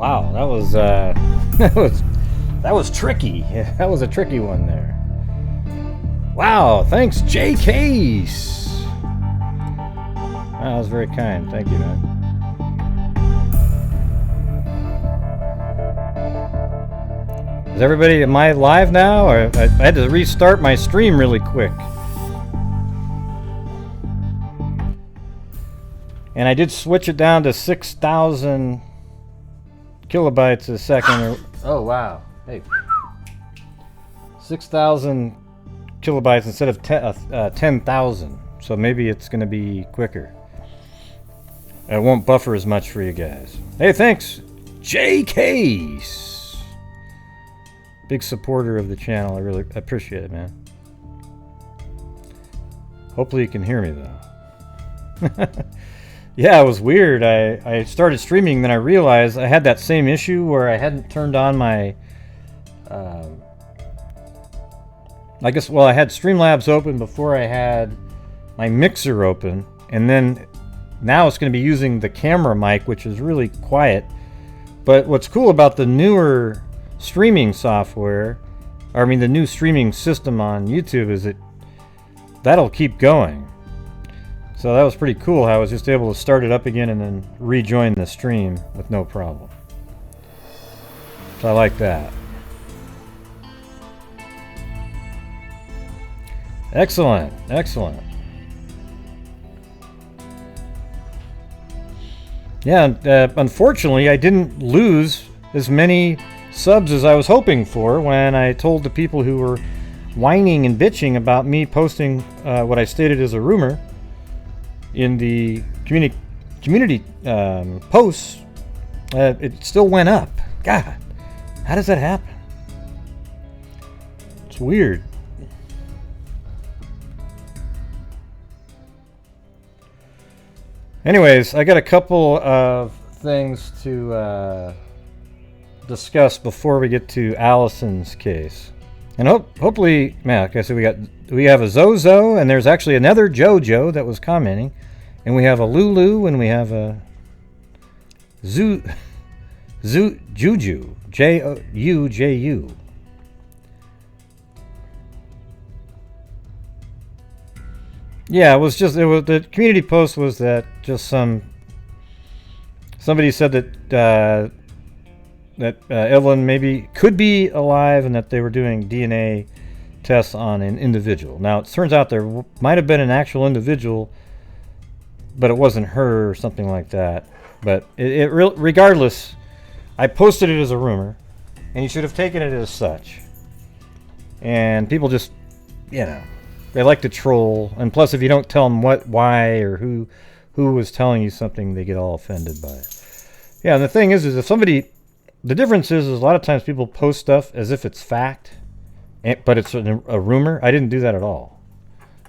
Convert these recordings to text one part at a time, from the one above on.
Wow, that was that was tricky. Yeah, that was a tricky one there. Wow, thanks, J Case. Wow, that was very kind. Thank you, man. Is everybody, am I live now? Or I had to restart my stream really quick. And I did switch it down to 6,000 kilobytes a second. Oh, wow. Hey. 6,000 kilobytes instead of 10,000. So maybe it's going to be quicker. It won't buffer as much for you guys. Hey, thanks, J Case. Big supporter of the channel. I really appreciate it, man. Hopefully you can hear me, though. Yeah, it was weird. I started streaming, then I realized I had that same issue where I hadn't turned on my... I had Streamlabs open before I had my mixer open, and then now it's going to be using the camera mic, which is really quiet. But what's cool about the newer streaming software, or I mean the new streaming system on YouTube, is that'll keep going. So that was pretty cool how I was just able to start it up again and then rejoin the stream with no problem. So I like that. Excellent, excellent. Yeah, unfortunately I didn't lose as many subs as I was hoping for when I told the people who were whining and bitching about me posting what I stated as a rumor in the community posts. It still went up. God, how does that happen? It's weird. Anyways, I got a couple of things to discuss before we get to Allison's case. And hopefully, man, okay, so we have a Zozo, and there's actually another Jojo that was commenting, and we have a Lulu, and we have a Juju, Juju. Yeah, the community post was that just somebody said that Evelyn maybe could be alive and that they were doing DNA tests on an individual. Now, it turns out there might have been an actual individual, but it wasn't her or something like that. But regardless, I posted it as a rumor, and you should have taken it as such. And people just, they like to troll. And plus, if you don't tell them why, or who was telling you something, they get all offended by it. Yeah, and the thing is if somebody... The difference is a lot of times people post stuff as if it's fact, but it's a rumor. I didn't do that at all.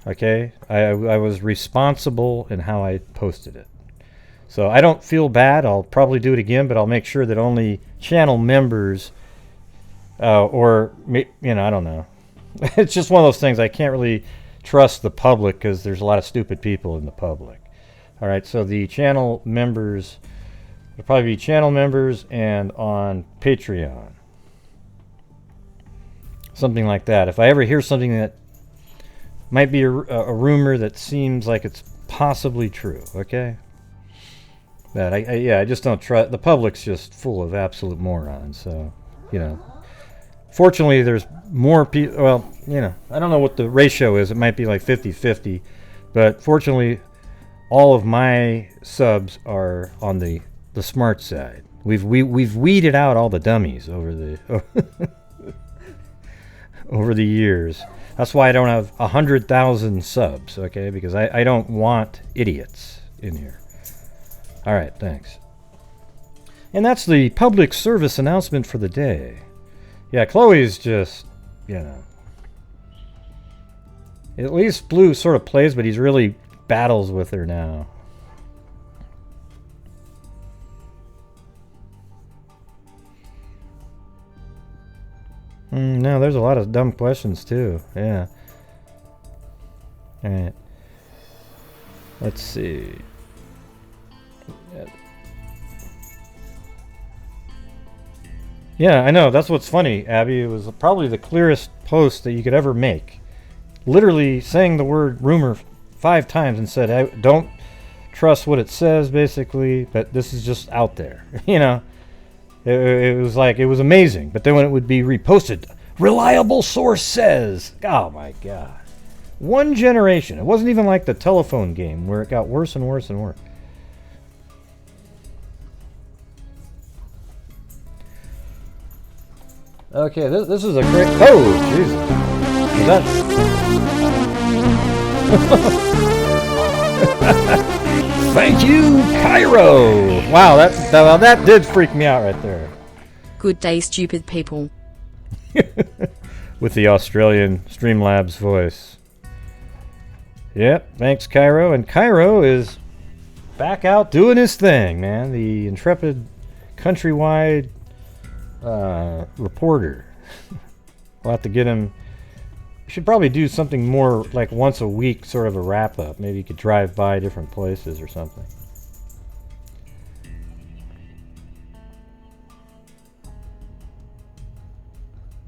Okay? I was responsible in how I posted it. So I don't feel bad. I'll probably do it again, but I'll make sure that only channel members I don't know. It's just one of those things. I can't really trust the public because there's a lot of stupid people in the public. All right, so the channel members... It'll probably be channel members and on Patreon. Something like that. If I ever hear something that might be a rumor that seems like it's possibly true, okay? But I just don't trust. The public's just full of absolute morons, so, Fortunately, there's more people. Well, I don't know what the ratio is. It might be like 50-50. But fortunately, all of my subs are on the smart side. We've weeded out all the dummies over the years. That's why I don't have 100,000 subs, okay? Because I don't want idiots in here. All right, thanks. And that's the public service announcement for the day. Yeah, Chloe's just, At least Blue sort of plays, but he's really battles with her now. No, there's a lot of dumb questions too. Yeah. All right. Let's see. Yeah, I know. That's what's funny, Abby. It was probably the clearest post that you could ever make. Literally saying the word rumor 5 times and said, I don't trust what it says, basically, but this is just out there. You know, it was like, it was amazing. But then when it would be reposted, reliable source says, oh my God. One generation. It wasn't even like the telephone game where it got worse and worse and worse. Okay, this is a great... Oh, Jesus. Is that... Thank you, Kyron. Wow, that did freak me out right there. Good day, stupid people. With the Australian Streamlabs voice. Yep, thanks, Kyron. And Kyron is back out doing his thing, man. The intrepid countrywide reporter. We'll have to get him. We should probably do something more like once a week, sort of a wrap up. Maybe you could drive by different places or something.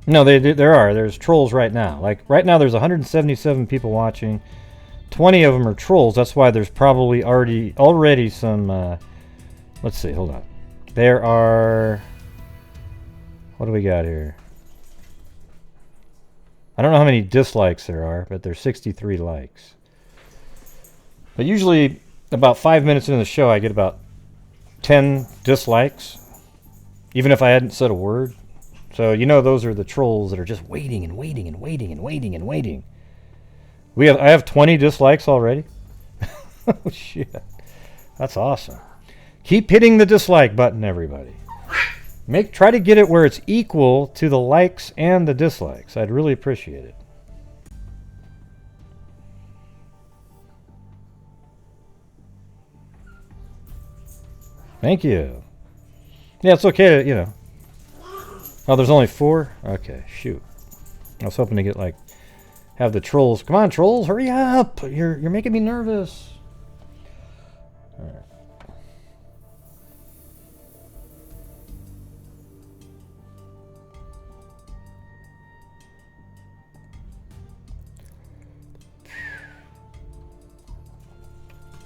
No, there's trolls right now. Like right now there's 177 people watching. 20 of them are trolls. That's why there's probably already some let's see, hold on. There are, what do we got here? I don't know how many dislikes there are, but there's 63 likes. But usually about 5 minutes into the show I get about 10 dislikes, even if I hadn't said a word. So you know those are the trolls that are just waiting and waiting and waiting and waiting and waiting. I have 20 dislikes already. Oh shit. That's awesome. Keep hitting the dislike button, everybody. Try to get it where it's equal to the likes and the dislikes. I'd really appreciate it. Thank you. Yeah, it's okay to, you know. Oh, there's only 4? Okay, shoot. I was hoping to get like have the trolls. Come on, trolls, hurry up. You're making me nervous. All right.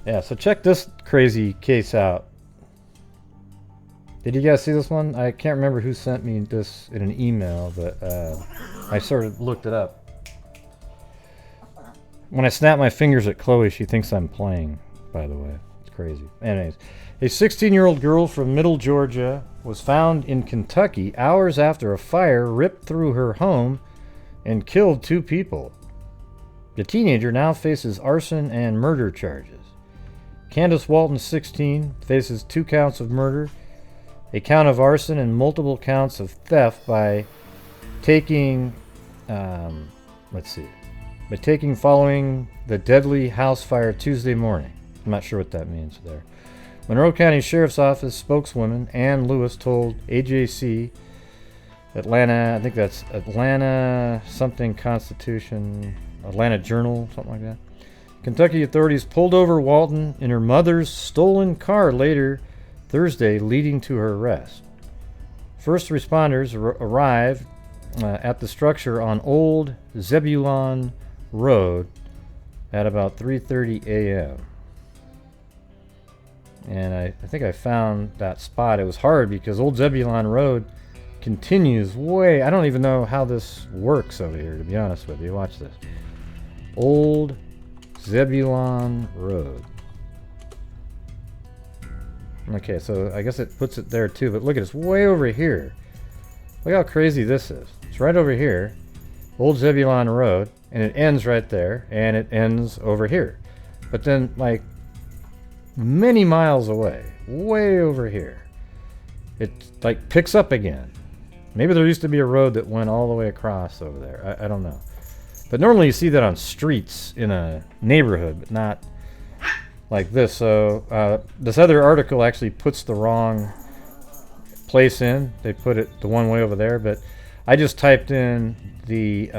Yeah, so check this crazy case out. Did you guys see this one? I can't remember who sent me this in an email, but I sort of looked it up. When I snap my fingers at Chloe, she thinks I'm playing, by the way. It's crazy. Anyways, a 16-year-old girl from Middle Georgia was found in Kentucky hours after a fire ripped through her home and killed 2 people. The teenager now faces arson and murder charges. Candace Walton, 16, faces 2 counts of murder, a count of arson, and multiple counts of theft by taking, following the deadly house fire Tuesday morning. I'm not sure what that means there. Monroe County Sheriff's Office spokeswoman Ann Lewis told AJC Atlanta, I think that's Atlanta something Constitution, Atlanta Journal, something like that. Kentucky authorities pulled over Walton in her mother's stolen car later Thursday, leading to her arrest. First responders arrived at the structure on Old Zebulon Road at about 3:30 a.m. And I think I found that spot. It was hard because Old Zebulon Road continues way... I don't even know how this works over here, to be honest with you. Watch this. Old Zebulon Road. Okay, so I guess it puts it there too, but look at it, it's way over here. Look how crazy this is. It's right over here, Old Zebulon Road, and it ends right there, and it ends over here. But then, like, many miles away, way over here, it, like, picks up again. Maybe there used to be a road that went all the way across over there. I don't know. But normally you see that on streets in a neighborhood, but not like this. So this other article actually puts the wrong place in. They put it the one way over there, but I just typed in the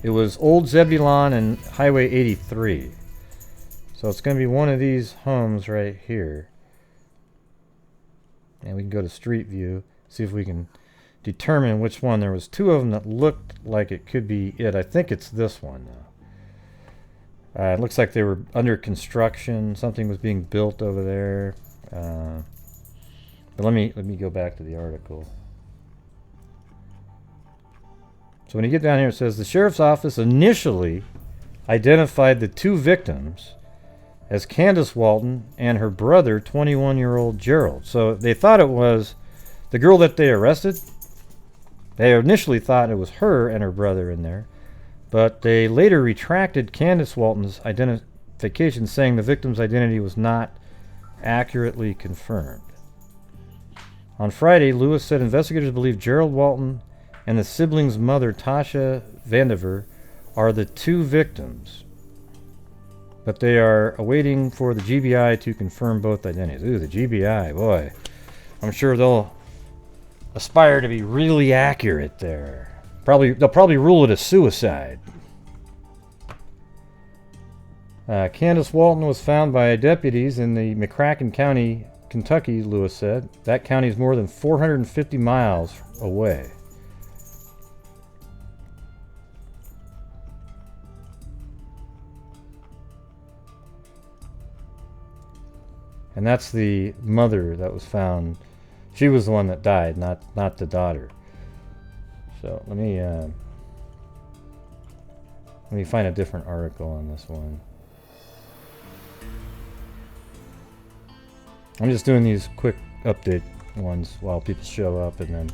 it was Old Zebulon and Highway 83. So it's going to be one of these homes right here. And we can go to Street View. See if we can determine which one. There was two of them that looked like it could be it. I think it's this one now. It looks like they were under construction. Something was being built over there. But let me go back to the article. So when you get down here, it says the sheriff's office initially identified the two victims as Candace Walton and her brother, 21-year-old Gerald. So they thought it was the girl that they arrested. They initially thought it was her and her brother in there, but they later retracted Candace Walton's identification, saying the victim's identity was not accurately confirmed. On Friday, Lewis said investigators believe Gerald Walton and the siblings' mother, Tasha Vandiver, are the two victims, but they are awaiting for the GBI to confirm both identities. Ooh, the GBI, boy. I'm sure they'll aspire to be really accurate there. They'll probably rule it a suicide. Candace Walton was found by deputies in the McCracken County, Kentucky, Lewis said. That county is more than 450 miles away. And that's the mother that was found. She was the one that died, not the daughter. So let me find a different article on this one. I'm just doing these quick update ones while people show up, and then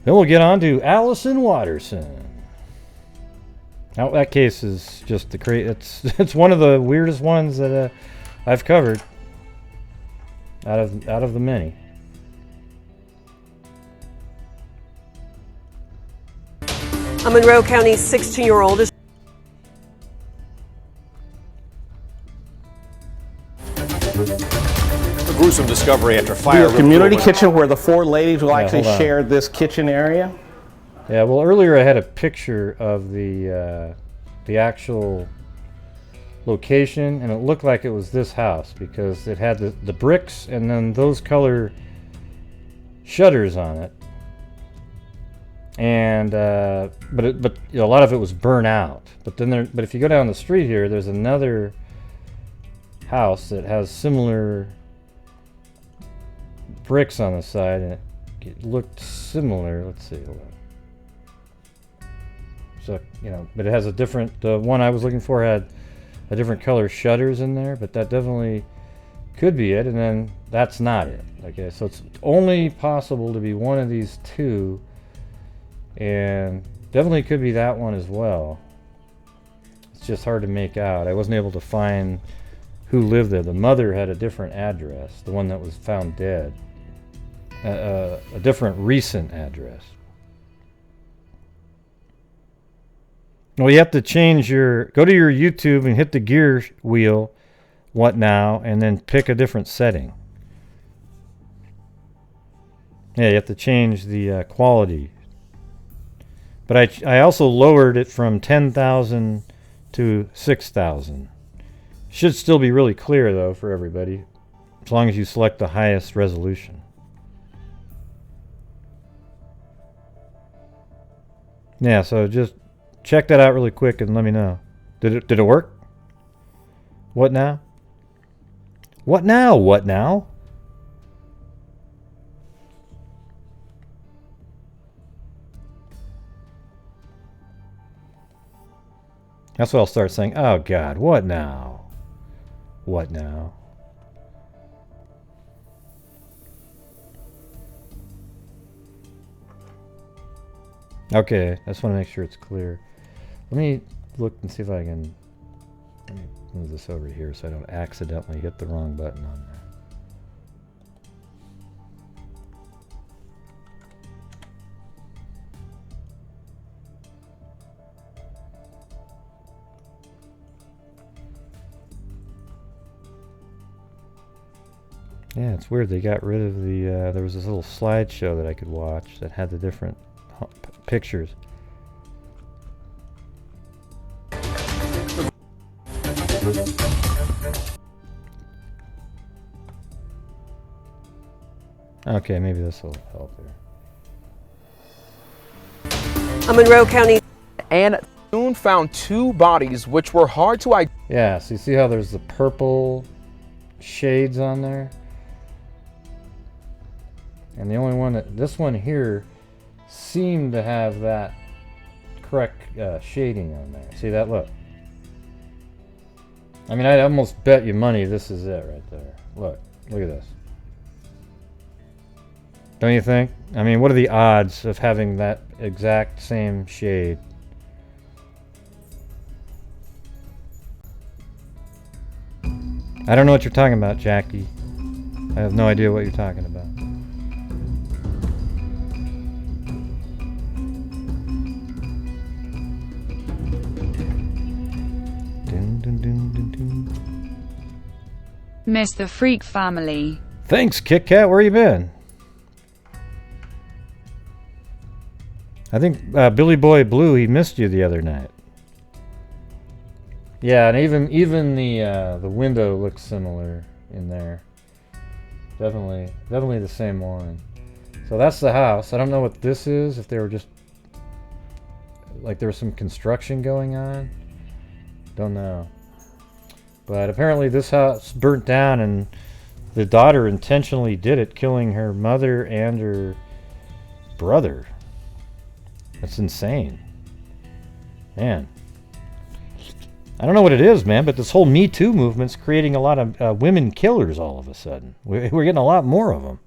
we'll get on to Allison Watterson. Now that case is just it's one of the weirdest ones that I've covered out of the many. A Monroe County 16-year-old is a gruesome discovery after fire. The community kitchen where the four ladies will actually share this kitchen area. Yeah, well, earlier I had a picture of the actual location, and it looked like it was this house because it had the bricks and then those color shutters on it. And but you know, a lot of it was burnt out. But if you go down the street here, there's another house that has similar bricks on the side, and it looked similar. Let's see. Hold on. So but it has a different. The one I was looking for had a different color shutters in there, but that definitely could be it. And then that's not it. Okay, so it's only possible to be one of these two. And definitely could be that one as well. It's just hard to make out. I wasn't able to find who lived there. The mother had a different address, the one that was found dead. A different recent address. Well, you have to go to your YouTube and hit the gear wheel, what now, and then pick a different setting. Yeah, you have to change the quality. But I also lowered it from 10,000 to 6,000. Should still be really clear though for everybody, as long as you select the highest resolution. Yeah, so just check that out really quick and let me know. Did it work? What now? What now? What now? That's what I'll start saying. Oh God, what now? What now? Okay, I just want to make sure it's clear. Let me look and see if I can let me move this over here so I don't accidentally hit the wrong button on there. Yeah, it's weird. They got rid of the, there was this little slideshow that I could watch that had the different pictures. Okay, maybe this will help here. A Monroe County And soon found 2 bodies which were hard to identify. Yeah, so you see how there's the purple shades on there? And the only one that, this one here, seemed to have that correct shading on there. See that? Look. I mean, I'd almost bet you money this is it right there. Look at this. Don't you think? I mean, what are the odds of having that exact same shade? I don't know what you're talking about, Jackie. I have no idea what you're talking about. Dun, dun, dun, dun, dun. Miss the Freak family. Thanks, Kit Kat. Where you been? I think Billy Boy Blue, he missed you the other night. Yeah, and even the window looks similar in there. Definitely the same one. So that's the house. I don't know what this is. If they were just like there was some construction going on. Don't know. But apparently this house burnt down, and the daughter intentionally did it, killing her mother and her brother. That's insane. Man. I don't know what it is, man, but this whole Me Too movement's creating a lot of women killers all of a sudden. We're getting a lot more of them.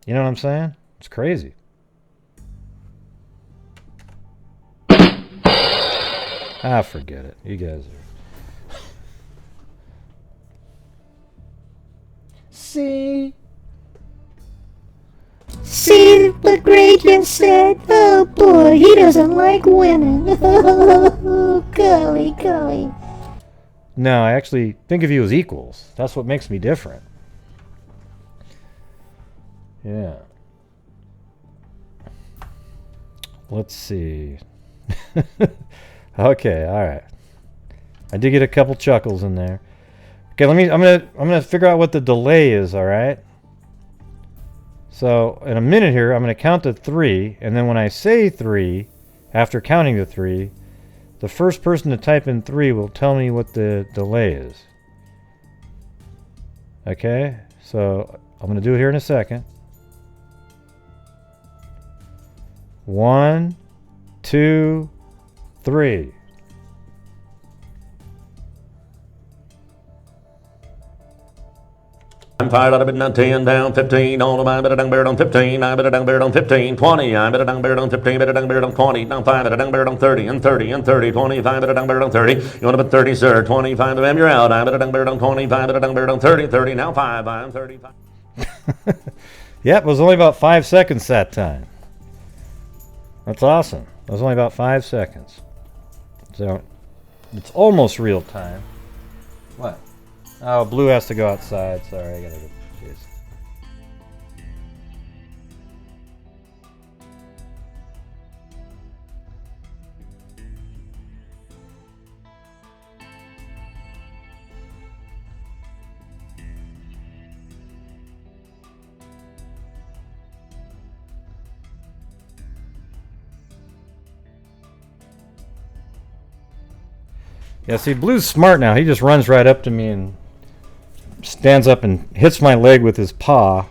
You know what I'm saying? It's crazy. Ah, forget it. You guys are... See? See what Gray just said? Oh boy, he doesn't like women. Oh, golly. No, I actually think of you as equals. That's what makes me different. Yeah. Let's see. Okay, all right. I did get a couple chuckles in there. Okay, I'm gonna figure out what the delay is, all right? So in a minute here, I'm going to count to 3, and then when I say 3, after counting to 3, the first person to type in 3 will tell me what the delay is. Okay? So I'm going to do it here in a second. 1, 2, 3. I'm fired out of it now, 10 down, 15, on the better dung beard on 15, I better dung beard on 15, 20, I better dung beard on 15, better dung beard on 20, down 5, better dung beard on 30, and 30, and 30, 25, better dung beard on 30, you want to put 30, sir, 25, of them, you're out, I better dung beard on 25, better dung beard on 30, 30, now 5, I'm 35. Yep, it was only about 5 seconds that time. That's awesome. It was only about 5 seconds. So, it's almost real time. What? Oh, Blue has to go outside. Sorry, I gotta go. Jeez. Yeah, see, Blue's smart now. He just runs right up to me and stands up and hits my leg with his paw,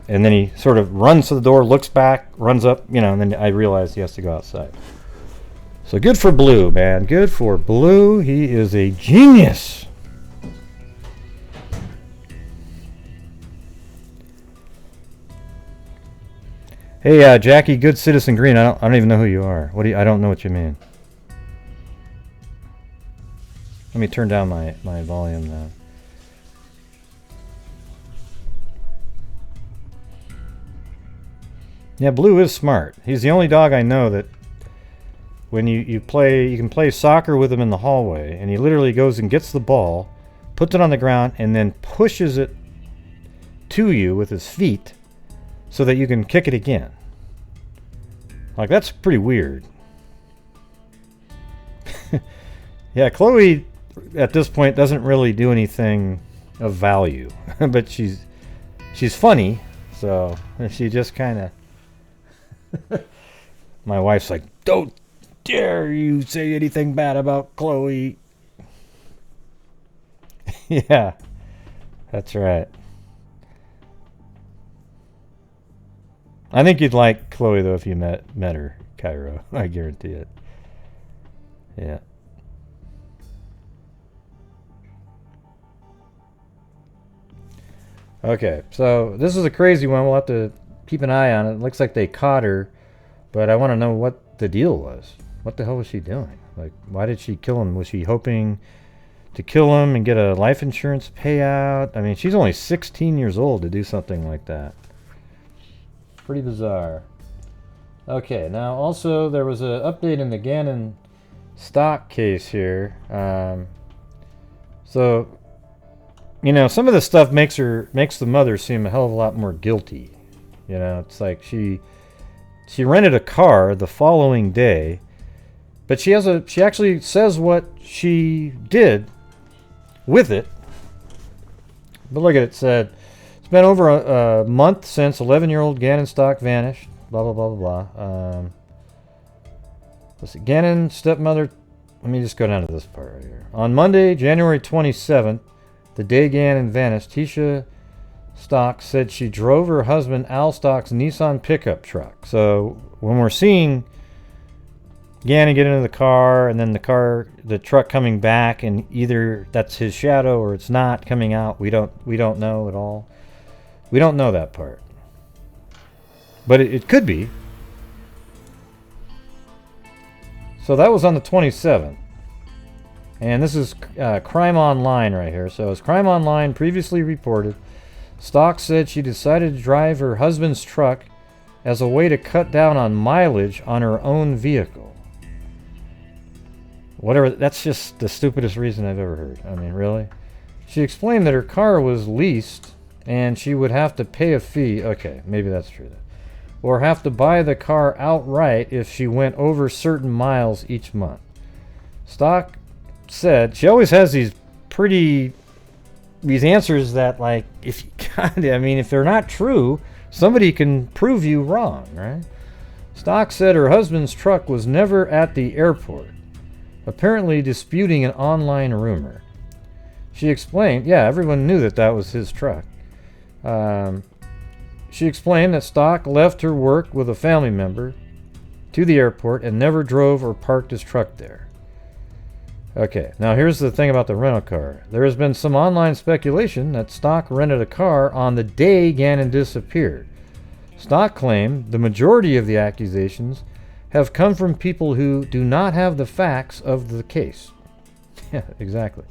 and then he sort of runs to the door, looks back, runs up, you know, and then I realize he has to go outside. So good for Blue, man. Good for Blue. He is a genius. Hey, Jackie, Good Citizen Green. I don't even know who you are. I don't know what you mean. Let me turn down my volume now. Yeah, Blue is smart. He's the only dog I know that when you can play soccer with him in the hallway, and he literally goes and gets the ball, puts it on the ground, and then pushes it to you with his feet so that you can kick it again. Like, that's pretty weird. Yeah, Chloe at this point doesn't really do anything of value, but she's funny, so she just kind of My wife's like, don't dare you say anything bad about Chloe. Yeah, that's right. I think you'd like Chloe, though, if you met her, Kyro. I guarantee it. Yeah. Okay, so this is a crazy one. We'll have to keep an eye on it. It looks like they caught her, but I want to know what the deal was. What the hell was she doing? Like, why did she kill him? Was she hoping to kill him and get a life insurance payout? I mean, she's only 16 years old to do something like that. Pretty bizarre. Okay, now also there was an update in the Gannon Stauch case here. So, you know, some of this stuff makes the mother seem a hell of a lot more guilty. You know, it's like she rented a car the following day, but she actually says what she did with it. But look at it, said it's been over a month since 11-year-old Gannon Stauch vanished. Blah blah blah blah blah. Let's see, Gannon stepmother. Let me just go down to this part right here. On Monday, January 27th, the day Gannon vanished, Tisha Stauch said she drove her husband Al Stauch's Nissan pickup truck. So when we're seeing Gannon get into the car and then the truck coming back, and either that's his shadow or it's not coming out, we don't know at all. We don't know that part, but it could be. So that was on the 27th. And this is Crime Online right here. So as Crime Online previously reported, Stauch said she decided to drive her husband's truck as a way to cut down on mileage on her own vehicle. Whatever, that's just the stupidest reason I've ever heard. I mean, really? She explained that her car was leased and she would have to pay a fee. Okay, maybe that's true. Or have to buy the car outright if she went over certain miles each month. Stauch said she always has these answers that, like, if they're not true, somebody can prove you wrong, right? Stauch said her husband's truck was never at the airport, apparently disputing an online rumor. She explained, yeah, everyone knew that was his truck. She explained that Stauch left her work with a family member to the airport and never drove or parked his truck there. Okay, now here's the thing about the rental car. There has been some online speculation that Stauch rented a car on the day Gannon disappeared. Stauch claimed the majority of the accusations have come from people who do not have the facts of the case. Yeah, exactly.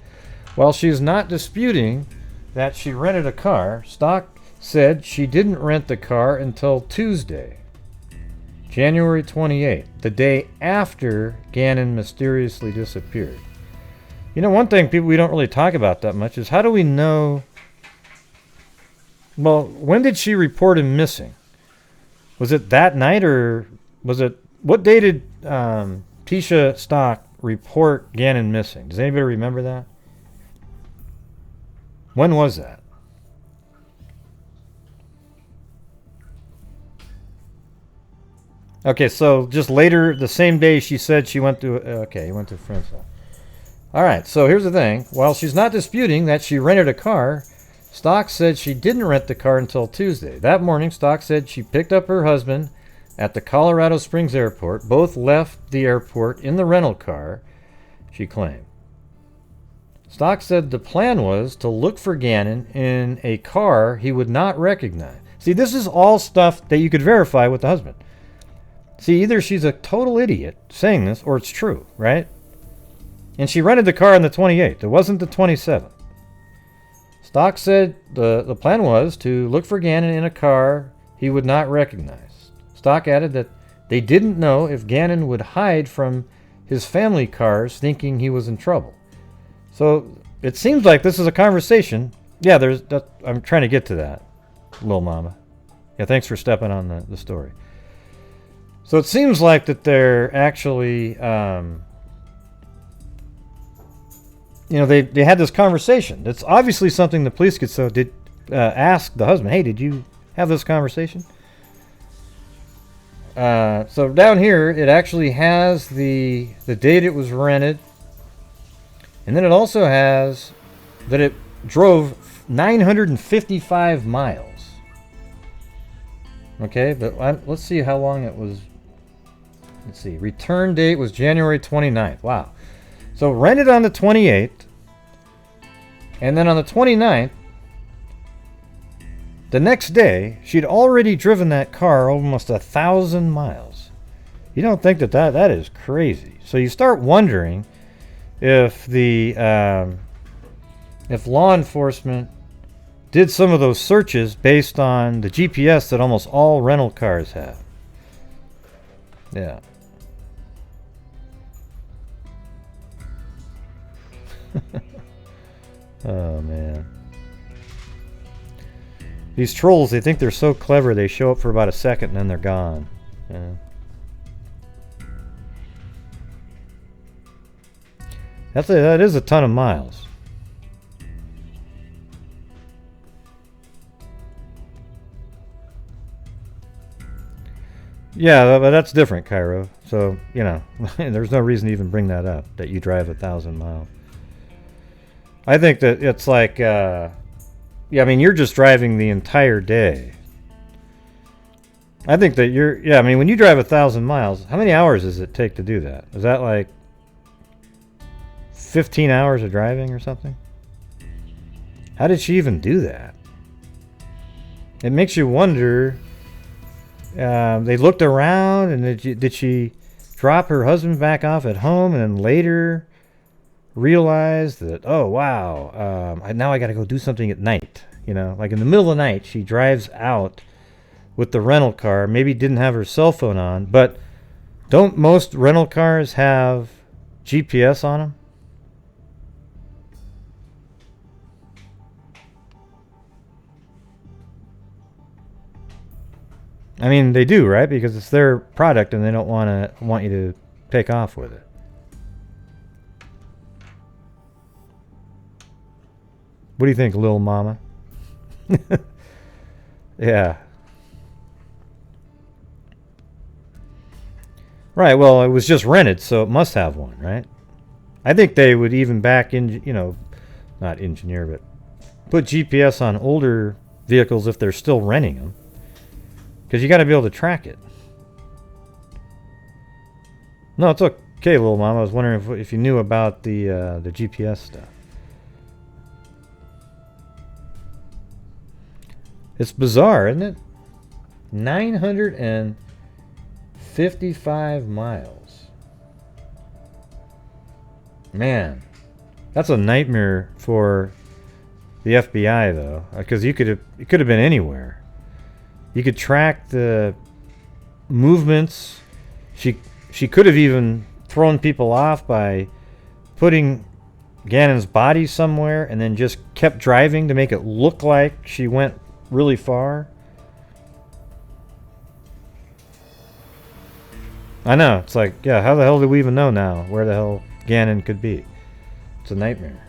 While she's not disputing that she rented a car, Stauch said she didn't rent the car until Tuesday, January 28th, the day after Gannon mysteriously disappeared. You know, one thing we don't really talk about that much is how do we know, well, when did she report him missing? Was it that night, or was it, what day did Tisha Stauch report Gannon missing? Does anybody remember that? When was that? Okay, so just later, the same day she said she went to, he went to a friend's house. All right, so here's the thing. While she's not disputing that she rented a car, Stauch said she didn't rent the car until Tuesday. That morning, Stauch said she picked up her husband at the Colorado Springs airport. Both left the airport in the rental car, she claimed. Stauch said the plan was to look for Gannon in a car he would not recognize. See, this is all stuff that you could verify with the husband. See, either she's a total idiot saying this, or it's true, right? And she rented the car on the 28th. It wasn't the 27th. Stauch said the plan was to look for Gannon in a car he would not recognize. Stauch added that they didn't know if Gannon would hide from his family cars thinking he was in trouble. So it seems like this is a conversation. Yeah, I'm trying to get to that, Lil Mama. Yeah, thanks for stepping on the story. So it seems like that they're actually, they had this conversation. It's obviously something the police could ask the husband, hey, did you have this conversation? So down here, it actually has the date it was rented, and then it also has that it drove 955 miles. Okay, but let's see how long it was. Let's see. Return date was January 29th. Wow. So rented on the 28th, and then on the 29th, the next day, she'd already driven that car almost 1,000 miles. You don't think that is crazy. So you start wondering if if law enforcement did some of those searches based on the GPS that almost all rental cars have. Yeah. Oh, man. These trolls, they think they're so clever, they show up for about a second and then they're gone. Yeah. That is a ton of miles. Yeah, but that's different, Cairo. So, you know, there's no reason to even bring that up, that you drive 1,000 miles. I think that it's like, yeah, I mean, you're just driving the entire day. I think that I mean, when you drive 1,000 miles, how many hours does it take to do that? Is that like 15 hours of driving or something? How did she even do that? It makes you wonder. They looked around, and did she drop her husband back off at home and then later realize that, oh, wow, now I got to go do something at night? You know, like in the middle of the night, she drives out with the rental car, maybe didn't have her cell phone on, but don't most rental cars have GPS on them? I mean, they do, right? Because it's their product and they don't want you to take off with it. What do you think, Lil Mama? Yeah. Right, well, it was just rented, so it must have one, right? I think they would even back in, you know, not engineer, but put GPS on older vehicles if they're still renting them. Because you got to be able to track it. No, it's okay, Little Mama. I was wondering if you knew about the GPS stuff. It's bizarre, isn't it? 955 miles. Man, that's a nightmare for the FBI, though, because it could have been anywhere. You could track the movements. She could have even thrown people off by putting Gannon's body somewhere and then just kept driving to make it look like she went really far. I know. It's like, yeah, how the hell do we even know now where the hell Gannon could be? It's a nightmare.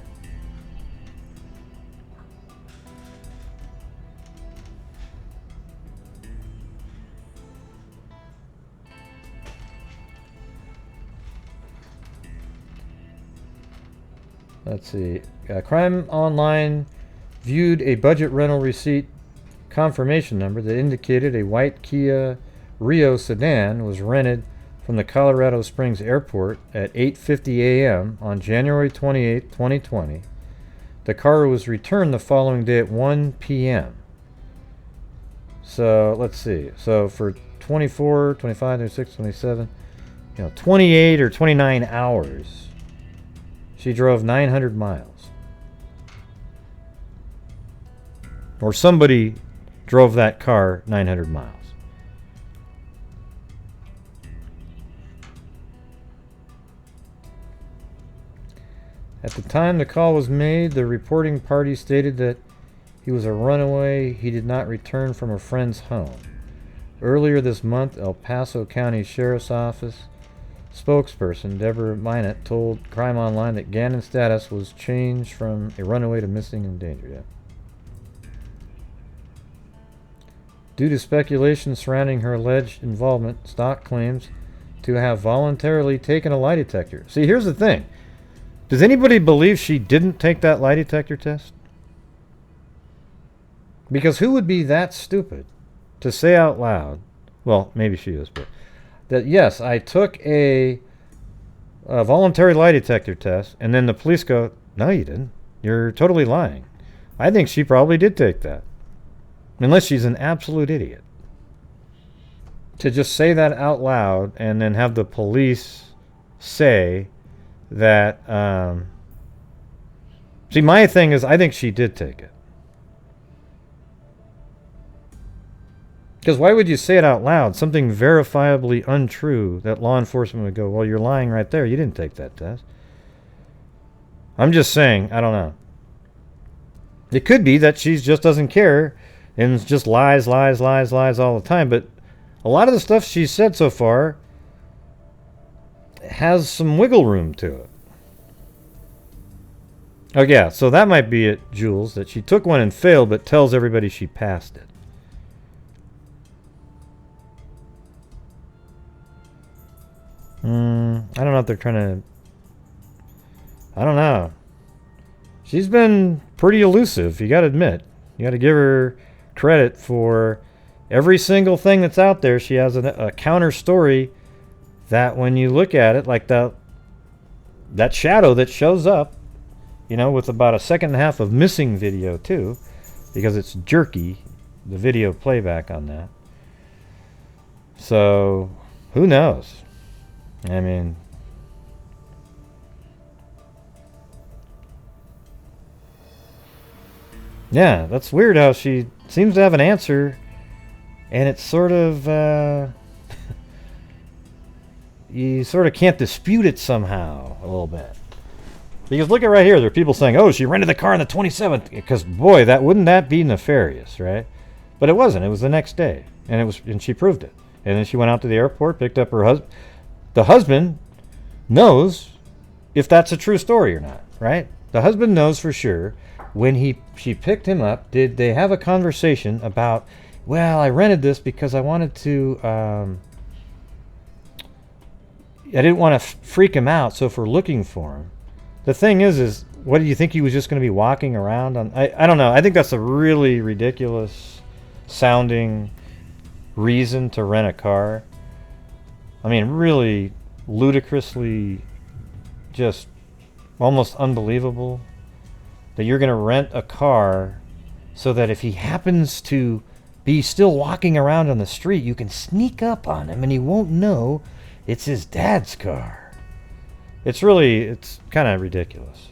Let's see. Crime Online viewed a budget rental receipt confirmation number that indicated a white Kia Rio sedan was rented from the Colorado Springs Airport at 8:50 a.m. on January 28, 2020. The car was returned the following day at 1 p.m. So, let's see. So, for 24, 25, 26, 27, 28 or 29 hours. She drove 900 miles. Or somebody drove that car 900 miles. At the time the call was made, the reporting party stated that he was a runaway. He did not return from a friend's home. Earlier this month, El Paso County Sheriff's Office spokesperson Deborah Minot told Crime Online that Gannon's status was changed from a runaway to missing and endangered. due to speculation surrounding her alleged involvement, Stauch claims to have voluntarily taken a lie detector. See, here's the thing. Does anybody believe she didn't take that lie detector test? Because who would be that stupid to say out loud, well, maybe she is, but that, yes, I took a voluntary lie detector test, and then the police go, no, you didn't. You're totally lying. I think she probably did take that. Unless she's an absolute idiot. To just say that out loud and then have the police say that... see, my thing is, I think she did take it. Because why would you say it out loud? Something verifiably untrue that law enforcement would go, well, you're lying right there. You didn't take that test. I'm just saying, I don't know. It could be that she just doesn't care and just lies all the time. But a lot of the stuff she's said so far has some wiggle room to it. Oh, yeah, so that might be it, Jules, that she took one and failed but tells everybody she passed it. I don't know if they're trying to... I don't know. She's been pretty elusive, you gotta admit. You gotta give her credit for every single thing that's out there. She has a counter story that when you look at it, like that shadow that shows up, you know, with about a second and a half of missing video too, because it's jerky, the video playback on that. So, who knows? I mean... yeah, that's weird how she seems to have an answer, and it's sort of, you sort of can't dispute it somehow a little bit. Because look at right here, there are people saying, oh, she rented the car on the 27th, because boy, wouldn't that be nefarious, right? But it wasn't, it was the next day, and she proved it. And then she went out to the airport, picked up her husband. The husband knows if that's a true story or not, right? The husband knows for sure. When she picked him up, did they have a conversation about, well, I rented this because I wanted to, I didn't want to freak him out, so if we're looking for him. The thing is what do you think he was just going to be walking around on? I don't know. I think that's a really ridiculous sounding reason to rent a car. I mean, really ludicrously just almost unbelievable. That you're going to rent a car so that if he happens to be still walking around on the street, you can sneak up on him and he won't know it's his dad's car. It's kind of ridiculous.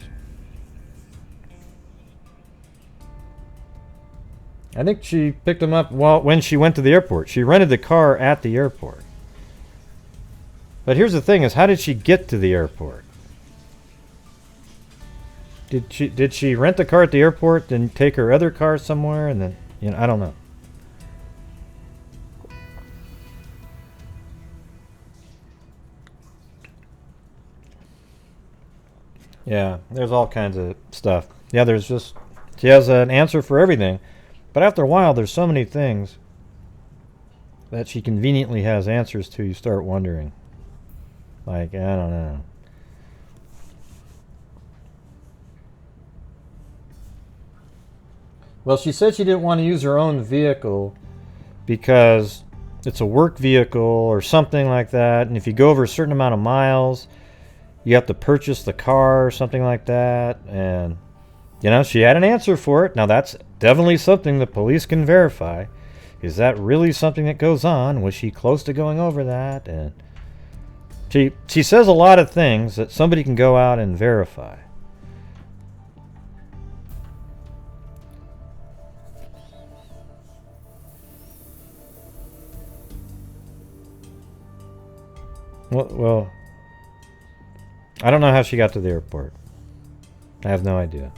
I think she picked him up when she went to the airport. She rented the car at the airport. But here's the thing is, how did she get to the airport? Did she rent the car at the airport, then take her other car somewhere, and then, you know, I don't know. Yeah, there's all kinds of stuff. Yeah, she has an answer for everything. But after a while, there's so many things that she conveniently has answers to, you start wondering. Like, I don't know. Well, she said she didn't want to use her own vehicle because it's a work vehicle or something like that. And if you go over a certain amount of miles, you have to purchase the car or something like that. And, you know, she had an answer for it. Now, that's definitely something the police can verify. Is that really something that goes on? Was she close to going over that? And she says a lot of things that somebody can go out and verify. Well, I don't know how she got to the airport. I have no idea.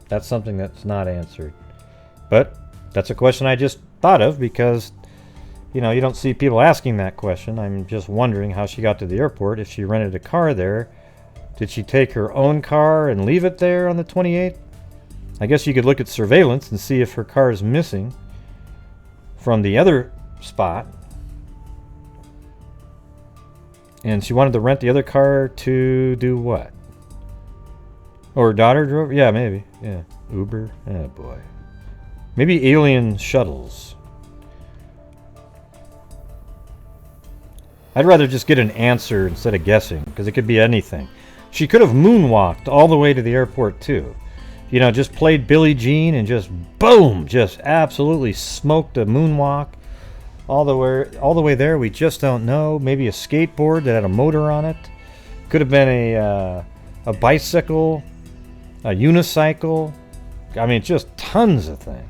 That's something that's not answered. But that's a question I just thought of because, you know, you don't see people asking that question. I'm just wondering how she got to the airport. If she rented a car there, did she take her own car and leave it there on the 28th? I guess you could look at surveillance and see if her car is missing from the other spot. And she wanted to rent the other car to do what? Or her daughter drove? Yeah, maybe. Yeah. Uber? Oh, boy. Maybe alien shuttles. I'd rather just get an answer instead of guessing, because it could be anything. She could have moonwalked all the way to the airport, too. You know, just played Billie Jean and just, boom, just absolutely smoked a moonwalk all the way there. We just don't know. Maybe a skateboard that had a motor on it. Could have been a bicycle, a unicycle. I mean, just tons of things.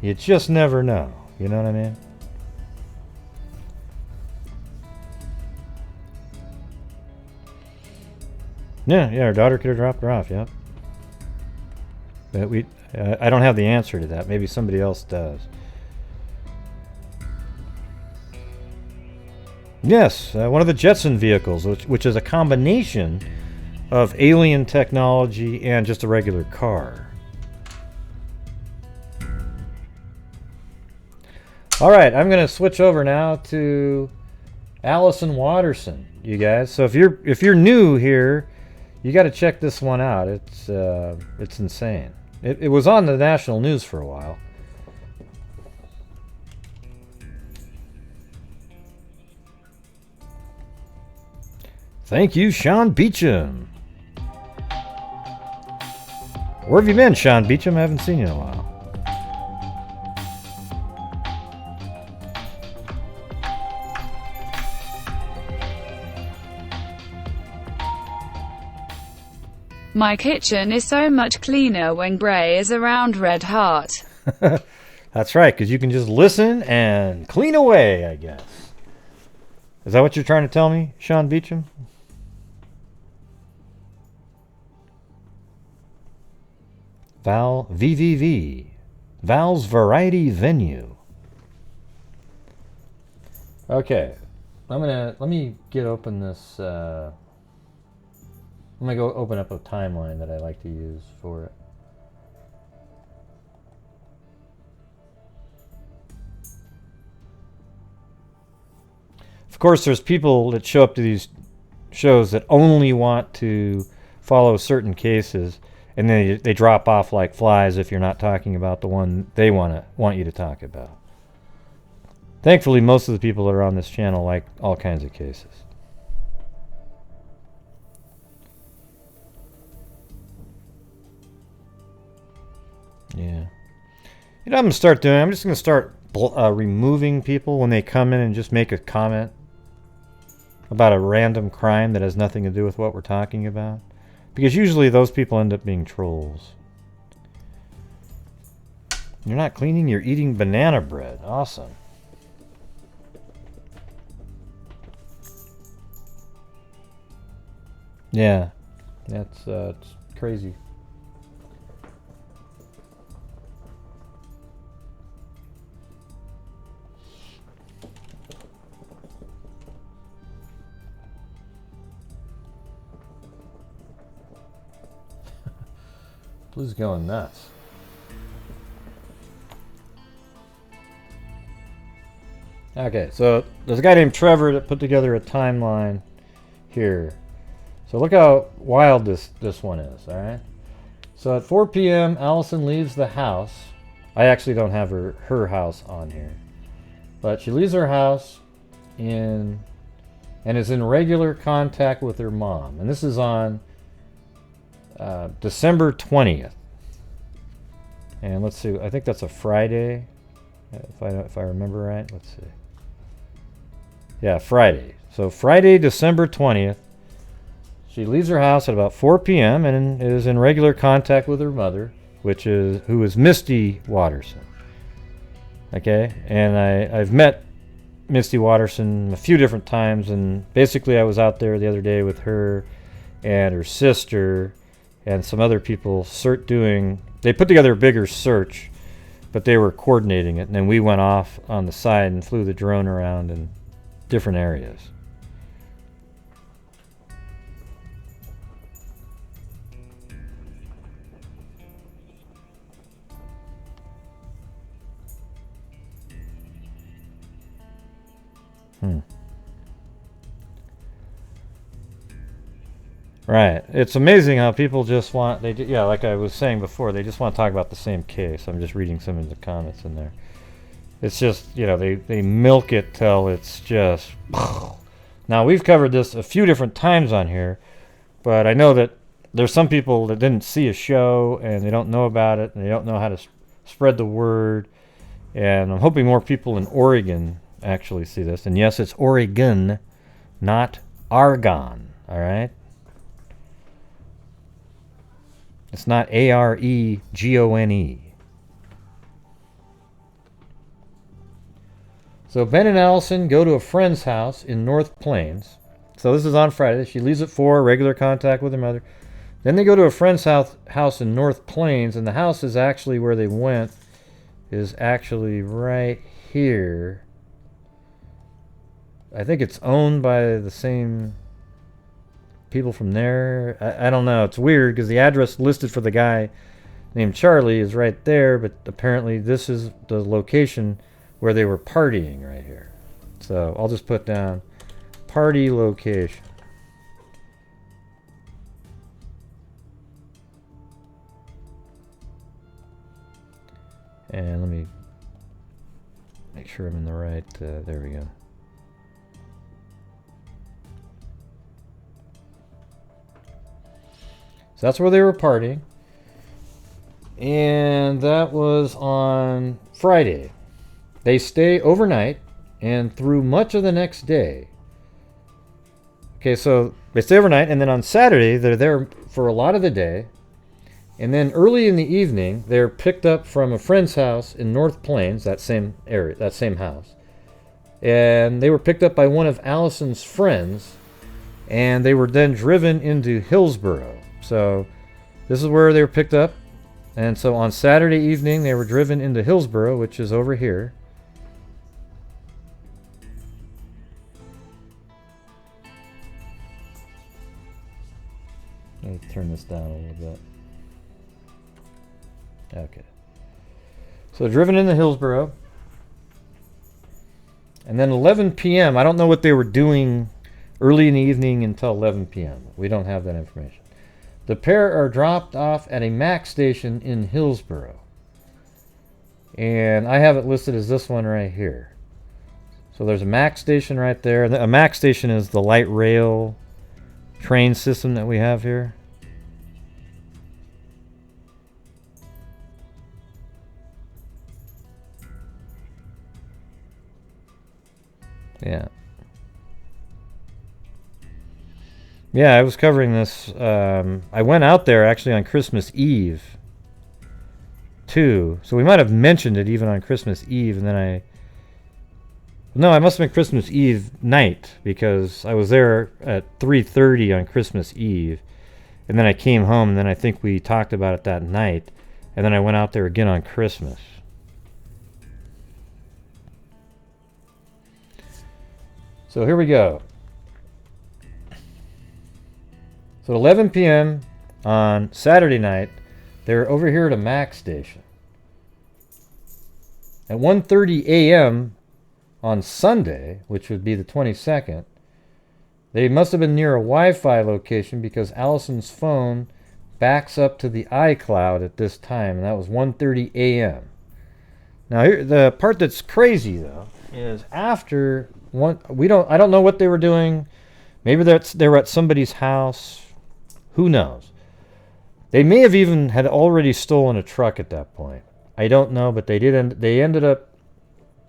You just never know. You know what I mean? Yeah, her daughter could have dropped her off, yep. But I don't have the answer to that. Maybe somebody else does. Yes, one of the Jetson vehicles, which is a combination of alien technology and just a regular car. All right, I'm going to switch over now to Allison Watterson, you guys. So if you're new here, you got to check this one out. It's insane. It was on the national news for a while. Thank you, Sean Beecham. Where have you been, Sean Beecham? I haven't seen you in a while. My kitchen is so much cleaner when Gray is around, Red Heart. That's right, because you can just listen and clean away, I guess. Is that what you're trying to tell me, Sean Beecham? VVV. Val's Variety Venue. Okay. Let me get open this, I'm going to go open up a timeline that I like to use for it. Of course, there's people that show up to these shows that only want to follow certain cases, and then they drop off like flies if you're not talking about the one they want you to talk about. Thankfully, most of the people that are on this channel like all kinds of cases. Yeah. You know what I'm going to start doing? I'm just going to start removing people when they come in and just make a comment about a random crime that has nothing to do with what we're talking about. Because usually those people end up being trolls. You're not cleaning, you're eating banana bread. Awesome. Yeah. That's it's crazy. Blue's going nuts. Okay, so there's a guy named Trevor that put together a timeline here. So look how wild this one is, alright? So at 4 p.m., Allison leaves the house. I actually don't have her house on here. But she leaves her house and is in regular contact with her mom. And this is on December 20th. And let's see, I think that's a Friday, if I remember right. Let's see. Yeah, Friday. So Friday, December 20th, she leaves her house at about 4 p.m. and is in regular contact with her mother, who is Misty Watterson. Okay, and I've met Misty Watterson a few different times, and basically I was out there the other day with her and her sister and some other people they put together a bigger search, but they were coordinating it, and then we went off on the side and flew the drone around in different areas. Right. It's amazing how people just want, yeah, like I was saying before, they just want to talk about the same case. I'm just reading some of the comments in there. It's just, you know, they milk it till it's just... Now, we've covered this a few different times on here, but I know that there's some people that didn't see a show and they don't know about it and they don't know how to spread the word. And I'm hoping more people in Oregon actually see this. And yes, it's Oregon, not Argon, all right? It's not Aregone. So Ben and Allison go to a friend's house in North Plains. So this is on Friday. She leaves at 4, regular contact with her mother. Then they go to a friend's house in North Plains, and the house is actually where they went, is actually right here. I think it's owned by the same people from there. I don't know. It's weird because the address listed for the guy named Charlie is right there, but apparently this is the location where they were partying right here. So I'll just put down party location. And let me make sure I'm in the right, there we go. So that's where they were partying. And that was on Friday. They stay overnight and through much of the next day. Okay, so they stay overnight, and then on Saturday, they're there for a lot of the day. And then early in the evening, they're picked up from a friend's house in North Plains, that same area, that same house. And they were picked up by one of Allison's friends, and they were then driven into Hillsboro. So this is where they were picked up. And so on Saturday evening, they were driven into Hillsboro, which is over here. Let me turn this down a little bit. Okay. So driven into Hillsboro. And then 11 p.m. I don't know what they were doing early in the evening until 11 p.m. We don't have that information. The pair are dropped off at a Mac station in Hillsboro. And I have it listed as this one right here. So there's a Mac station right there. A Mac station is the light rail train system that we have here. Yeah. Yeah, I was covering this. I went out there actually on Christmas Eve, too. So we might have mentioned it even on Christmas Eve, and then no, I must have been Christmas Eve night, because I was there at 3:30 on Christmas Eve, and then I came home, and then I think we talked about it that night, and then I went out there again on Christmas. So here we go. So 11 p.m. on Saturday night, they're over here at a Mac station. At 1:30 a.m. on Sunday, which would be the 22nd, they must have been near a Wi-Fi location because Allison's phone backs up to the iCloud at this time, and that was 1:30 a.m. Now, here, the part that's crazy though is after one, I don't know what they were doing. Maybe they were at somebody's house. Who knows? They may have even had already stolen a truck at that point. I don't know, but they did. They ended up.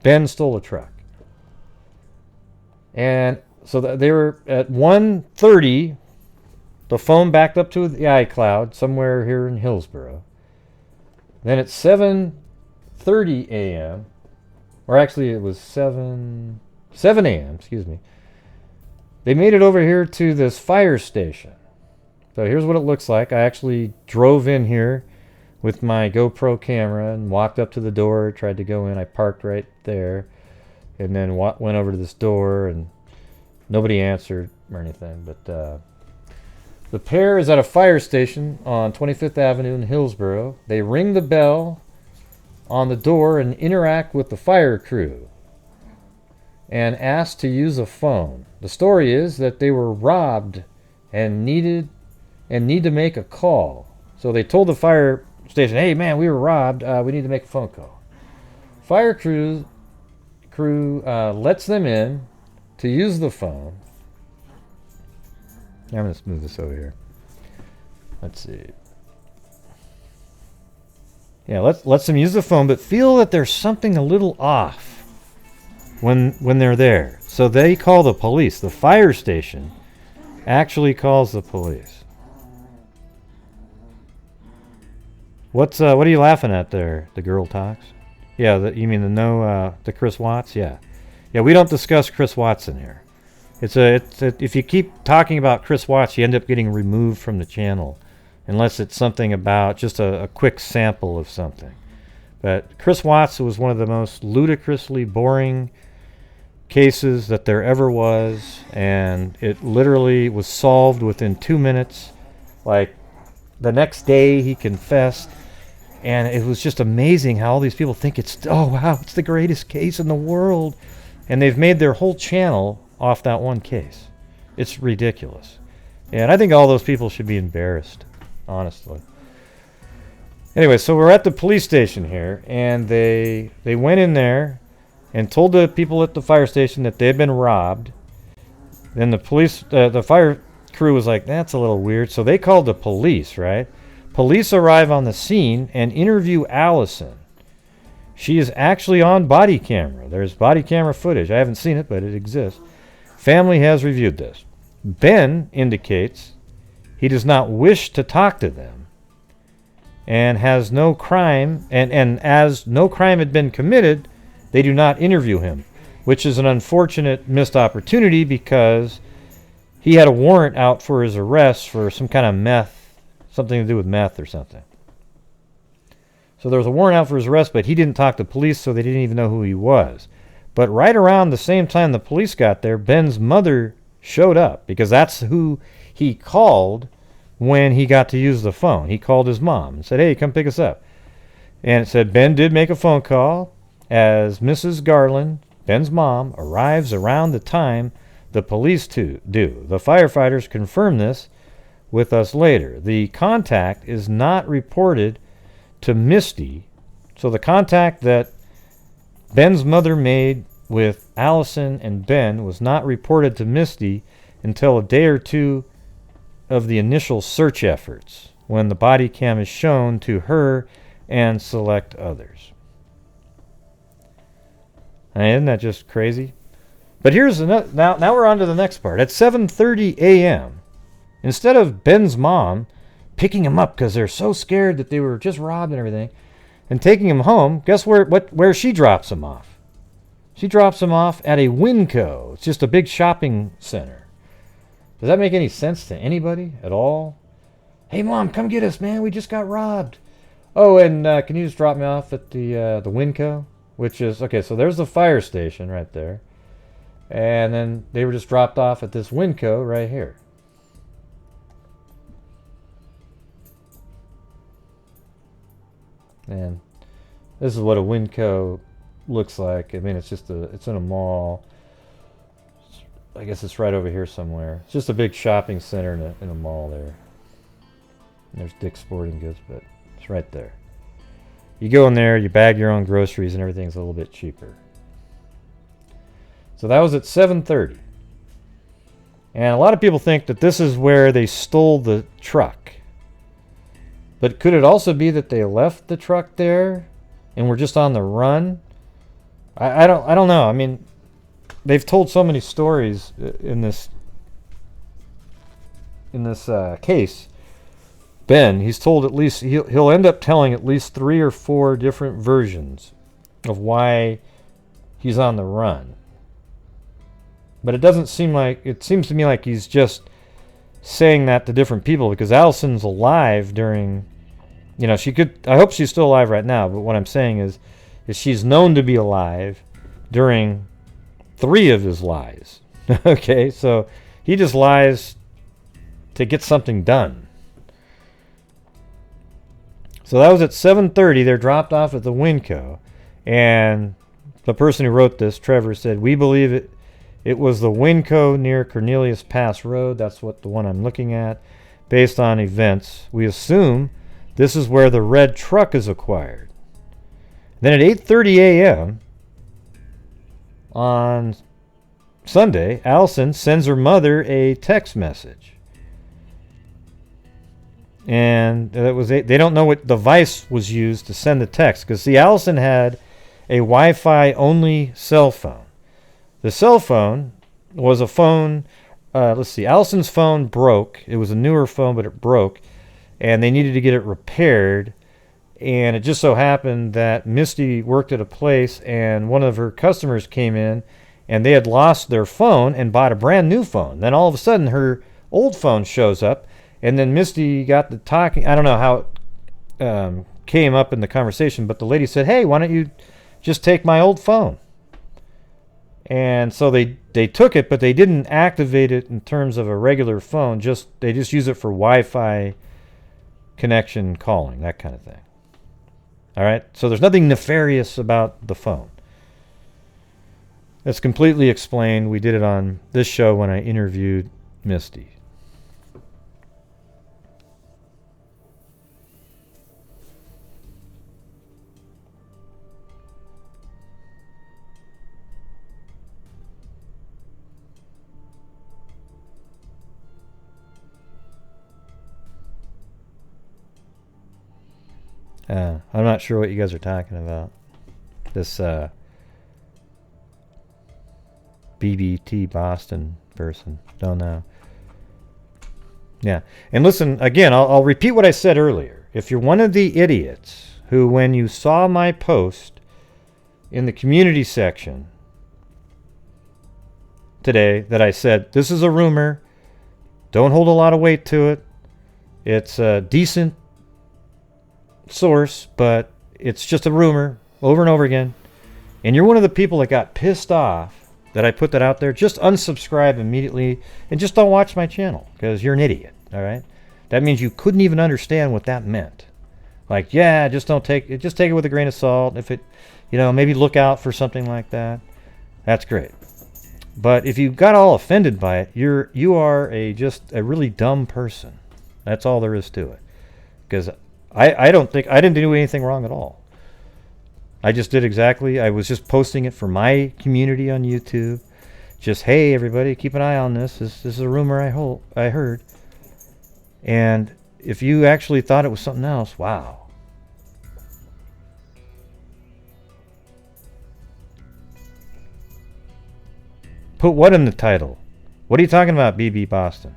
Ben stole a truck, and so they were at 1:30. The phone backed up to the iCloud somewhere here in Hillsboro. Then at 7:30 a.m., or actually it was 7 a.m. Excuse me. They made it over here to this fire station. So here's what it looks like. I actually drove in here with my GoPro camera and walked up to the door, tried to go in. I parked right there and then went over to this door, and nobody answered or anything. But the pair is at a fire station on 25th Avenue in Hillsboro. They ring the bell on the door and interact with the fire crew. and asked to use a phone. The story is that they were robbed and need to make a call. So they told the fire station, hey man, we were robbed, we need to make a phone call. Fire crew lets them in to use the phone. I'm going to move this over here. Let's see. Yeah, lets them use the phone, but feel that there's something a little off when they're there. So they call the police. The fire station actually calls the police. What are you laughing at there? The girl talks. Yeah, you mean the Chris Watts? Yeah, we don't discuss Chris Watts in here. If you keep talking about Chris Watts, you end up getting removed from the channel, unless it's something about just a quick sample of something. But Chris Watts was one of the most ludicrously boring cases that there ever was, and it literally was solved within 2 minutes. Like the next day, he confessed. And it was just amazing how all these people think it's the greatest case in the world. And they've made their whole channel off that one case. It's ridiculous. And I think all those people should be embarrassed, honestly. Anyway, so we're at the police station here, and they went in there and told the people at the fire station that they had been robbed. Then the fire crew was like, that's a little weird. So they called the police, right? Police arrive on the scene and interview Allison. She is actually on body camera. There's body camera footage. I haven't seen it, but it exists. Family has reviewed this. Ben indicates he does not wish to talk to them and has no crime, and as no crime had been committed, they do not interview him, which is an unfortunate missed opportunity because he had a warrant out for his arrest for some kind of meth. Something to do with meth or something. So there was a warrant out for his arrest, but he didn't talk to police, so they didn't even know who he was. But right around the same time the police got there, Ben's mother showed up, because that's who he called when he got to use the phone. He called his mom and said, hey, come pick us up. And it said Ben did make a phone call as Mrs. Garland, Ben's mom, arrives around the time the police do. The firefighters confirm this with us later. The contact is not reported to Misty. So the contact that Ben's mother made with Allison and Ben was not reported to Misty until a day or two of the initial search efforts, when the body cam is shown to her and select others. Isn't that just crazy? But here's another. Now we're on to the next part. At 7:30 a.m., instead of Ben's mom picking him up because they're so scared that they were just robbed and everything, and taking him home, guess where she drops him off? She drops him off at a Winco. It's just a big shopping center. Does that make any sense to anybody at all? Hey, Mom, come get us, man. We just got robbed. Oh, and can you just drop me off at the Winco? Which is, okay, so there's the fire station right there. And then they were just dropped off at this Winco right here. And this is what a Winco looks like. I mean, it's in a mall. I guess it's right over here somewhere. It's just a big shopping center in a mall there. And there's Dick's Sporting Goods, but it's right there. You go in there, you bag your own groceries, and everything's a little bit cheaper. So that was at 7:30. And a lot of people think that this is where they stole the truck. But could it also be that they left the truck there and were just on the run? I don't know. I mean, they've told so many stories in this case. Ben, he's told at least he'll end up telling at least 3 or 4 different versions of why he's on the run. But it seems to me like he's just saying that to different people, because Allison's alive during, I hope she's still alive right now, but what I'm saying is she's known to be alive during 3 of his lies. Okay, so he just lies to get something done. So that was at 7:30. They're dropped off at the Winco, and the person who wrote this, Trevor, said, we believe it was the Winco near Cornelius Pass Road. That's what the one I'm looking at. Based on events, we assume this is where the red truck is acquired. Then at 8:30 a.m. on Sunday, Allison sends her mother a text message. And that was they don't know what device was used to send the text. Because, see, Allison had a Wi-Fi only cell phone. The cell phone was a phone. Let's see. Allison's phone broke. It was a newer phone, but it broke. And they needed to get it repaired. And it just so happened that Misty worked at a place, and one of her customers came in, and they had lost their phone and bought a brand new phone. Then all of a sudden, her old phone shows up, and then Misty got to talking. I don't know how it came up in the conversation, but the lady said, hey, why don't you just take my old phone? And so they took it, but they didn't activate it in terms of a regular phone. They just use it for Wi-Fi connection calling, that kind of thing. All right, so there's nothing nefarious about the phone. It's completely explained. We did it on this show when I interviewed Misty. I'm not sure what you guys are talking about. This BBT Boston person. Don't know. Yeah. And listen, again, I'll repeat what I said earlier. If you're one of the idiots who, when you saw my post in the community section today that I said, this is a rumor, don't hold a lot of weight to it, it's a decent source, but it's just a rumor over and over again, and you're one of the people that got pissed off that I put that out there, just unsubscribe immediately and just don't watch my channel, because you're an idiot. All right, that means you couldn't even understand what that meant. Like, yeah, just take it with a grain of salt. If it, maybe look out for something like that. That's great. But if you got all offended by it, you are just a really dumb person. That's all there is to it. Because I didn't do anything wrong at all. I just did I was just posting it for my community on YouTube. Just, hey, everybody, keep an eye on this. This is a rumor I heard. And if you actually thought it was something else, wow. Put what in the title? What are you talking about, BB Boston?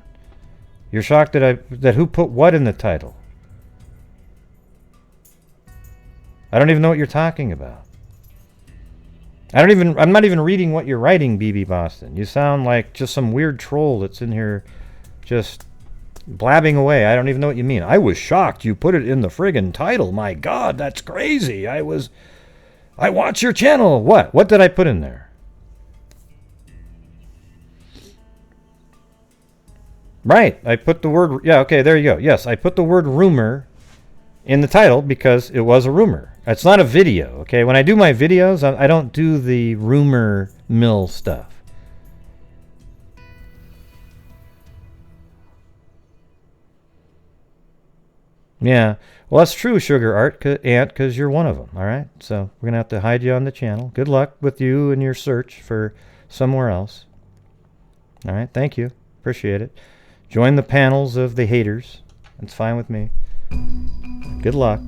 You're shocked that who put what in the title? I don't even know what you're talking about. I'm not even reading what you're writing, BB Boston. You sound like just some weird troll that's in here just blabbing away. I don't even know what you mean. I was shocked you put it in the friggin' title. My God, that's crazy. I watch your channel. What did I put in there? Right, I put the word, yeah, okay, there you go. Yes, I put the word rumor in the title because it was a rumor. It's not a video, okay? When I do my videos, I don't do the rumor mill stuff. Yeah, well, that's true, Sugar Ant, because you're one of them, all right? So we're going to have to hide you on the channel. Good luck with you and your search for somewhere else. All right, thank you. Appreciate it. Join the panels of the haters. That's fine with me. Good luck.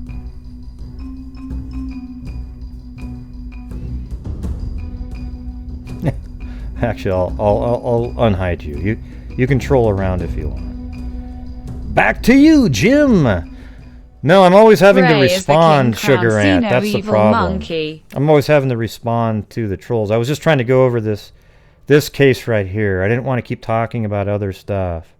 Actually, I'll unhide you. You can troll around if you want. Back to you, Jim. No, I'm always having to respond, Sugar Ant. That's the problem. Monkey. I'm always having to respond to the trolls. I was just trying to go over this case right here. I didn't want to keep talking about other stuff.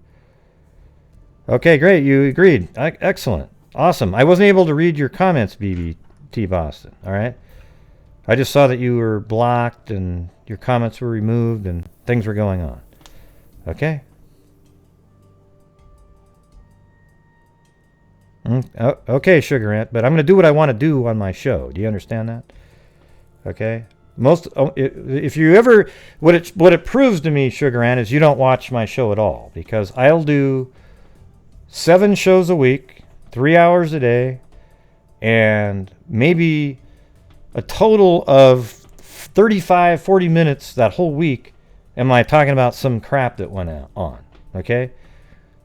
Okay, great. You agreed. Excellent. Awesome. I wasn't able to read your comments, BBT Boston. All right? I just saw that you were blocked and your comments were removed and things were going on. Okay? Okay, Sugar Ant, but I'm going to do what I want to do on my show. Do you understand that? Okay? if you ever, what it proves to me, Sugar Ann, is you don't watch my show at all, because I'll do 7 shows a week, 3 hours a day, and maybe a total of 35, 40 minutes that whole week am I talking about some crap that went on, okay?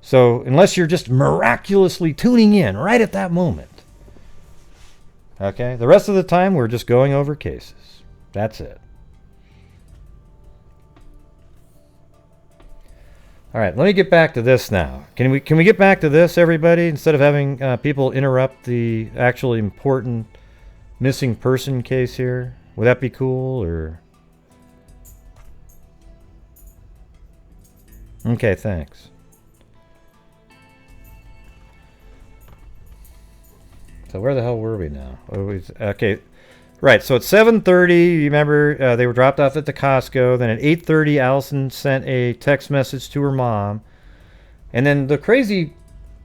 So unless you're just miraculously tuning in right at that moment, okay, the rest of the time we're just going over cases. That's it. All right, let me get back to this now. Can we get back to this, everybody, instead of having people interrupt the actually important missing person case here? Would that be cool, or? Okay, thanks. So where the hell were we now? Okay. Right, so at 7:30, you remember they were dropped off at the Costco. Then at 8:30, Allison sent a text message to her mom. And then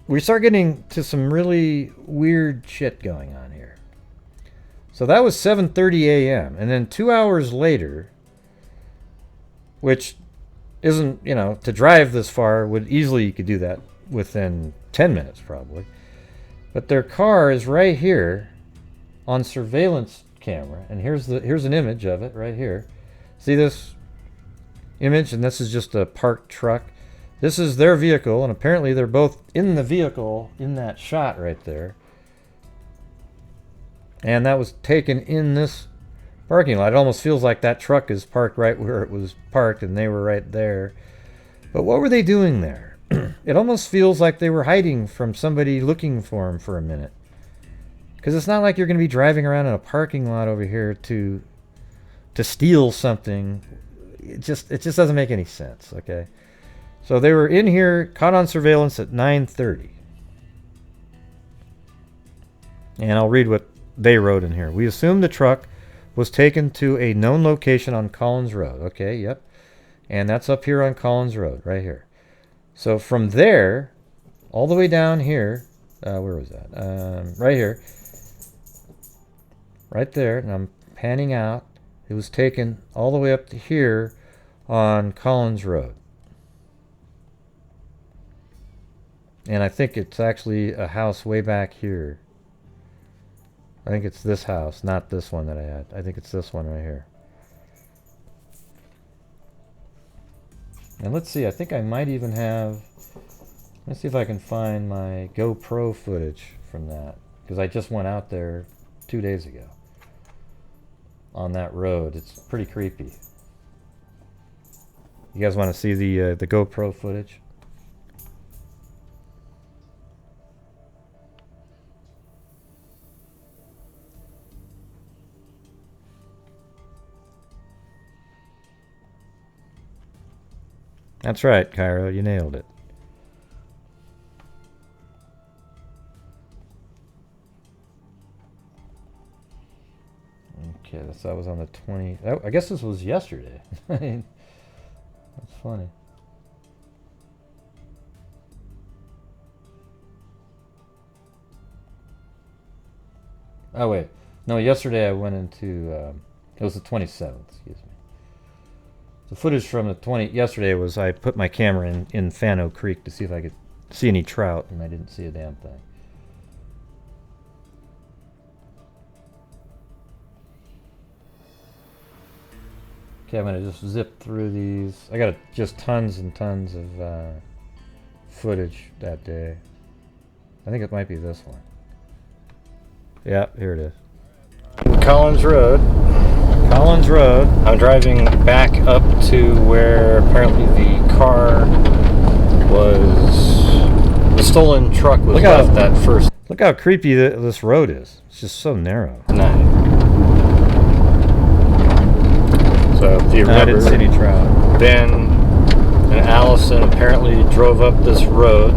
we start getting to some really weird shit going on here. So that was 7:30 a.m. And then 2 hours later, which isn't, to drive this far, you could do that within 10 minutes probably. But their car is right here on surveillance camera, and here's an image of it right here. See this image? And this is just a parked truck. This is their vehicle, and apparently they're both in the vehicle in that shot right there. And that was taken in this parking lot. It almost feels like that truck is parked right where it was parked, and they were right there. But what were they doing there? It almost feels like they were hiding from somebody looking for them for a minute. Because it's not like you're going to be driving around in a parking lot over here to steal something. It just doesn't make any sense, okay? So they were in here, caught on surveillance at 9:30. And I'll read what they wrote in here. We assume the truck was taken to a known location on Collins Road. Okay, yep. And that's up here on Collins Road, right here. So from there, all the way down here, where was that? Right here. Right there, and I'm panning out. It was taken all the way up to here on Collins Road. And I think it's actually a house way back here. I think it's this house, not this one that I had. I think it's this one right here. And let's see, I think I might even have... Let's see if I can find my GoPro footage from that. Because I just went out there 2 days ago. On that road. It's pretty creepy. You guys want to see the GoPro footage? That's right, Kyron, you nailed it. Okay, that was on the 20th. I guess this was yesterday. That's funny. Oh, wait. No, yesterday I went into... it was the 27th, excuse me. The footage from the yesterday was I put my camera in Fano Creek to see if I could see any trout, and I didn't see a damn thing. Okay, I'm going to just zip through these. I got just tons and tons of footage that day. I think it might be this one. Yeah, here it is. Collins Road. Collins Road. I'm driving back up to where apparently the car the stolen truck was left that first. Look how creepy this road is. It's just so narrow. Night. So if you remember, I didn't see any trout. Ben and Allison apparently drove up this road.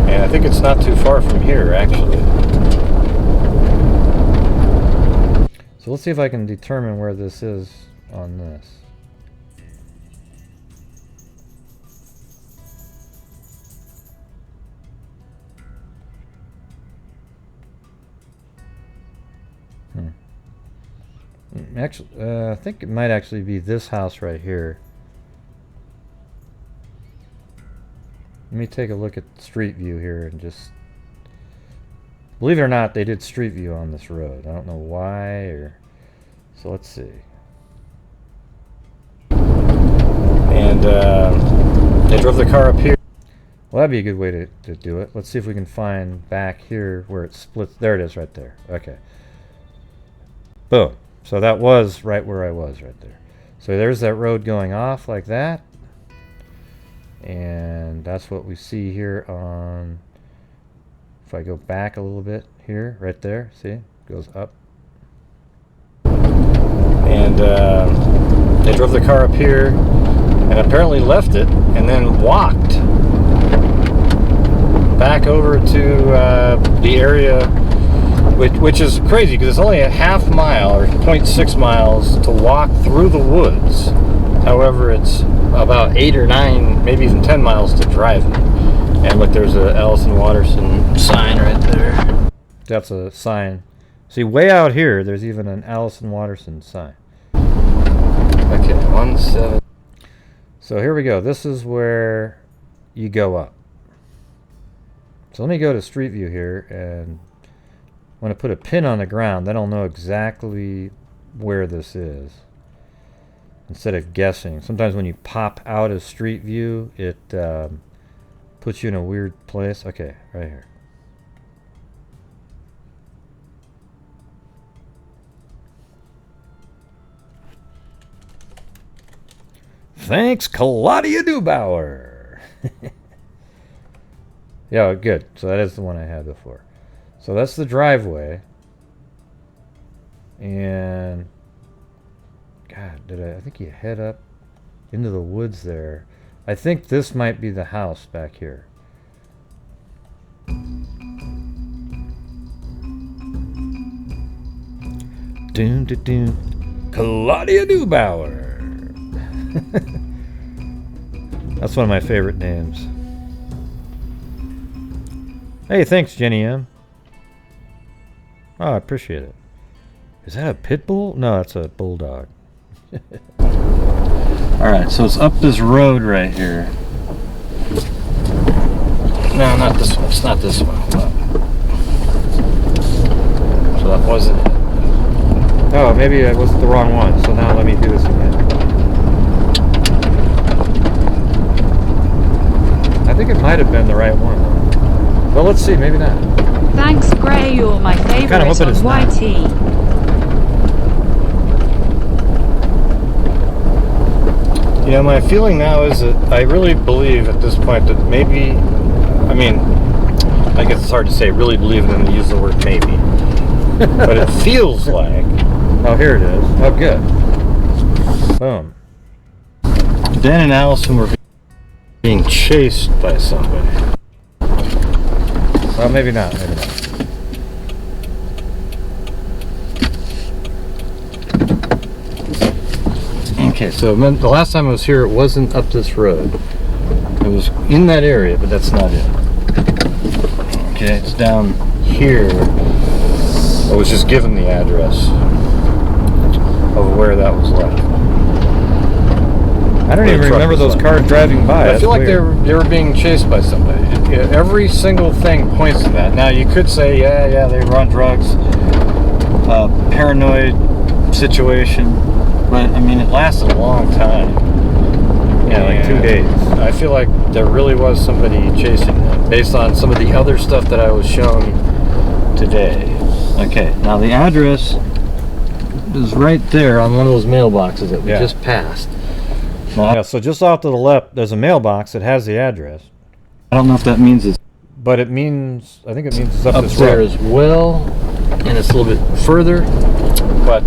And I think it's not too far from here, actually. So let's see if I can determine where this is on this. Actually, I think it might actually be this house right here. Let me take a look at Street View here and just... Believe it or not, they did Street View on this road. I don't know why, or... So let's see. And they drove the car up here. Well, that'd be a good way to do it. Let's see if we can find back here where it splits. There it is right there. Okay. Boom. So that was right where I was right there. So there's that road going off like that. And that's what we see here on... If I go back a little bit here, right there, see? It goes up. And they drove the car up here and apparently left it and then walked back over to the area, which is crazy because it's only a half mile or 0.6 miles to walk through the woods. However, it's about 8 or 9, maybe even 10 miles to drive it. And look, there's a Allison Watterson sign right there. That's a sign. See, way out here, there's even an Allison Watterson sign. Okay, 17. So here we go. This is where you go up. So let me go to Street View here, and I'm going to put a pin on the ground. Then I'll know exactly where this is, instead of guessing. Sometimes when you pop out of Street View, it puts you in a weird place. Okay, right here. Thanks, Claudia Dubauer. Yeah, good. So that is the one I had before. So that's the driveway. And God, I think you head up into the woods there. I think this might be the house back here. Doon to doon. Claudia Dubauer. That's one of my favorite names. Hey, thanks, Jenny M. Oh, I appreciate it. Is that a pit bull? No, that's a bulldog. Alright, so it's up this road right here. No, not this one. It's not this one. So that wasn't it. Oh, maybe I was the wrong one. So now let me do this again. I think it might have been the right one. Well, let's see. Maybe not. Thanks, Gray. You're my favorite Kinda hoping it's on YT. You know, my feeling now is that I really believe at this point that maybe, I mean, I guess it's hard to say really believe in them to use the word maybe. But it feels like, oh, here it is. Oh, good. Boom. Dan and Allison were being chased by somebody. Well, maybe not. Maybe not. Okay, so the last time I was here, it wasn't up this road. It was in that area, but that's not it. Okay, it's down here. I was just given the address of where that was left. I don't even remember those cars driving by. I feel like they were being chased by somebody. Every single thing points to that. Now, you could say, yeah, they were on drugs. Paranoid situation. But, I mean, it lasted a long time. Yeah, like 2 days. I feel like there really was somebody chasing them, based on some of the other stuff that I was shown today. Okay, now the address is right there on one of those mailboxes that we just passed. Yeah, so just off to the left, there's a mailbox that has the address. I don't know if that means it's... But it means, I think it means it's up this there road. as well, and it's a little bit further. But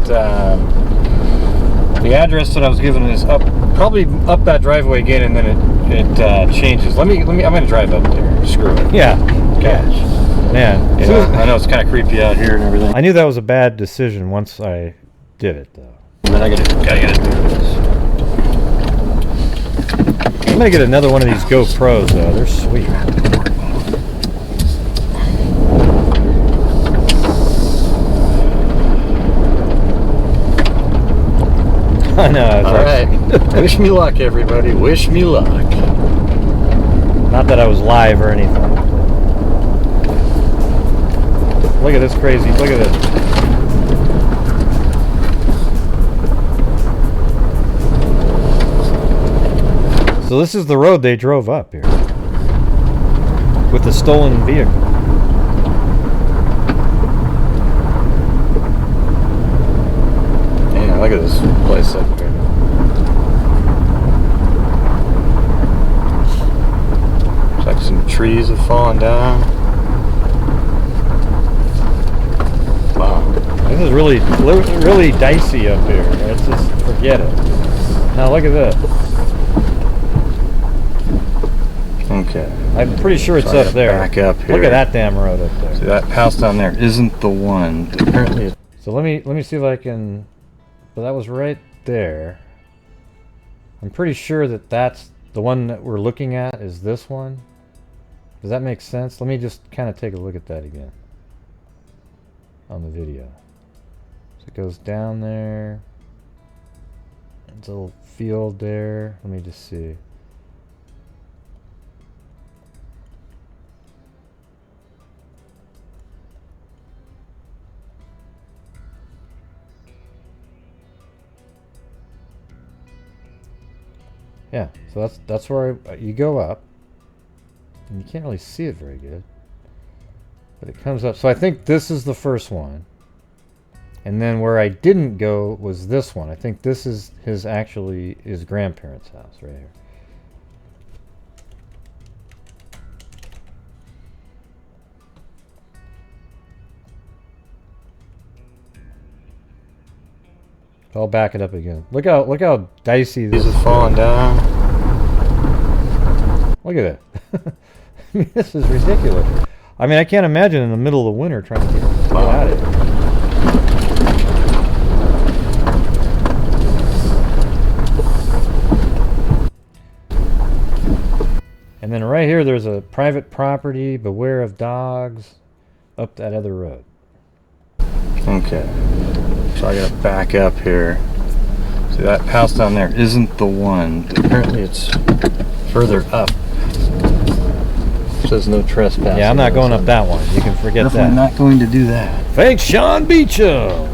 the address that I was given is up, probably up that driveway again, and then it changes. I'm gonna drive up there. Screw it. Yeah. Gosh. Man. I know it's kind of creepy out here and everything. I knew that was a bad decision once I did it, though. And then I gotta get it through this. I'm gonna get another one of these GoPros, though. They're sweet. No, All right. Wish me luck, everybody. Wish me luck. Not that I was live or anything. Look at this crazy. Look at this. So this is the road they drove up here with the stolen vehicle. Yeah, look at this place up here. Looks like some trees have fallen down. Wow. This is really dicey up here. It's just forget it. Now look at this. Okay. I'm pretty sure it's up there. Back up here. Look at that damn road up there. See, that house down there isn't the one. Apparently. So let me see if I can. So that was right there. I'm pretty sure that that's the one that we're looking at is this one. Does that make sense? Let me just kind of take a look at that again on the video. So it goes down there. There's a little field there. Let me just see. Yeah, so that's where you go up, and you can't really see it very good, but it comes up. So I think this is the first one, and then where I didn't go was this one. I think this is his grandparents' house right here. I'll back it up again. Look how dicey this is falling down. Look at it. I mean, this is ridiculous. I mean, I can't imagine in the middle of the winter trying to get out of here. And then right here, there's a private property. Beware of dogs. Up that other road. Okay. So I gotta back up here. See, that house down there isn't the one. Apparently it's further up. It says no trespassing. Yeah, I'm not going up that one. You can forget that. Definitely not going to do that. Thanks, Sean Beecham.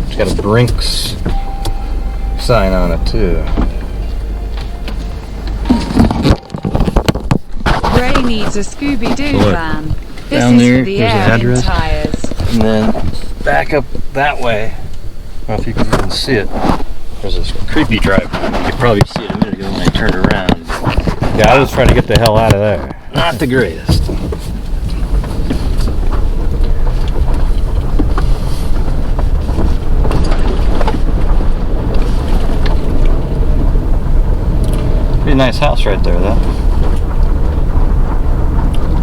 It's got a Brinks sign on it too. Ray needs a Scooby-Doo van. This Down is there, for the there's an air address. tires. And then back up that way. I don't know if you can even see it. There's this creepy driveway. You could probably see it a minute ago when I turned around. Yeah, I was trying to get the hell out of there. Not the greatest. Pretty nice house right there, though.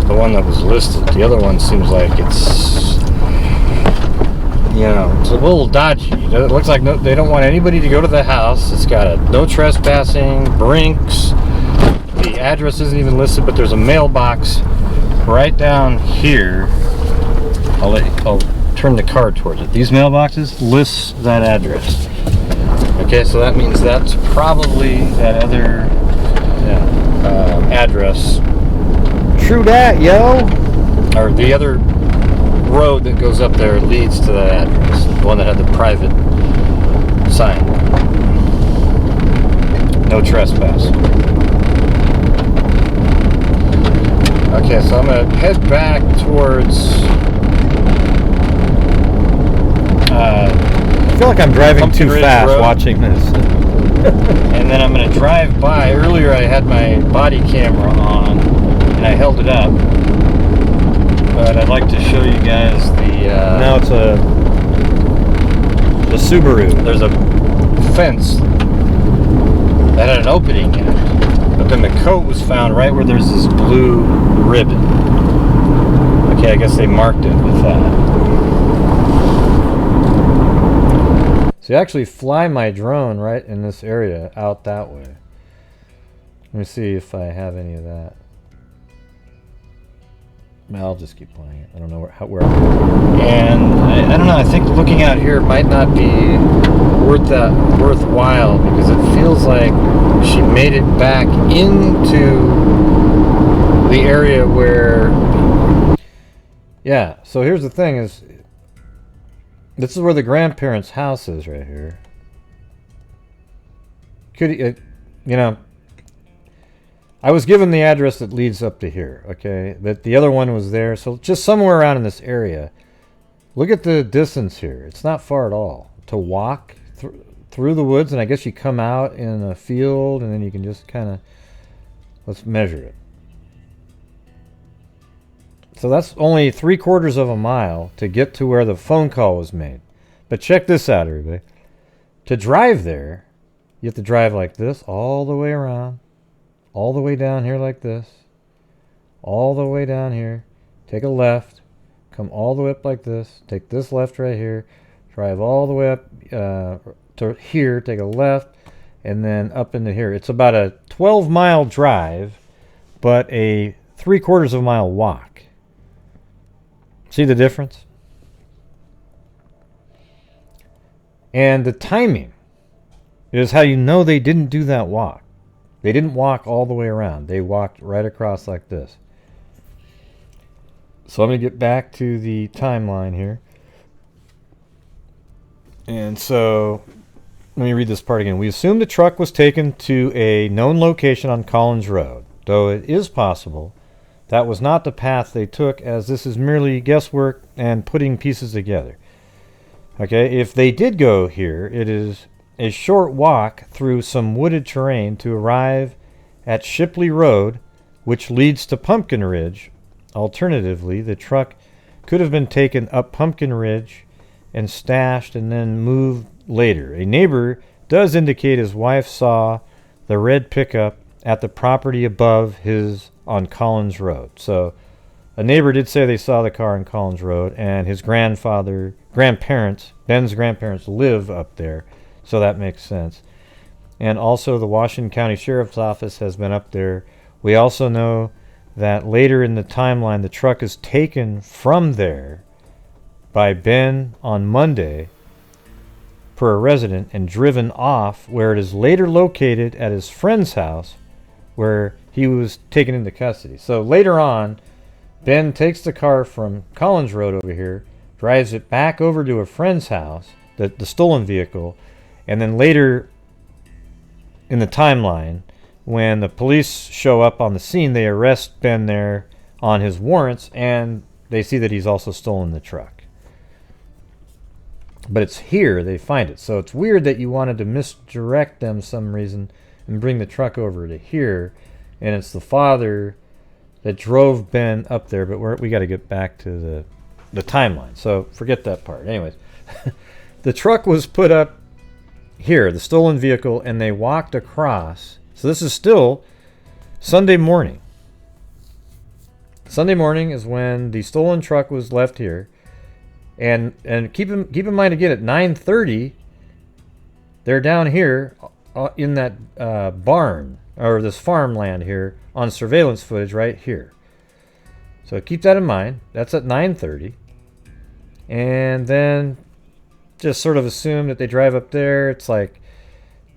The one that was listed. The other one seems like it's, you know, it's a little dodgy. It looks like they don't want anybody to go to the house. It's got a no trespassing, Brinks. The address isn't even listed, but there's a mailbox right down here. I'll turn the car towards it. These mailboxes lists that address. Okay, so that means that's probably that other address. True that, yo. Or the other road that goes up there leads to that address. The one that had the private sign. No trespass. Okay, so I'm going to head back towards... I feel like I'm driving Pumpkin too Ridge fast Road. watching this. And then I'm going to drive by. Earlier I had my body camera on and I held it up. But I'd like to show you guys the... Now it's the Subaru. There's a fence that had an opening in it. But then the coat was found right where there's this blue ribbon. Okay, I guess they marked it with that. So you actually fly my drone right in this area out that way. Let me see if I have any of that. I'll just keep playing it. I don't know where. And I don't know. I think looking out here might not be worthwhile because it feels like she made it back into the area where. Yeah. So here's the thing: is this is where the grandparents' house is right here. Could you know? I was given the address that leads up to here, okay? But the other one was there, so just somewhere around in this area. Look at the distance here. It's not far at all. To walk through the woods, and I guess you come out in a field, and then you can just kind of... Let's measure it. So that's only 3/4 of a mile to get to where the phone call was made. But check this out, everybody. To drive there, you have to drive like this all the way around. All the way down here like this. All the way down here. Take a left. Come all the way up like this. Take this left right here. Drive all the way up to here. Take a left. And then up into here. It's about a 12-mile drive, but a 3/4 of a mile walk. See the difference? And the timing is how you know they didn't do that walk. They didn't walk all the way around. They walked right across like this. So I'm going to get back to the timeline here. And so, let me read this part again. We assume the truck was taken to a known location on Collins Road, though it is possible that was not the path they took, as this is merely guesswork and putting pieces together. Okay, if they did go here, it is a short walk through some wooded terrain to arrive at Shipley Road, which leads to Pumpkin Ridge. Alternatively, the truck could have been taken up Pumpkin Ridge and stashed and then moved later. A neighbor does indicate his wife saw the red pickup at the property above his on Collins Road. So a neighbor did say they saw the car on Collins Road, and his Ben's grandparents live up there. So that makes sense. And also the Washington County Sheriff's Office has been up there. We also know that later in the timeline, the truck is taken from there by Ben on Monday per a resident and driven off, where it is later located at his friend's house where he was taken into custody. So later on, Ben takes the car from Collins Road over here, drives it back over to a friend's house, the stolen vehicle. And then later in the timeline, when the police show up on the scene, they arrest Ben there on his warrants, and they see that he's also stolen the truck. But it's here they find it. So it's weird that you wanted to misdirect them some reason and bring the truck over to here. And it's the father that drove Ben up there. But we got to get back to the timeline. So forget that part. Anyways, the truck was put up here, the stolen vehicle, and they walked across. So this is still Sunday morning. Sunday morning is when the stolen truck was left here. And keep in mind again, at 9:30, they're down here in that barn, or this farmland here, on surveillance footage right here. So keep that in mind. That's at 9:30. And then just sort of assume that they drive up there. It's like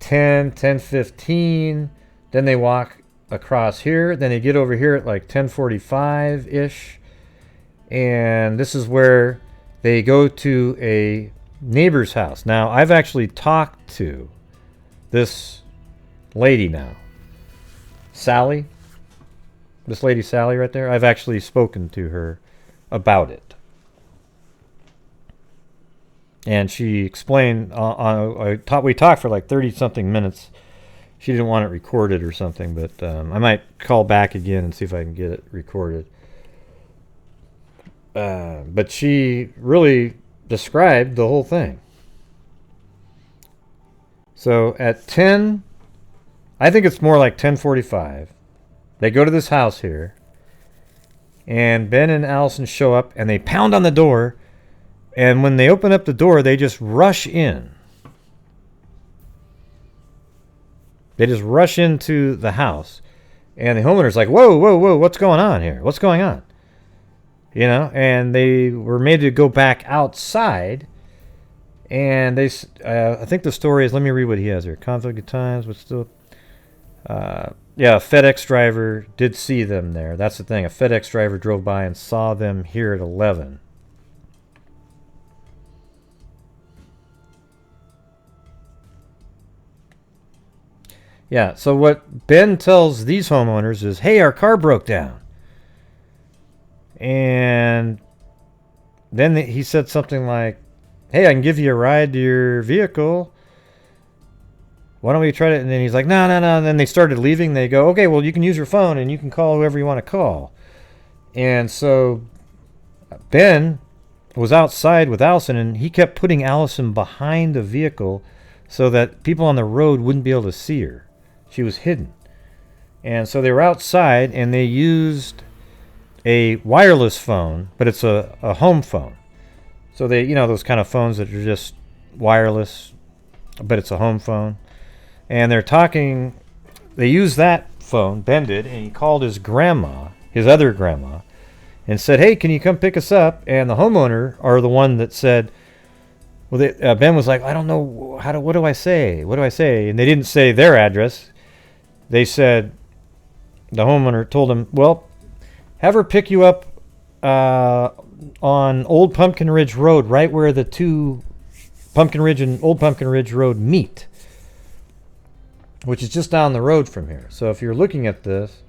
10:15. Then they walk across here. Then they get over here at like 10:45-ish. And this is where they go to a neighbor's house. Now, I've actually talked to this lady now. Sally. This lady Sally right there. I've actually spoken to her about it. And she explained, we talked for like 30-something minutes. She didn't want it recorded or something, but I might call back again and see if I can get it recorded. But she really described the whole thing. So at 10, I think it's more like 10:45, they go to this house here, and Ben and Allison show up, and they pound on the door, and when they open up the door, they just rush in. They just rush into the house, and the homeowner's like, whoa, whoa, whoa, what's going on here? What's going on? You know, and they were made to go back outside. And they, I think the story is, let me read what he has here. Conflict at times, but still, yeah, a FedEx driver did see them there. That's the thing. A FedEx driver drove by and saw them here at 11. Yeah, so what Ben tells these homeowners is, hey, our car broke down. And then he said something like, hey, I can give you a ride to your vehicle. Why don't we try it? And then he's like, no. And then they started leaving. They go, okay, well, you can use your phone and you can call whoever you want to call. And so Ben was outside with Allison, and he kept putting Allison behind the vehicle so that people on the road wouldn't be able to see her. She was hidden. And so they were outside, and they used a wireless phone, but it's a home phone. So they, you know, those kind of phones that are just wireless, but it's a home phone. And they're talking, they used that phone, Ben did, and he called his grandma, his other grandma, and said, hey, can you come pick us up? And the homeowner, or the one that said, well, Ben was like, I don't know, what do I say? What do I say? And they didn't say their address. They said, the homeowner told him, well, have her pick you up on Old Pumpkin Ridge Road, right where the two Pumpkin Ridge and Old Pumpkin Ridge Road meet, which is just down the road from here. So if you're looking at this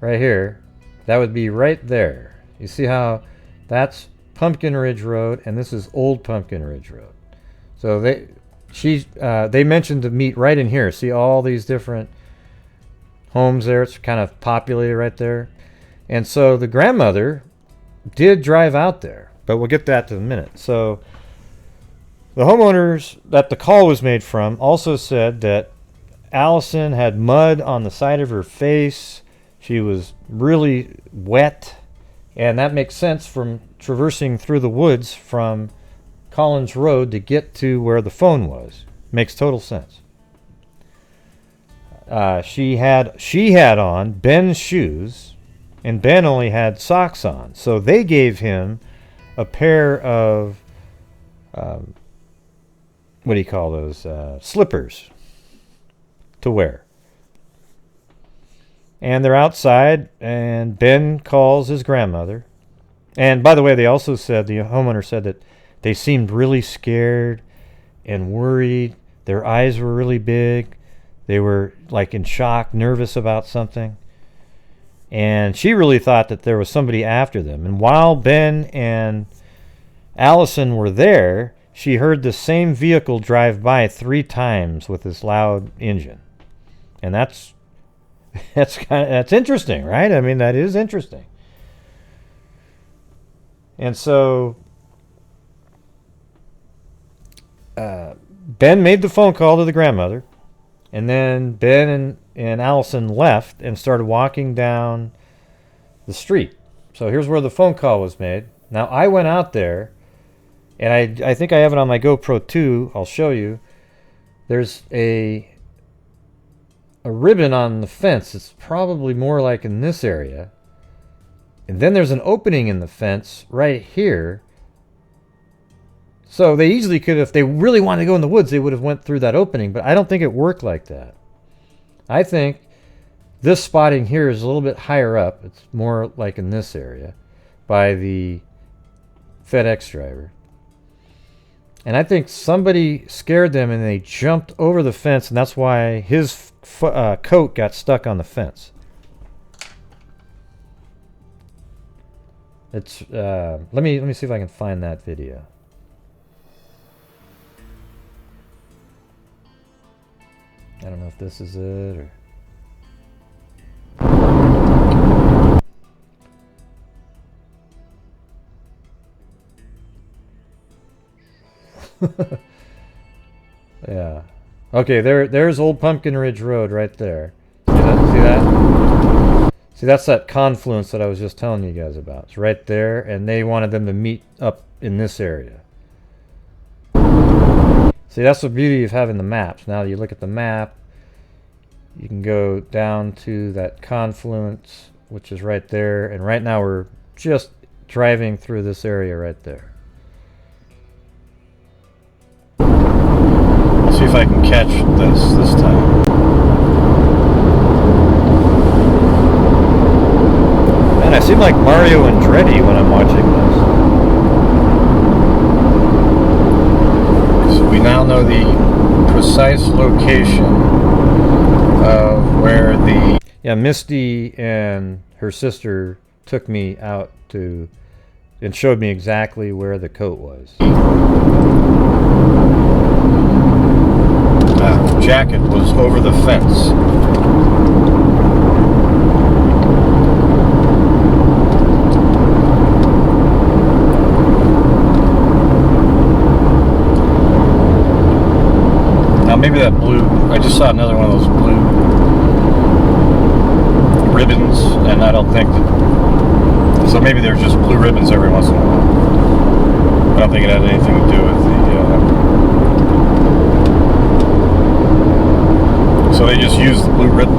right here, that would be right there. You see how that's Pumpkin Ridge Road, and this is Old Pumpkin Ridge Road. So they mentioned to meet right in here. See all these different homes there? It's kind of populated right there. And so the grandmother did drive out there, but we'll get that in a minute. So the homeowners that the call was made from also said that Allison had mud on the side of her face. She was really wet, and that makes sense from traversing through the woods from Collins Road to get to where the phone was. Makes total sense. She had on Ben's shoes, and Ben only had socks on. So they gave him a pair of, what do you call those? Slippers to wear. And they're outside, and Ben calls his grandmother. And by the way, they also said, the homeowner said that they seemed really scared and worried. Their eyes were really big. They were like in shock, nervous about something. And she really thought that there was somebody after them. And while Ben and Allison were there, she heard the same vehicle drive by 3 times with this loud engine. And that's interesting, right? I mean, that is interesting. And so Ben made the phone call to the grandmother, and then Ben and Allison left and started walking down the street. So here's where the phone call was made. Now I went out there, and I think I have it on my GoPro too. I'll show you. There's a ribbon on the fence. It's probably more like in this area. And then there's an opening in the fence right here. So they easily could, if they really wanted to go in the woods, they would have went through that opening. But I don't think it worked like that. I think this spotting here is a little bit higher up. It's more like in this area by the FedEx driver. And I think somebody scared them and they jumped over the fence, and that's why his coat got stuck on the fence. It's let me see if I can find that video. I don't know if this is it or. Yeah. Okay, there's Old Pumpkin Ridge Road right there. See that? See, that's that confluence that I was just telling you guys about. It's right there, and they wanted them to meet up in this area. See, that's the beauty of having the maps. Now you look at the map, you can go down to that confluence which is right there. And right now we're just driving through this area right there. Let's see if I can catch this time. Man, I seem like Mario and Andretti when I'm watching this. So we now know the precise location of where the... Yeah, Misty and her sister took me out to and showed me exactly where the coat was. Jacket was over the fence. Now maybe that blue, I just saw another one of those blue ribbons, and I don't think that, so maybe there's just blue ribbons every once in a while. I don't think it had anything to do with the, so they just used the blue ribbon,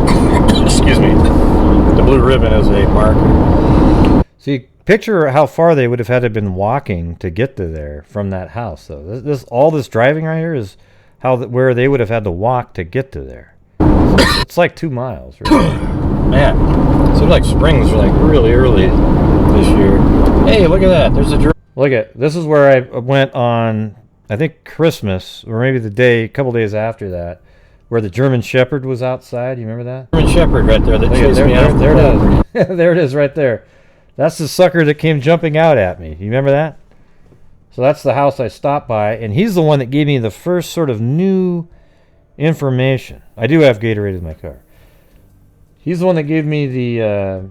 excuse me, the blue ribbon as a marker. See, picture how far they would have had to have been walking to get to there from that house, though. All this driving right here is where they would have had to walk to get to there. So it's like 2 miles, really. Man, it seems like springs are like really early this year. Hey, look at that. There's a... Look at, this is where I went on, I think Christmas, or maybe a couple days after that, where the German Shepherd was outside. You remember that? German Shepherd right there that chased me out. There it is. There it is right there. That's the sucker that came jumping out at me. You remember that? So that's the house I stopped by, and he's the one that gave me the first sort of new information. I do have Gatorade in my car. He's the one that gave me the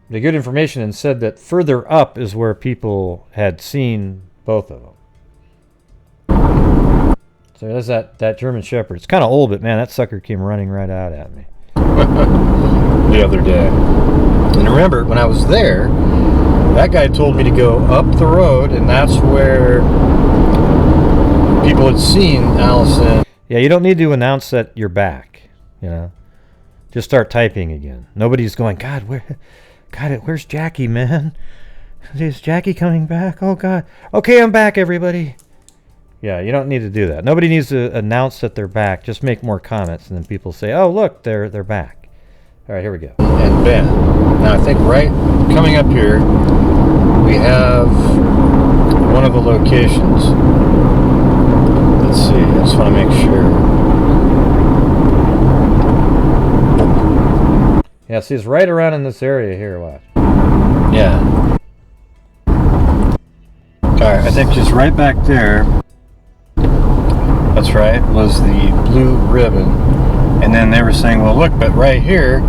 good information and said that further up is where people had seen both of them. So there's that German Shepherd. It's kind of old, but man, that sucker came running right out at me. The other day. And remember, when I was there, that guy told me to go up the road, and that's where people had seen Allison. Yeah, you don't need to announce that you're back, you know. Just start typing again. Nobody's going, God, where's Jackie, man? Is Jackie coming back? Oh, God. Okay, I'm back, everybody. Yeah, you don't need to do that. Nobody needs to announce that they're back. Just make more comments, and then people say, oh, look, they're back. All right, here we go. And Ben. Now, I think right coming up here, we have one of the locations. Let's see. I just want to make sure. Yeah, see, it's right around in this area here. Watch. Yeah. Alright, I think just right back there, that's right, was the blue ribbon. And then they were saying, well, look, but right here,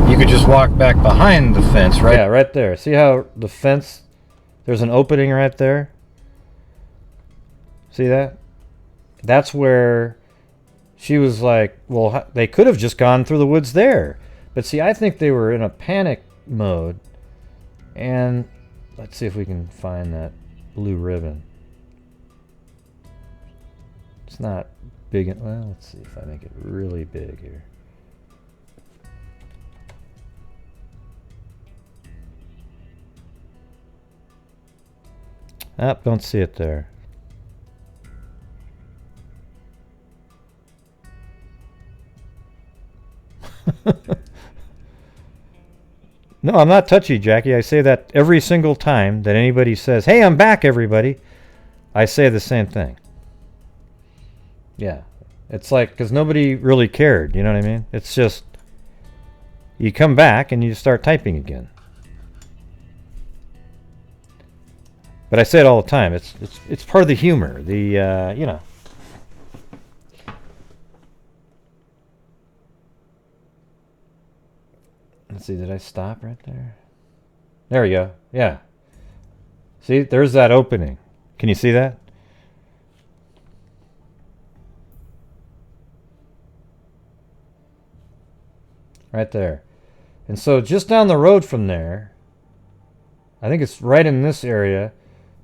you could just walk back behind the fence, right? Yeah, right there. See how the fence, there's an opening right there? See that? That's where she was like, well, they could have just gone through the woods there. But see, I think they were in a panic mode. And let's see if we can find that blue ribbon. It's not big. Well, let's see if I make it really big here. Ah, don't see it there. No, I'm not touchy, Jackie. I say that every single time that anybody says, hey, I'm back, everybody. I say the same thing. Yeah. It's like, because nobody really cared, you know what I mean? It's just, you come back and you start typing again. But I say it all the time. It's part of the humor. The, you know. Let's see, did I stop right there? There we go. Yeah. See, there's that opening. Can you see that? Right there. And so just down the road from there, I think it's right in this area,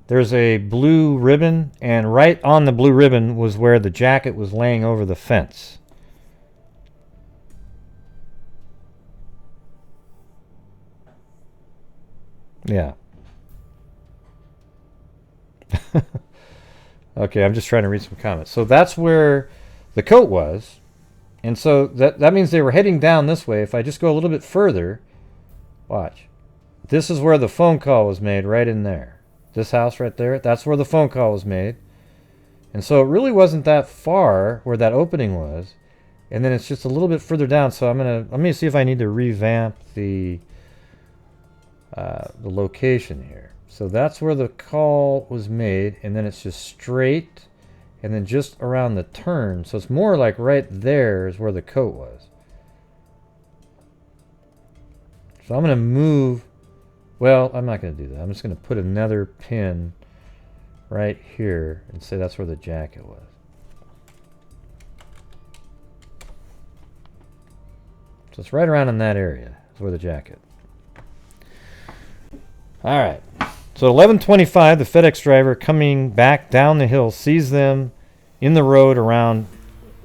there's a blue ribbon, and right on the blue ribbon was where the jacket was laying over the fence. Yeah. Okay, I'm just trying to read some comments. So that's where the coat was. And so that means they were heading down this way. If I just go a little bit further, watch. This is where the phone call was made, right in there. This house right there, that's where the phone call was made. And so it really wasn't that far where that opening was. And then it's just a little bit further down. So I'm gonna see if I need to revamp the location here. So that's where the call was made, and then it's just straight, and then just around the turn. So it's more like right there is where the coat was. So I'm going to move. Well, I'm not going to do that. I'm just going to put another pin right here and say that's where the jacket was. So it's right around in that area is where the jacket. All right. So 11:25, the FedEx driver coming back down the hill sees them in the road around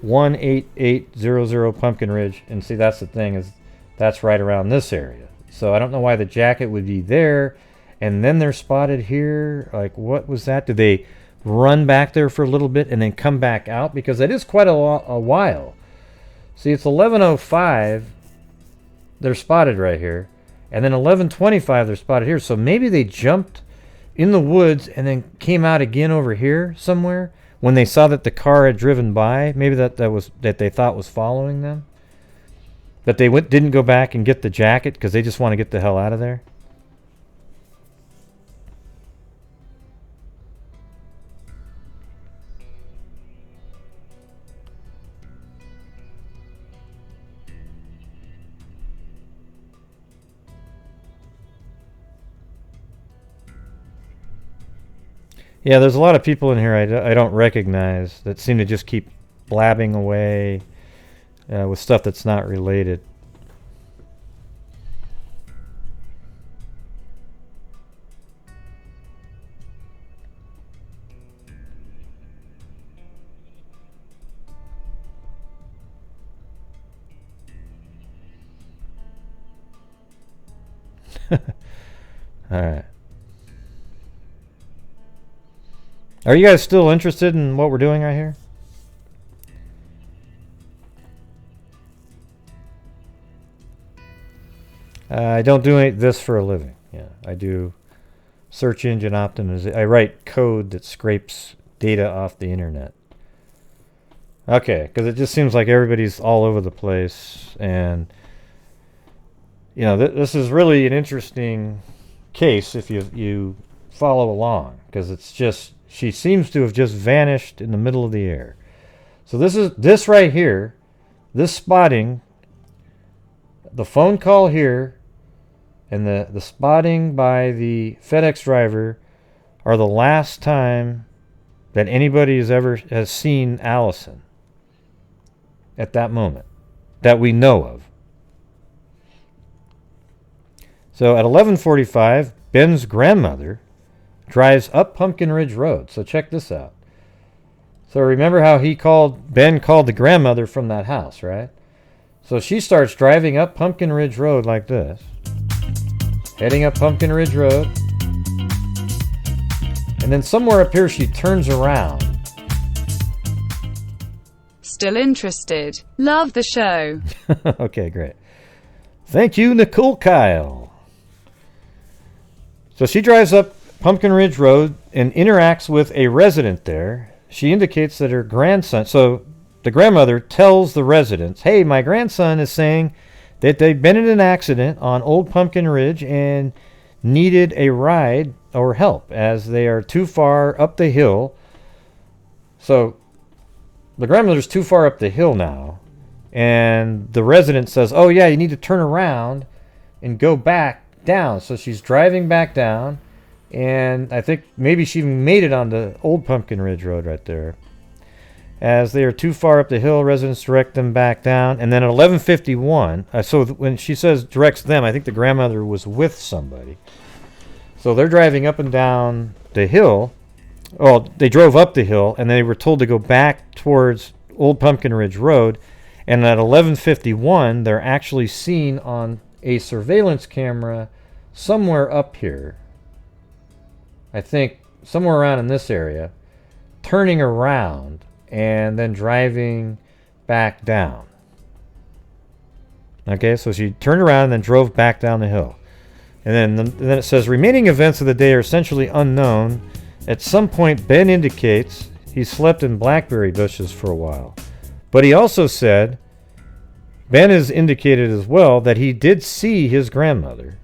18800 Pumpkin Ridge. And see, that's the thing, is that's right around this area. So I don't know why the jacket would be there. And then they're spotted here. Like, what was that? Did they run back there for a little bit and then come back out? Because that is quite a while. See, it's 11:05. They're spotted right here. And then 11:25, they're spotted here. So maybe they jumped in the woods and then came out again over here somewhere when they saw that the car had driven by. Maybe that they thought was following them. That they didn't go back and get the jacket because they just want to get the hell out of there. Yeah, there's a lot of people in here I don't recognize that seem to just keep blabbing away with stuff that's not related. All right. Are you guys still interested in what we're doing right here? I don't do this for a living. Yeah, I do search engine optimization. I write code that scrapes data off the internet. Okay, because it just seems like everybody's all over the place, and you know this is really an interesting case if you follow along, because it's just. She seems to have just vanished in the middle of the air. So this right here, this spotting, the phone call here, and the spotting by the FedEx driver are the last time that anybody has seen Allison at that moment that we know of. So at 11:45, Ben's grandmother drives up Pumpkin Ridge Road. So check this out. So remember how Ben called the grandmother from that house, right? So she starts driving up Pumpkin Ridge Road like this. Heading up Pumpkin Ridge Road. And then somewhere up here she turns around. Still interested. Love the show. Okay, great. Thank you, Nicole Kyle. So she drives up Pumpkin Ridge Road and interacts with a resident there. She indicates that her grandson, so the grandmother tells the residents, hey, my grandson is saying that they've been in an accident on Old Pumpkin Ridge and needed a ride or help as they are too far up the hill. So the grandmother's too far up the hill now, and the resident says, oh yeah, you need to turn around and go back down. So she's driving back down. And I think maybe she even made it on the Old Pumpkin Ridge Road right there. As they are too far up the hill, residents direct them back down. And then at 11:51, so when she says directs them, I think the grandmother was with somebody. So they're driving up and down the hill. Well, they drove up the hill, and they were told to go back towards Old Pumpkin Ridge Road. And at 11:51, they're actually seen on a surveillance camera somewhere up here. I think somewhere around in this area, turning around and then driving back down. Okay, so she turned around and then drove back down the hill. And then it says, remaining events of the day are essentially unknown. At some point, Ben indicates he slept in blackberry bushes for a while. But he also said, Ben has indicated as well that he did see his grandmother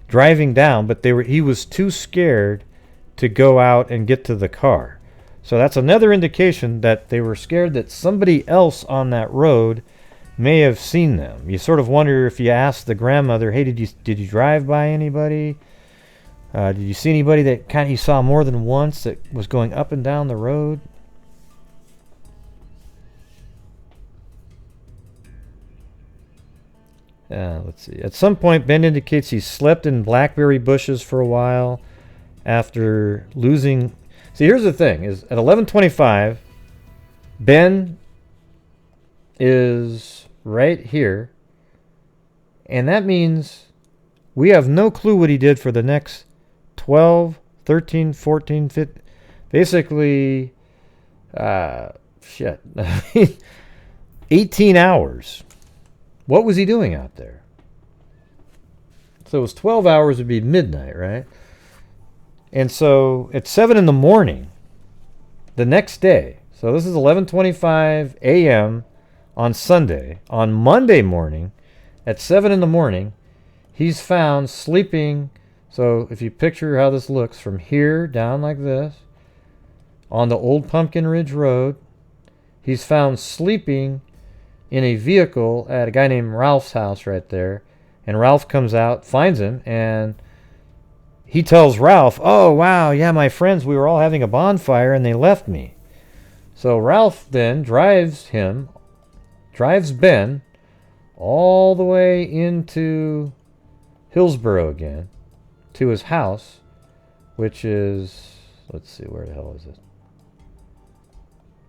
driving down, but he was too scared to go out and get to the car. So that's another indication that they were scared that somebody else on that road may have seen them. You sort of wonder if you ask the grandmother, hey, did you drive by anybody? Did you see anybody that kind of you saw more than once that was going up and down the road? Let's see. At some point, Ben indicates he slept in blackberry bushes for a while after losing. See, here's the thing: is at 11:25, Ben is right here, and that means we have no clue what he did for the next 12, 13, 14, 15, basically, 18 hours. What was he doing out there? So it was 12 hours would be midnight, right? And so at 7 in the morning, the next day, so this is 11:25 a.m. on Sunday. On Monday morning, at 7 in the morning, he's found sleeping. So if you picture how this looks from here down like this, on the old Pumpkin Ridge Road, he's found sleeping in a vehicle at a guy named Ralph's house right there. And Ralph comes out, finds him, and he tells Ralph, oh, wow, yeah, my friends, we were all having a bonfire and they left me. So Ralph then drives Ben all the way into Hillsboro again to his house, which is, let's see, where the hell is it?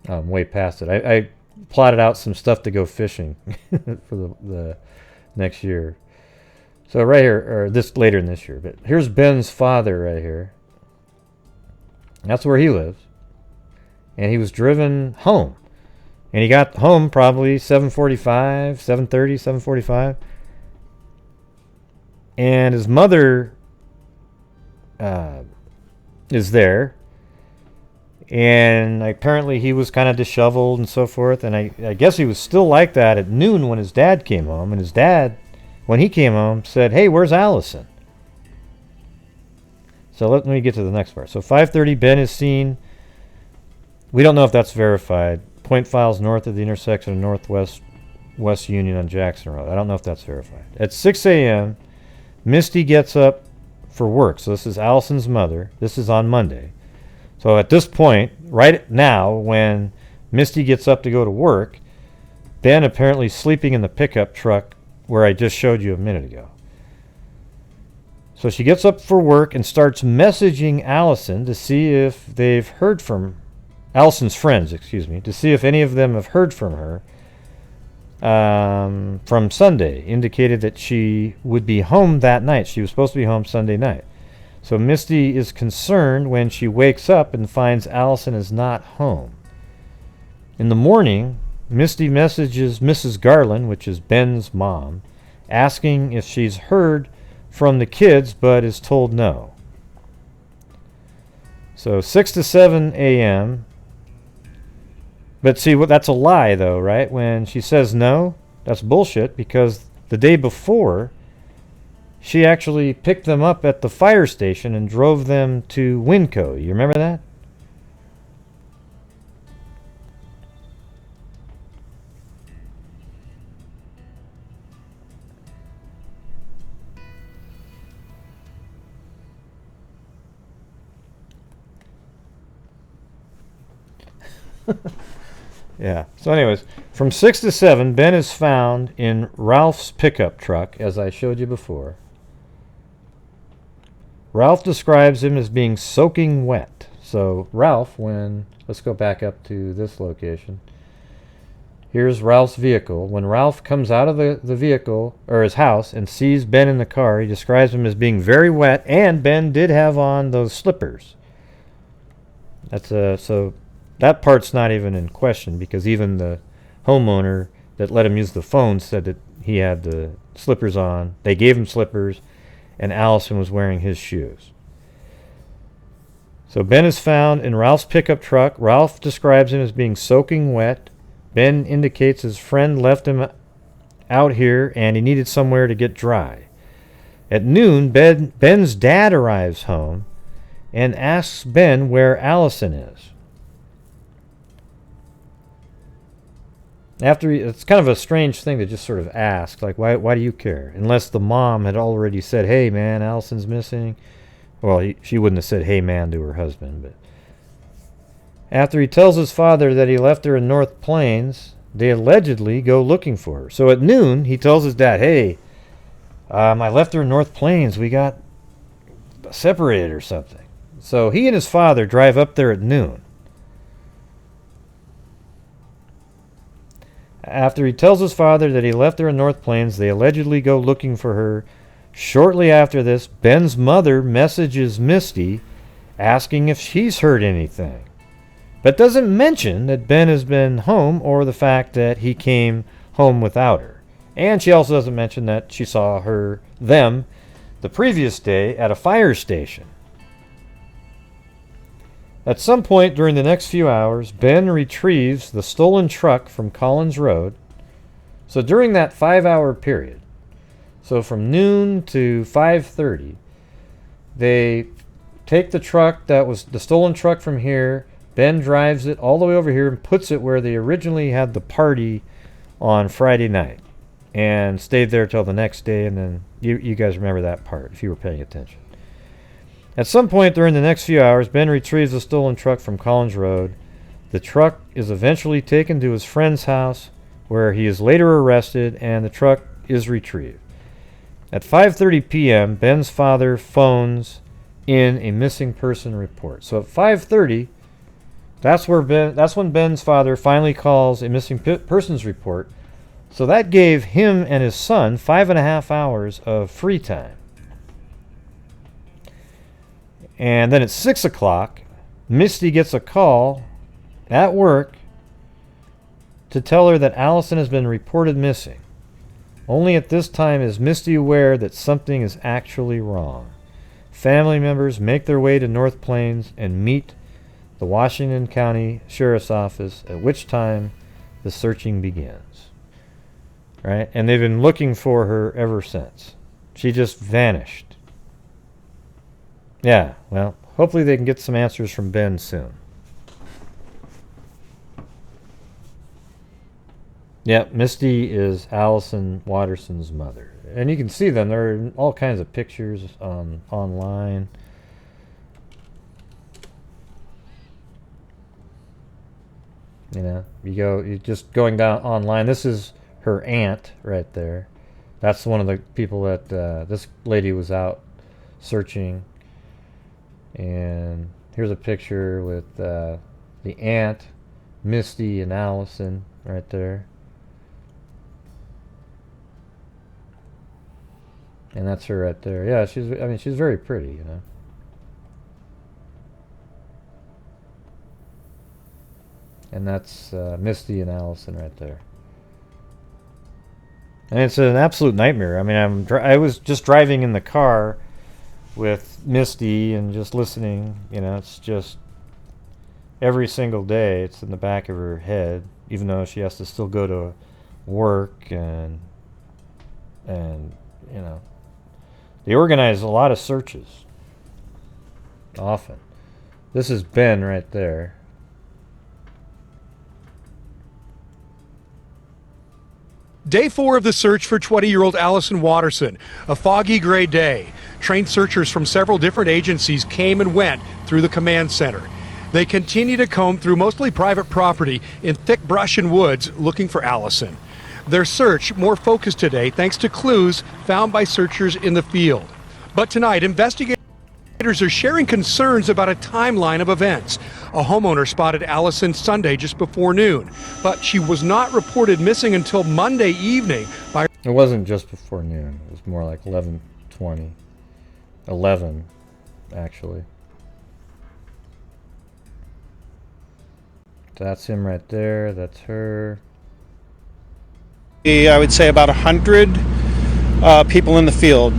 I'm way past it. I plotted out some stuff to go fishing for the next year. So right here, or this later in this year, but here's Ben's father right here. That's where he lives. And he was driven home. And he got home probably 7:45, 7:30, 7:45. And his mother is there. And apparently he was kind of disheveled and so forth. And I guess he was still like that at noon when his dad came home. And his dad, when he came home, said, hey, where's Allison? So let me get to the next part. So 5:30, Ben is seen. We don't know if that's verified. Point files north of the intersection of Northwest West Union on Jackson Road. I don't know if that's verified. At 6 a.m., Misty gets up for work. So this is Allison's mother. This is on Monday. So at this point, right now, when Misty gets up to go to work, Ben apparently sleeping in the pickup truck where I just showed you a minute ago. So she gets up for work and starts messaging Allison to see if they've heard from Allison's friends, to see if any of them have heard from her from Sunday. Indicated that she would be home that night. She was supposed to be home Sunday night. So Misty is concerned when she wakes up and finds Allison is not home. In the morning, Misty messages Mrs. Garland, which is Ben's mom, asking if she's heard from the kids, but is told no. So 6 to 7 a.m. But see, that's a lie, though, right? When she says no, that's bullshit, because the day before, she actually picked them up at the fire station and drove them to Winco. You remember that? Yeah. So anyways, from 6 to 7, Ben is found in Ralph's pickup truck, as I showed you before. Ralph describes him as being soaking wet. So Ralph, let's go back up to this location. Here's Ralph's vehicle. When Ralph comes out of the vehicle, or his house, and sees Ben in the car, he describes him as being very wet, and Ben did have on those slippers. So that part's not even in question, because even the homeowner that let him use the phone said that he had the slippers on. They gave him slippers, and Allison was wearing his shoes. So Ben is found in Ralph's pickup truck. Ralph describes him as being soaking wet. Ben indicates his friend left him out here and he needed somewhere to get dry. At noon, Ben's dad arrives home and asks Ben where Allison is. It's kind of a strange thing to just sort of ask, like, why do you care? Unless the mom had already said, hey man, Allison's missing. Well, she wouldn't have said hey man to her husband, but after he tells his father that he left her in North Plains, they allegedly go looking for her. So at noon, he tells his dad, hey, I left her in North Plains. We got separated or something. So he and his father drive up there at noon. After he tells his father that he left her in North Plains, they allegedly go looking for her. Shortly after this, Ben's mother messages Misty asking if she's heard anything, but doesn't mention that Ben has been home or the fact that he came home without her. And she also doesn't mention that she saw them the previous day at a fire station. At some point during the next few hours, Ben retrieves the stolen truck from Collins Road. So during that 5-hour period, so from noon to 5:30, they take the truck that was the stolen truck from here. Ben drives it all the way over here and puts it where they originally had the party on Friday night and stayed there till the next day. And then you guys remember that part if you were paying attention. At some point during the next few hours, Ben retrieves the stolen truck from Collins Road. The truck is eventually taken to his friend's house where he is later arrested and the truck is retrieved. At 5:30 p.m., Ben's father phones in a missing person report. So at 5:30, that's when Ben's father finally calls a missing persons report. So that gave him and his son 5.5 hours of free time. And then at 6 o'clock, Misty gets a call at work to tell her that Allison has been reported missing. Only at this time is Misty aware that something is actually wrong. Family members make their way to North Plains and meet the Washington County Sheriff's Office, at which time the searching begins. Right? And they've been looking for her ever since. She just vanished. Yeah, well, hopefully they can get some answers from Ben soon. Yep, Misty is Allison Watterson's mother. And you can see them. There are all kinds of pictures online. You know, you're just going down online. This is her aunt right there. That's one of the people that this lady was out searching. And here's a picture with the aunt, Misty, and Allison right there. And that's her right there. Yeah, she's very pretty, you know. And that's Misty and Allison right there. And it's an absolute nightmare. I mean, I was just driving in the car with Misty and just listening. You know, it's just every single day it's in the back of her head, even though she has to still go to work and you know, they organize a lot of searches often. This is Ben right there. Day 4 of the search for 20-year-old Allison Watterson. A foggy gray day. Trained searchers from several different agencies came and went through the command center. They continue to comb through mostly private property in thick brush and woods looking for Allison. Their search more focused today thanks to clues found by searchers in the field. But tonight, investigators... Investigators are sharing concerns about a timeline of events. A homeowner spotted Allison Sunday just before noon, but she was not reported missing until Monday evening by... It wasn't just before noon. It was more like 11:20. 11, actually. That's him right there. That's her. I would say about 100 people in the field.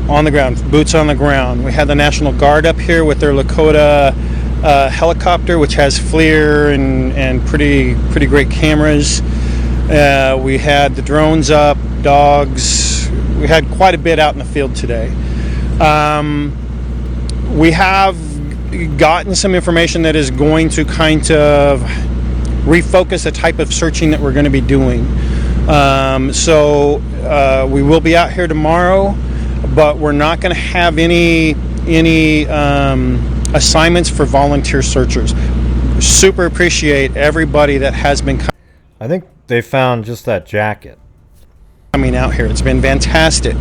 On the ground, boots on the ground. We had the National Guard up here with their Lakota helicopter, which has FLIR and pretty great cameras. We had the drones up, dogs. We had quite a bit out in the field today. We have gotten some information that is going to kind of refocus the type of searching that we're going to be doing. So we will be out here tomorrow, but we're not going to have any assignments for volunteer searchers. Super appreciate everybody that has been. I think they found just that jacket coming out here. It's been fantastic.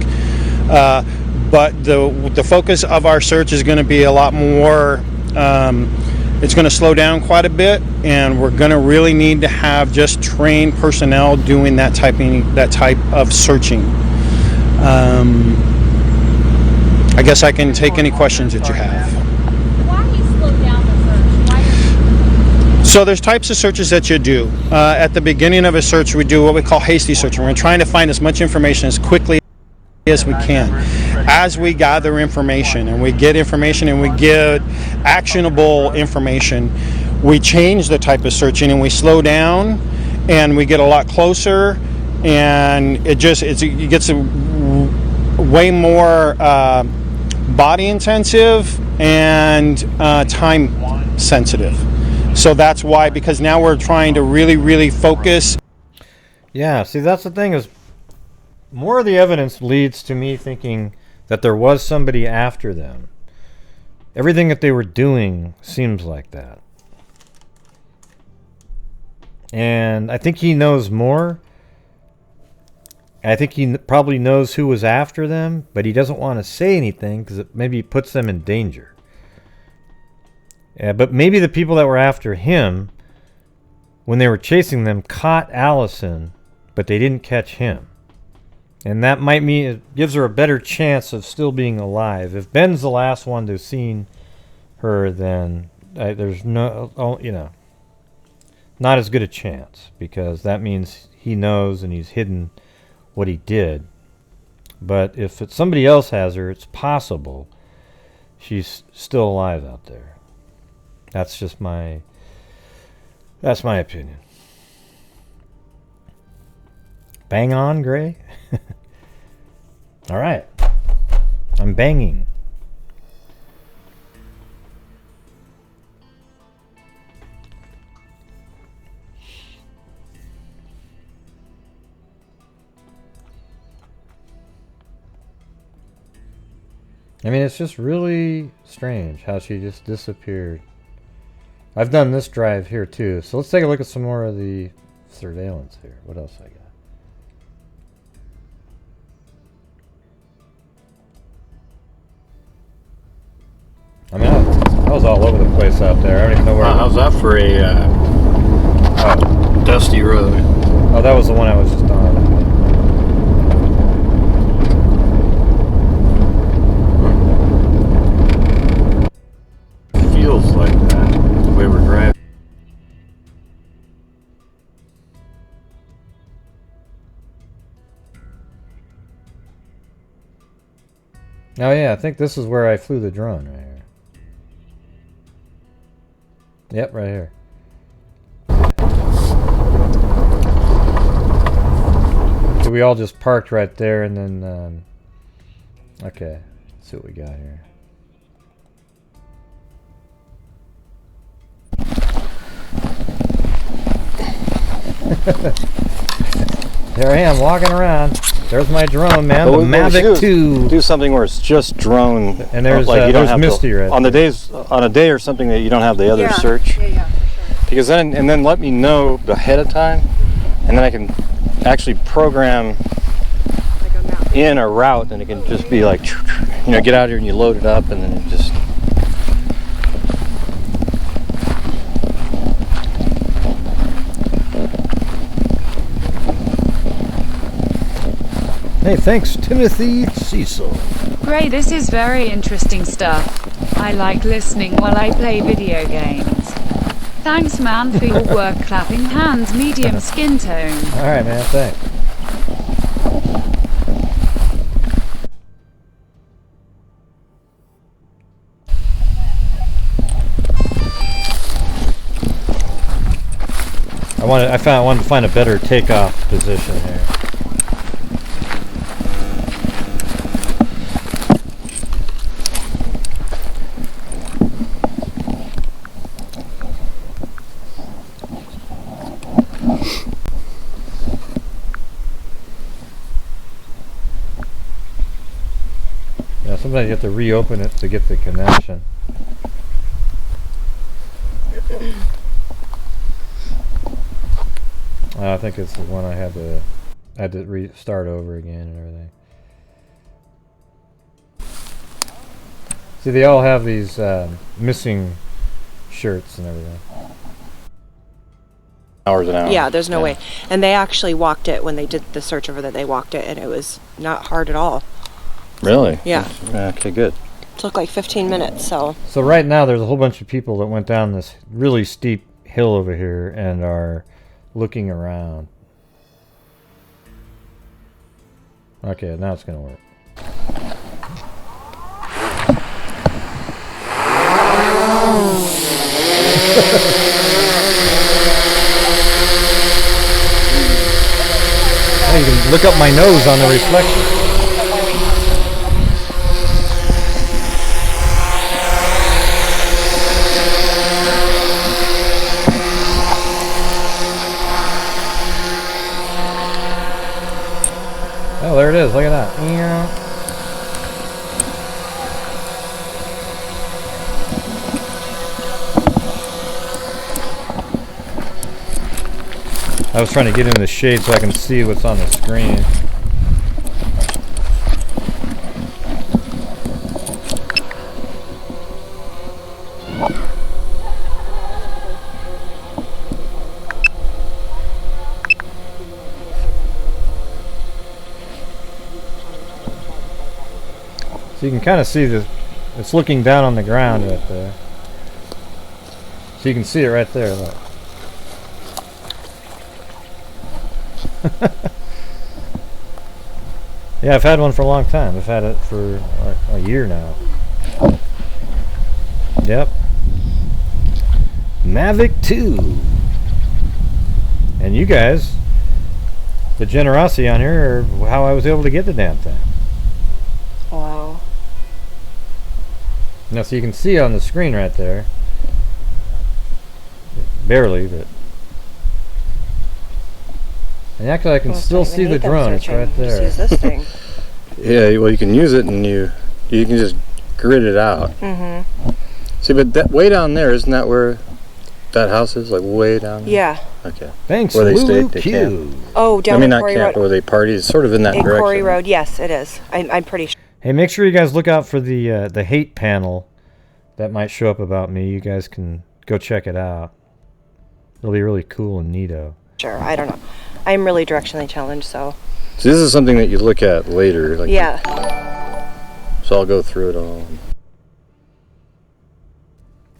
But the focus of our search is going to be a lot more. It's going to slow down quite a bit, and we're going to really need to have just trained personnel doing that type of searching. I guess I can take any questions that you have. Why do you slow down the search? So there's types of searches that you do. At the beginning of a search, we do what we call hasty searching. We're trying to find as much information as quickly as we can. As we gather information and we get information and we get actionable information, we change the type of searching and we slow down and we get a lot closer, and it gets way more body intensive and time sensitive. So that's why, because now we're trying to really focus. Yeah, see, that's the thing, is more of the evidence leads to me thinking that there was somebody after them. Everything that they were doing seems like that. And I think he knows more. I think he probably knows who was after them, but he doesn't want to say anything because it maybe puts them in danger. Yeah, but maybe the people that were after him, when they were chasing them, caught Allison, but they didn't catch him. And that might mean it gives her a better chance of still being alive. If Ben's the last one to have seen her, then there's not as good a chance, because that means he knows and he's hidden what he did. But if it's somebody else has her, it's possible she's still alive out there. That's just my opinion. Bang on, Gray. All right, I'm banging. I mean, it's just really strange how she just disappeared. I've done this drive here too, so let's take a look at some more of the surveillance here. What else I got? I mean, I was all over the place out there. I don't even know where. How's that for a dusty road? Oh, that was the one I was just on. Feels like that the way we're driving. Oh yeah, I think this is where I flew the drone right here. Yep, right here. So we all just parked right there, and then okay, let's see what we got here. There I am walking around. There's my drone, man. The Mavic 2. Do something where it's just drone, and there's like you don't have Misty right on the days on a day or something that you don't have the other search. Yeah, for sure. Because then let me know ahead of time, and then I can actually program Like a map. in a route, and it can just be like. you know, get out here and you load it up, and then it just. Hey, thanks, Timothy Cecil. Gray, this is very interesting stuff. I like listening while I play video games. Thanks, man, for your work. Clapping hands, medium skin tone. Alright, man, thanks. I wanted to find a better takeoff position here. Yeah, sometimes you have to reopen it to get the connection. I think it's the one I had to restart over again and everything. See, they all have these missing shirts and everything. Hours an hour. Yeah, there's no way. And they actually walked it when they did the search over there. They walked it, and it was not hard at all. Really? Yeah. Okay, good. It took like 15 minutes, so. So right now there's a whole bunch of people that went down this really steep hill over here and are looking around. Okay, now it's gonna work. Oh, you can look up my nose on the reflection. Oh, there it is. Look at that. I was trying to get into the shade so I can see what's on the screen. So you can kind of see it's looking down on the ground right there. So you can see it right there, look. Yeah, I've had one for a long time. I've had it for a year now. Yep. Mavic 2. And you guys, the generosity on here, are how I was able to get the damn thing. Wow. Now, so you can see on the screen right there, barely, but. And actually, I can still see the drone. It's right there. Just use this thing. Yeah, well, you can use it, and you can just grid it out. Mm-hmm. See, but that way down there, isn't that where that house is? Like way down there? Yeah. Okay. Thanks, where they Lulu stay, they Q. camp. Oh, down I mean, at not Quarry camp, Road. where they party. It's sort of in that direction. Quarry Road, yes, it is. I'm pretty sure. Hey, make sure you guys look out for the hate panel that might show up about me. You guys can go check it out. It'll be really cool and neato. Sure, I don't know. I'm really directionally challenged, so. So this is something that you look at later. Like yeah. So I'll go through it all.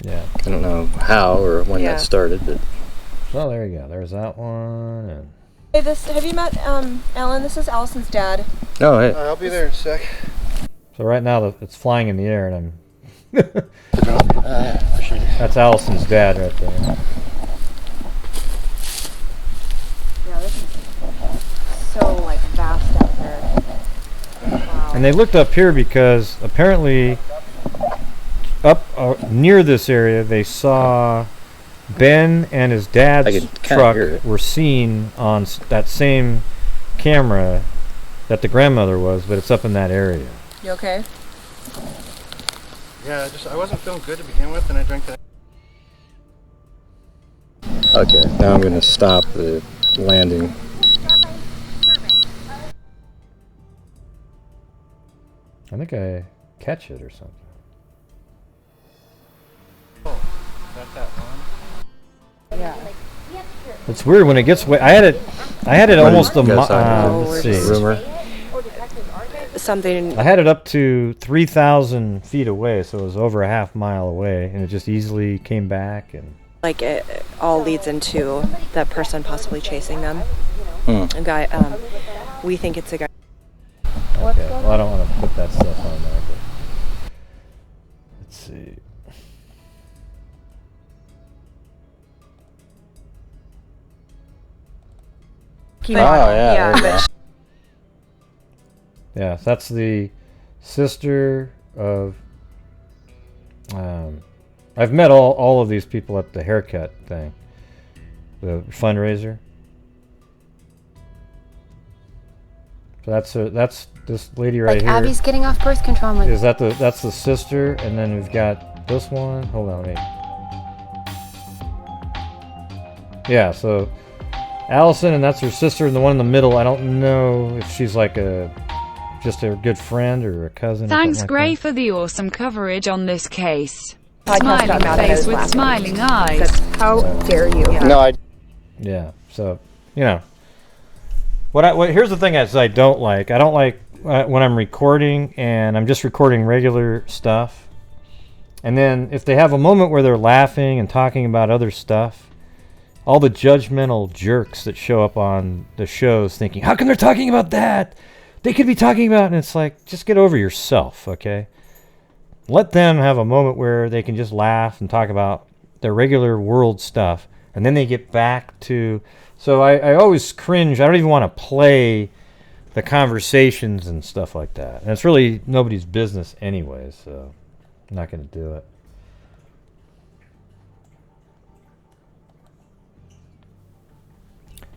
Yeah. I don't know how or when that started, but. Well, there you go. There's that one. And Hey, have you met Alan? This is Allison's dad. Oh, hey. I'll be there in a sec. so right now it's flying in the air, and I'm. That's Allison's dad right there. Yeah, this is so like vast out there. Wow. And they looked up here because apparently up near this area they saw Ben and his dad's truck were seen on that same camera that the grandmother was, but it's up in that area. You okay? Yeah, I wasn't feeling good to begin with, and I drank that. Okay, now I'm going to stop the landing. I think I catch it or something. Yeah. It's weird when it gets wet. I had it almost a let's see. Something. I had it up to 3,000 feet away, so it was over a half mile away, and it just easily came back. And Like it all leads into that person possibly chasing them. A guy. We think it's a guy. Okay. Well, I don't want to put that stuff on there. But let's see. Yeah, that's the sister of. I've met all of these people at the haircut thing, the fundraiser. So that's this lady right here. Abby's getting off birth control. Is that that's the sister, and then we've got this one. Hold on, wait. Yeah, so Allison, and that's her sister, and the one in the middle, I don't know if she's like just a good friend or a cousin. Thanks, Gray, for the awesome coverage on this case. Smiling face with smiling eyes. How dare you? Yeah, so you know, here's the thing I don't like. I don't like when I'm recording and I'm just recording regular stuff, and then if they have a moment where they're laughing and talking about other stuff, all the judgmental jerks that show up on the shows thinking, how come they're talking about that? They could be talking about, and it's like, just get over yourself, okay? Let them have a moment where they can just laugh and talk about their regular world stuff, and then they get back to... So I always cringe. I don't even want to play the conversations and stuff like that. And it's really nobody's business anyway, so I'm not going to do it.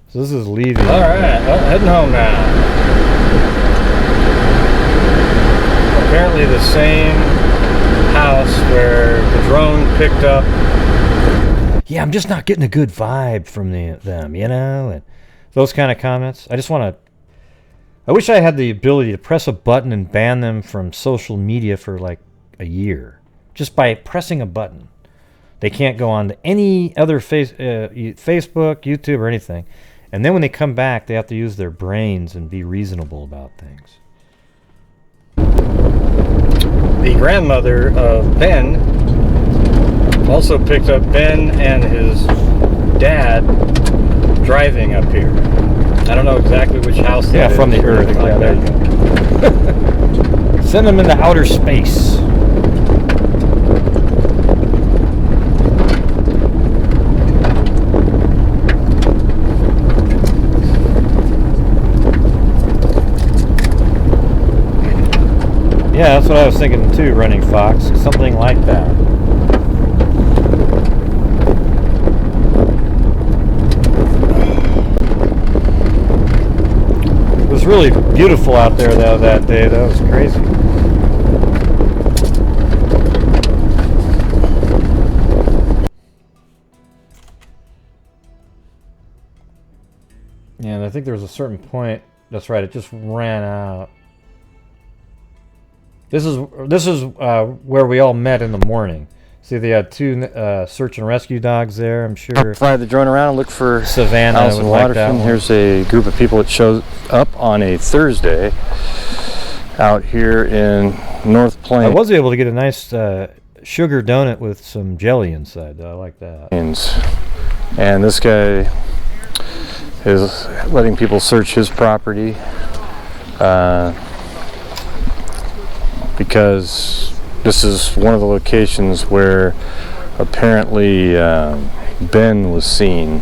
So this is leaving. All right, well, heading home now. Apparently the same house where the drone picked up. Yeah, I'm just not getting a good vibe from them, you know, and those kind of comments. I just want to. I wish I had the ability to press a button and ban them from social media for like a year, just by pressing a button. They can't go on to any other Facebook, YouTube, or anything. And then when they come back, they have to use their brains and be reasonable about things. The grandmother of Ben also picked up Ben and his dad driving up here. I don't know exactly which house. Yeah, from the Earth. Yeah, there you go. Send them into outer space. Yeah, that's what I was thinking too, Running Fox. Something like that. It was really beautiful out there though that day. That was crazy. Yeah, and I think there was a certain point. That's right. It just ran out. This is where we all met in the morning. See, they had two search and rescue dogs there. I'm sure. Fly the drone around and look for Savannah. Allison Watterson. Here's a group of people that shows up on a Thursday out here in North Plains. I was able to get a nice sugar donut with some jelly inside, though. I like that. And this guy is letting people search his property. Because this is one of the locations where apparently Ben was seen.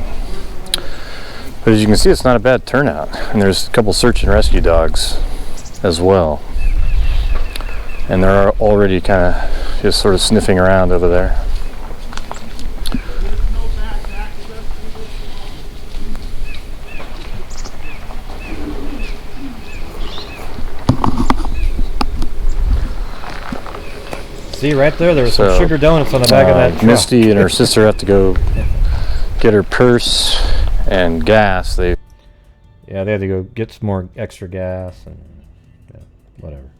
But as you can see, it's not a bad turnout. And there's a couple search and rescue dogs as well. And they're already kind of just sort of sniffing around over there. See, right there, there was some sugar donuts on the back of that truck. Misty and her sister have to go get her purse and gas. Yeah, they had to go get some more extra gas and whatever.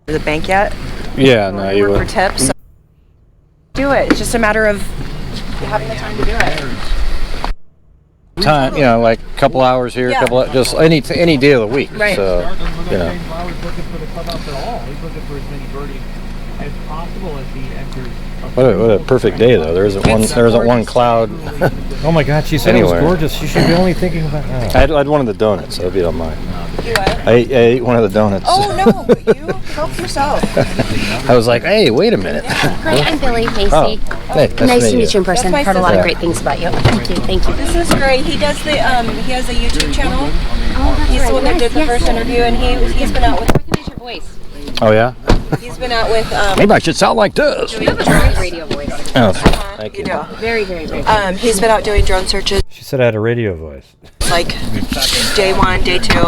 the bank yet. Yeah, no, you For would. tips. So do it. It's just a matter of having the time to do it. Time, you know, like a couple hours here, Yeah. just any day of the week. Right. So, you know. I was looking for the clubhouse at all. He's looking for as many birdies as possible as he enters. What a perfect day though. There isn't one cloud. Oh my God, she said Anywhere. it was gorgeous. You should be only thinking about that. I had one of the donuts, so if you don't mind. You what? I ate one of the donuts. Oh no, but you help yourself. I was like, hey, wait a minute. Hi, I'm Billy Macy. Oh, hey, Nice to meet you in person. That's my Heard a lot of sister. great things about you. Thank you. Thank you. This is great. He does the he has a YouTube channel. Oh, that's He's right. the one that did the Yes, first yes. interview, and he's been out with. Recognize your voice. Oh yeah. He's been out with. Maybe I should sound like this. You have a great radio voice. Oh, thank you. You do. Very, very, very. He's been out doing drone searches She said I had a radio voice. like day 1, day 2.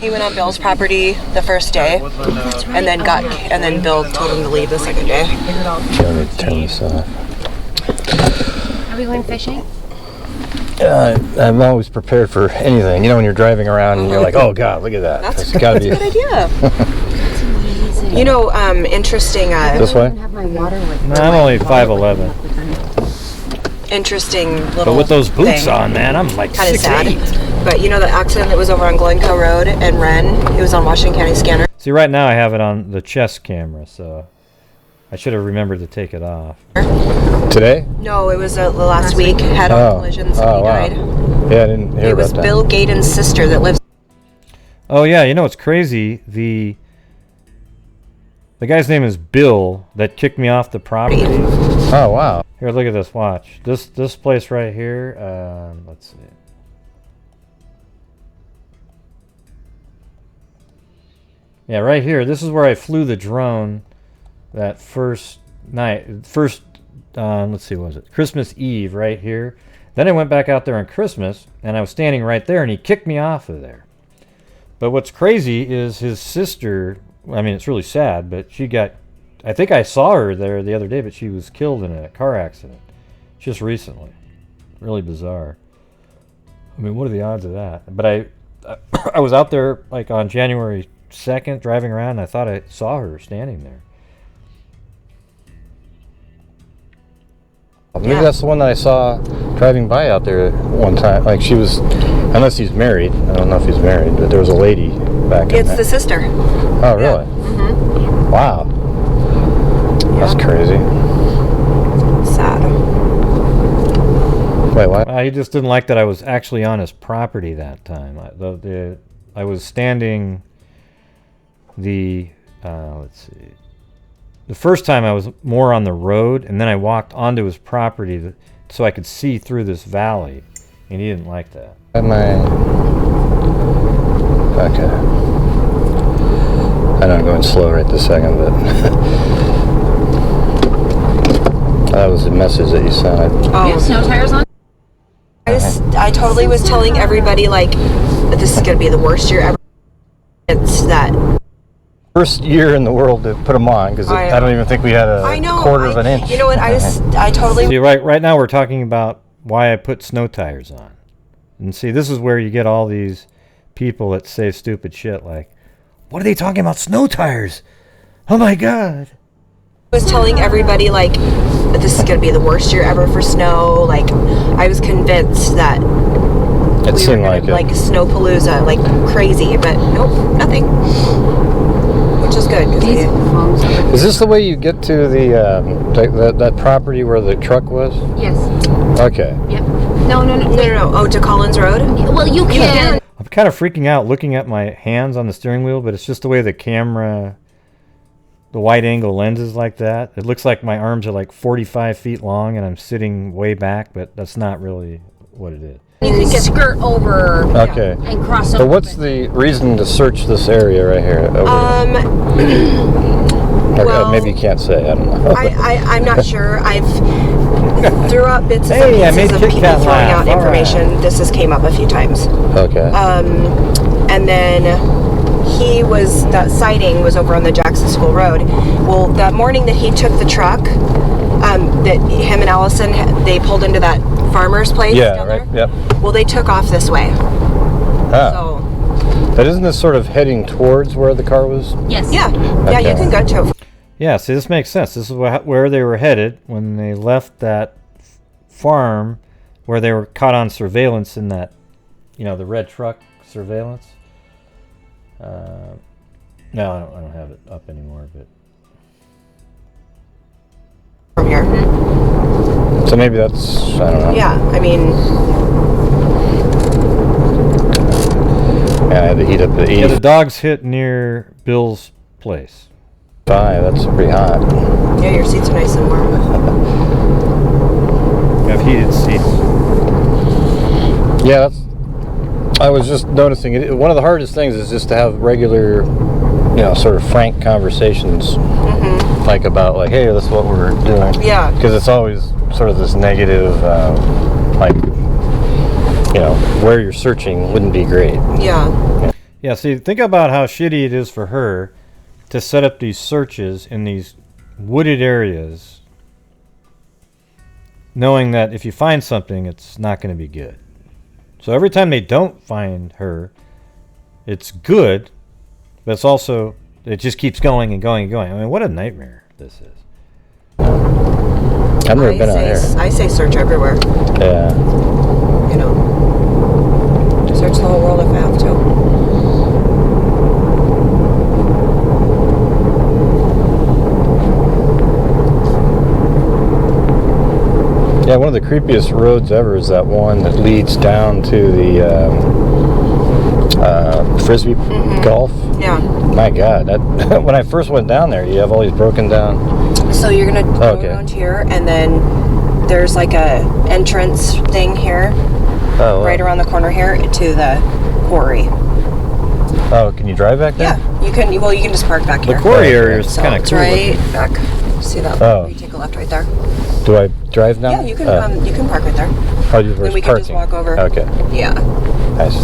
He went on Bill's property the first day, and then Bill told him to leave the second day. Let me turn this off. Are we going fishing? I'm always prepared for anything. You know, when you're driving around and you're like, oh God, look at that. That's gotta a be good idea. You know, interesting. This way. Have my water with No, I'm only 5'11". Interesting little. But with those boots thing. on, man, I'm like Kind of sad. 6'8". But you know the accident that was over on Glencoe Road and Wren? It was on Washington County Scanner. See, right now I have it on the chest camera, so I should have remembered to take it off. Today? No, it was the last week. Head-on collision. Somebody died. Yeah, I didn't hear It about was that. Bill Gaydon's sister that lives. Oh yeah, you know what's crazy? The guy's name is Bill that kicked me off the property. Oh wow. Here, look at this. Watch this place right here. Let's see. Yeah, right here. This is where I flew the drone that first night. Let's see, what was it? Christmas Eve, right here. Then I went back out there on Christmas, and I was standing right there, and he kicked me off of there. But what's crazy is his sister. I mean, it's really sad, but she got. I think I saw her there the other day, but she was killed in a car accident just recently. Really bizarre. I mean, what are the odds of that? But I was out there like on January 2nd driving around, and I thought I saw her standing there. Maybe that's the one that I saw driving by out there one time. Like she was, unless he's married. I don't know if he's married, but there was a lady back in It's there. the sister. Oh, really? Mm-hmm. Wow. That's crazy. Sad. Wait, what? He just didn't like that I was actually on his property that time. I was standing let's see. The first time I was more on the road, and then I walked onto his property so I could see through this valley, and he didn't like that. Okay. I know I'm going slow right this second, but that was the message that you sent. You have snow tires on? I totally was telling everybody like that this is going to be the worst year ever. It's that. First year in the world to put them on, because I don't even think we had a quarter of an inch. You know what? I totally. See, right now we're talking about why I put snow tires on. And see, this is where you get all these people that say stupid shit like, what are they talking about, snow tires? Oh my God. I was telling everybody like that this is going to be the worst year ever for snow. Like I was convinced that It seemed like it. like Snowpalooza, like crazy, but nope, nothing. Which is good. Is this the way you get to the that property where the truck was? Yes. Okay. Yep. No. Oh, to Collins Road? Well, you can. I'm kind of freaking out looking at my hands on the steering wheel, but it's just the way the camera, the wide angle lens is like that. It looks like my arms are like 45 feet long and I'm sitting way back, but that's not really what it is. You can skirt over Okay. and cross over. So what's the reason to search this area right here? Or maybe you can't say. I don't know. I'm not sure. I've threw out bits and Hey, I pieces made of Kit people Kat throwing laugh. out All information. right. This has came up a few times. Okay. And then that sighting was over on the Jackson School Road. Well, that morning that he took the truck, that him and Allison, they pulled into that farmer's place. Yeah, down right. there. Yep. Well, they took off this way. Ah. But isn't this sort of heading towards where the car was? Yes. Yeah. Yeah, you can go to. Yeah, see, this makes sense. This is where they were headed when they left that farm where they were caught on surveillance in that, you know, the red truck surveillance. No, I don't have it up anymore, but From here. So maybe that's, I don't know. Yeah, I mean, Yeah, I had to heat up the yeah, the dogs hit near Bill's place. That's pretty hot. yeah, your seats are nice and warm. You have heated seats. Yeah, I was just noticing it. One of the hardest things is just to have regular, you know, sort of frank conversations, like about like, hey, this is what we're doing. Yeah. Because it's always sort of this negative, like, you know, where you're searching wouldn't be great. Yeah. Yeah, see, think about how shitty it is for her to set up these searches in these wooded areas, knowing that if you find something, it's not going to be good. So every time they don't find her, it's good, but it's also, it just keeps going and going and going. I mean, what a nightmare this is. I've never been out here. I say search everywhere. Yeah. You know, search the whole world if I have to. Yeah, one of the creepiest roads ever is that one that leads down to the Frisbee golf. Yeah. My God, that when I first went down there, you have all these broken down. So you're gonna go around here, and then there's like a entrance thing here, right around the corner here to the quarry. Oh, can you drive back there? Yeah, you can. Well, you can just park back here. The quarry area is So kind of it's cool. right back. See that? Oh. You take a left right there. Do I drive now? Yeah, you can. You can park right there. Oh, you Then we can parking. just walk over. Okay. Yeah. Nice.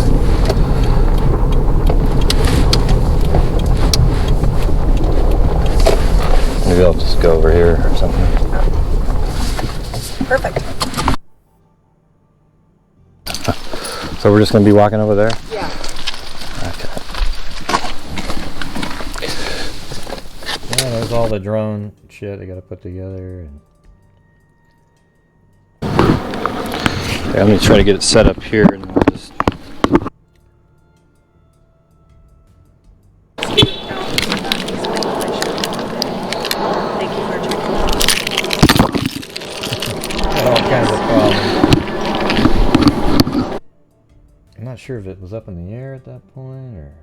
Maybe I'll just go over here or something. Perfect. So we're just going to be walking over there? Yeah. Okay. Yeah, there's all the drone shit I got to put together. And Okay, let me try to get it set up here and we'll just... all kinds of problems. I'm not sure if it was up in the air at that point or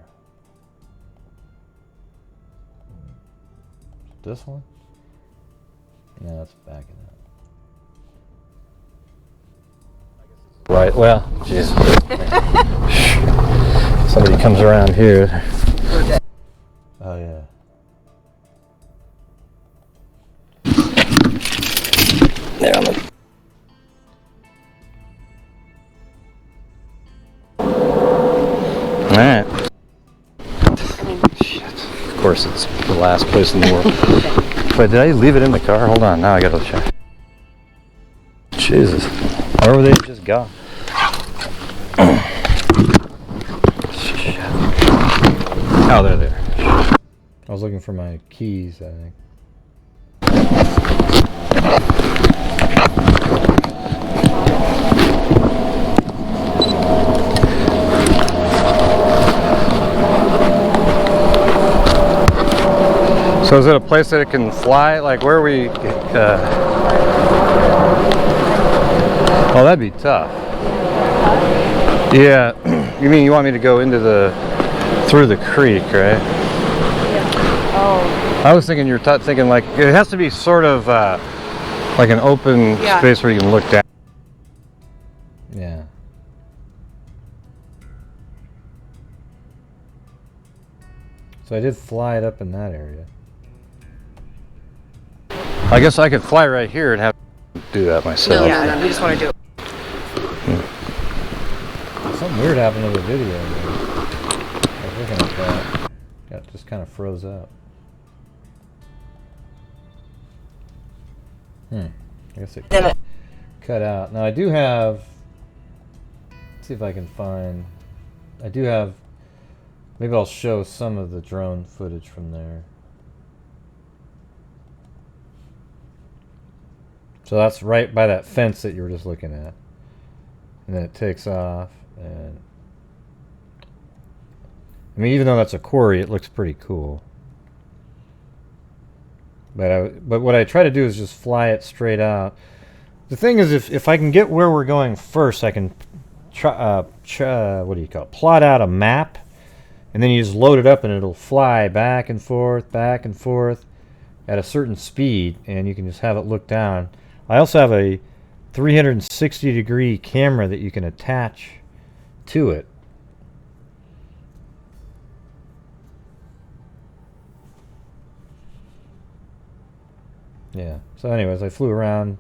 this one. No, it's backing up. Right, well, jeez. Somebody comes around here. Oh yeah. There on the... Alright. Shit. Of course it's the last place in the world. Wait, did I leave it in the car? Hold on, now I gotta check. Jesus. Where were they just gone? Shit. Oh, they're there. I was looking for my keys, I think. So is it a place that it can fly? Like where we... Oh, that'd be tough. Yeah. You mean you want me to go into through the creek, right? Yeah. Oh. I was thinking you're thinking like it has to be sort of like an open space where you can look down. Yeah. So I did fly it up in that area. I guess I could fly right here and have to do that myself. No, yeah, we just want to do it. Something weird happened to the video. I was looking at that. It just kind of froze up. I guess it cut out. Now I do have. Let's see if I can find. I do have Maybe I'll show some of the drone footage from there. So that's right by that fence that you were just looking at. And then it takes off. And I mean, even though that's a quarry, it looks pretty cool. But what I try to do is just fly it straight out. The thing is, if I can get where we're going first, I can what do you call it? Plot out a map, and then you just load it up, and it'll fly back and forth at a certain speed, and you can just have it look down. I also have a 360-degree camera that you can attach to it. Yeah. So anyways, I flew around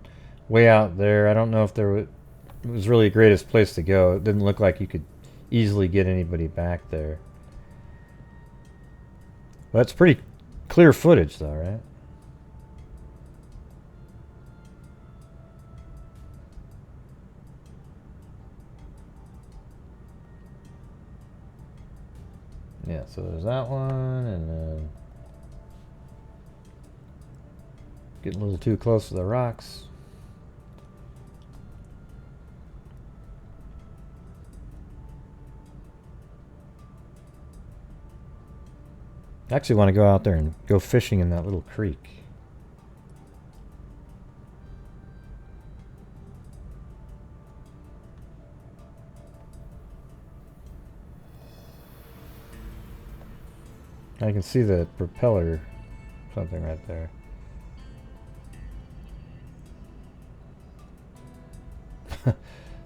way out there. I don't know if it was really the greatest place to go. It didn't look like you could easily get anybody back there. But it's pretty clear footage though, right? Yeah, so there's that one, and then getting a little too close to the rocks. I actually want to go out there and go fishing in that little creek. I can see the propeller something right there. I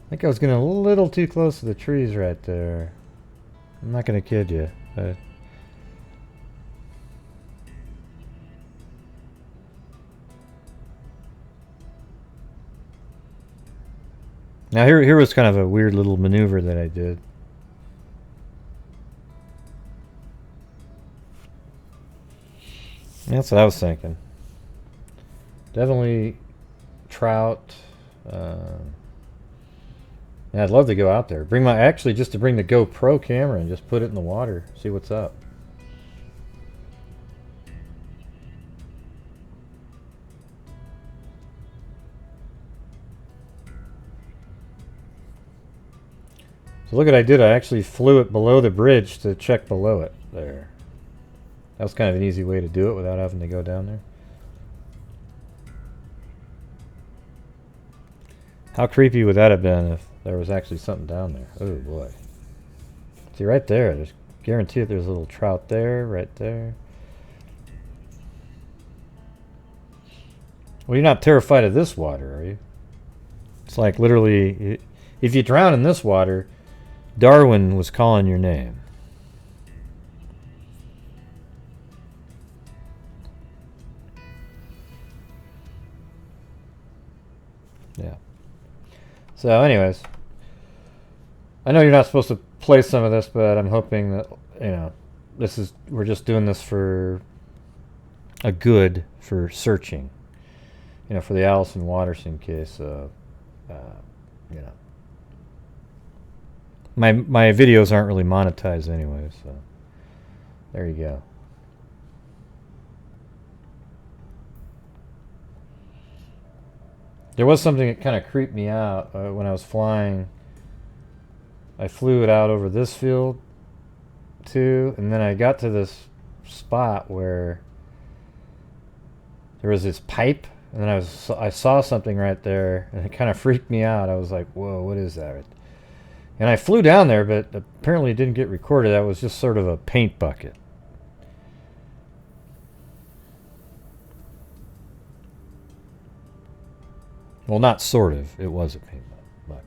think I was getting a little too close to the trees right there. I'm not going to kid you. Now here was kind of a weird little maneuver that I did. That's what I was thinking. Definitely trout. Yeah, I'd love to go out there. Actually just to bring the GoPro camera and just put it in the water, see what's up. So look what I did. I actually flew it below the bridge to check below it there. That was kind of an easy way to do it without having to go down there. How creepy would that have been if there was actually something down there? Oh boy. See right there, there's guarantee there's a little trout there, right there. Well, you're not terrified of this water, are you? It's like literally, if you drown in this water, Darwin was calling your name. Yeah. So anyways, I know you're not supposed to play some of this, but I'm hoping that, you know, we're just doing this for a good, for searching, you know, for the Allyson Watterson case. You know, my videos aren't really monetized anyway, so there you go. There was something that kind of creeped me out when I was flying. I flew it out over this field too, and then I got to this spot where there was this pipe, and then I saw something right there, and it kind of freaked me out. I was like, whoa, what is that? And I flew down there, but apparently it didn't get recorded. That was just sort of a paint bucket. Well, not sort of. It was a paint bucket.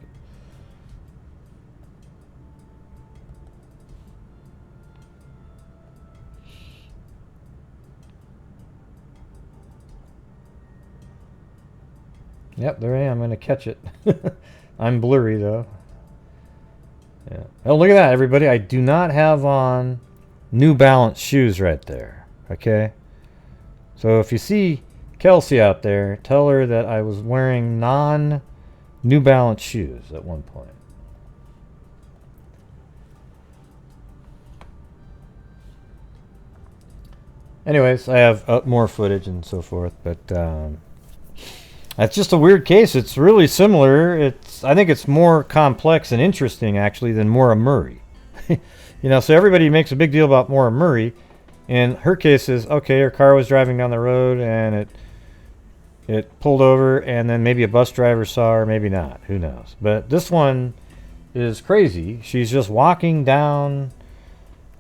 Yep, there I am. I'm going to catch it. I'm blurry, though. Yeah. Oh, look at that, everybody. I do not have on New Balance shoes right there. Okay? So if you see Kelsey out there, tell her that I was wearing non-New Balance shoes at one point. Anyways, I have more footage and so forth, but that's just a weird case. It's really similar. I think it's more complex and interesting actually than Maura Murray. You know, so everybody makes a big deal about Maura Murray, and her case is okay. Her car was driving down the road and it pulled over, and then maybe a bus driver saw her, maybe not. Who knows? But this one is crazy. She's just walking down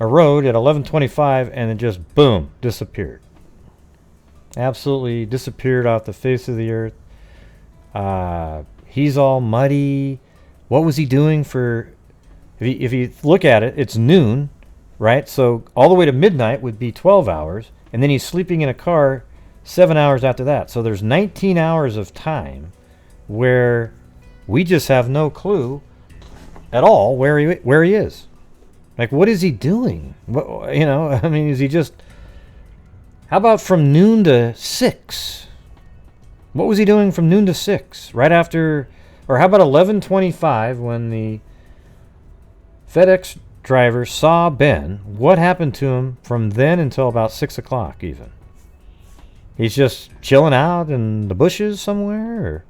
a road at 11:25, and it just boom disappeared. Absolutely disappeared off the face of the earth. He's all muddy. What was he doing for? If you look at it, it's noon, right? So all the way to midnight would be 12 hours, and then he's sleeping in a car 7 hours after that. So there's 19 hours of time where we just have no clue at all where he is. Like, what is he doing? What, you know, I mean, is he just? How about from noon to 6? What was he doing from noon to 6? Right after, or how about 11:25 when the FedEx driver saw Ben? What happened to him from then until about 6 o'clock even? He's just chilling out in the bushes somewhere? Or?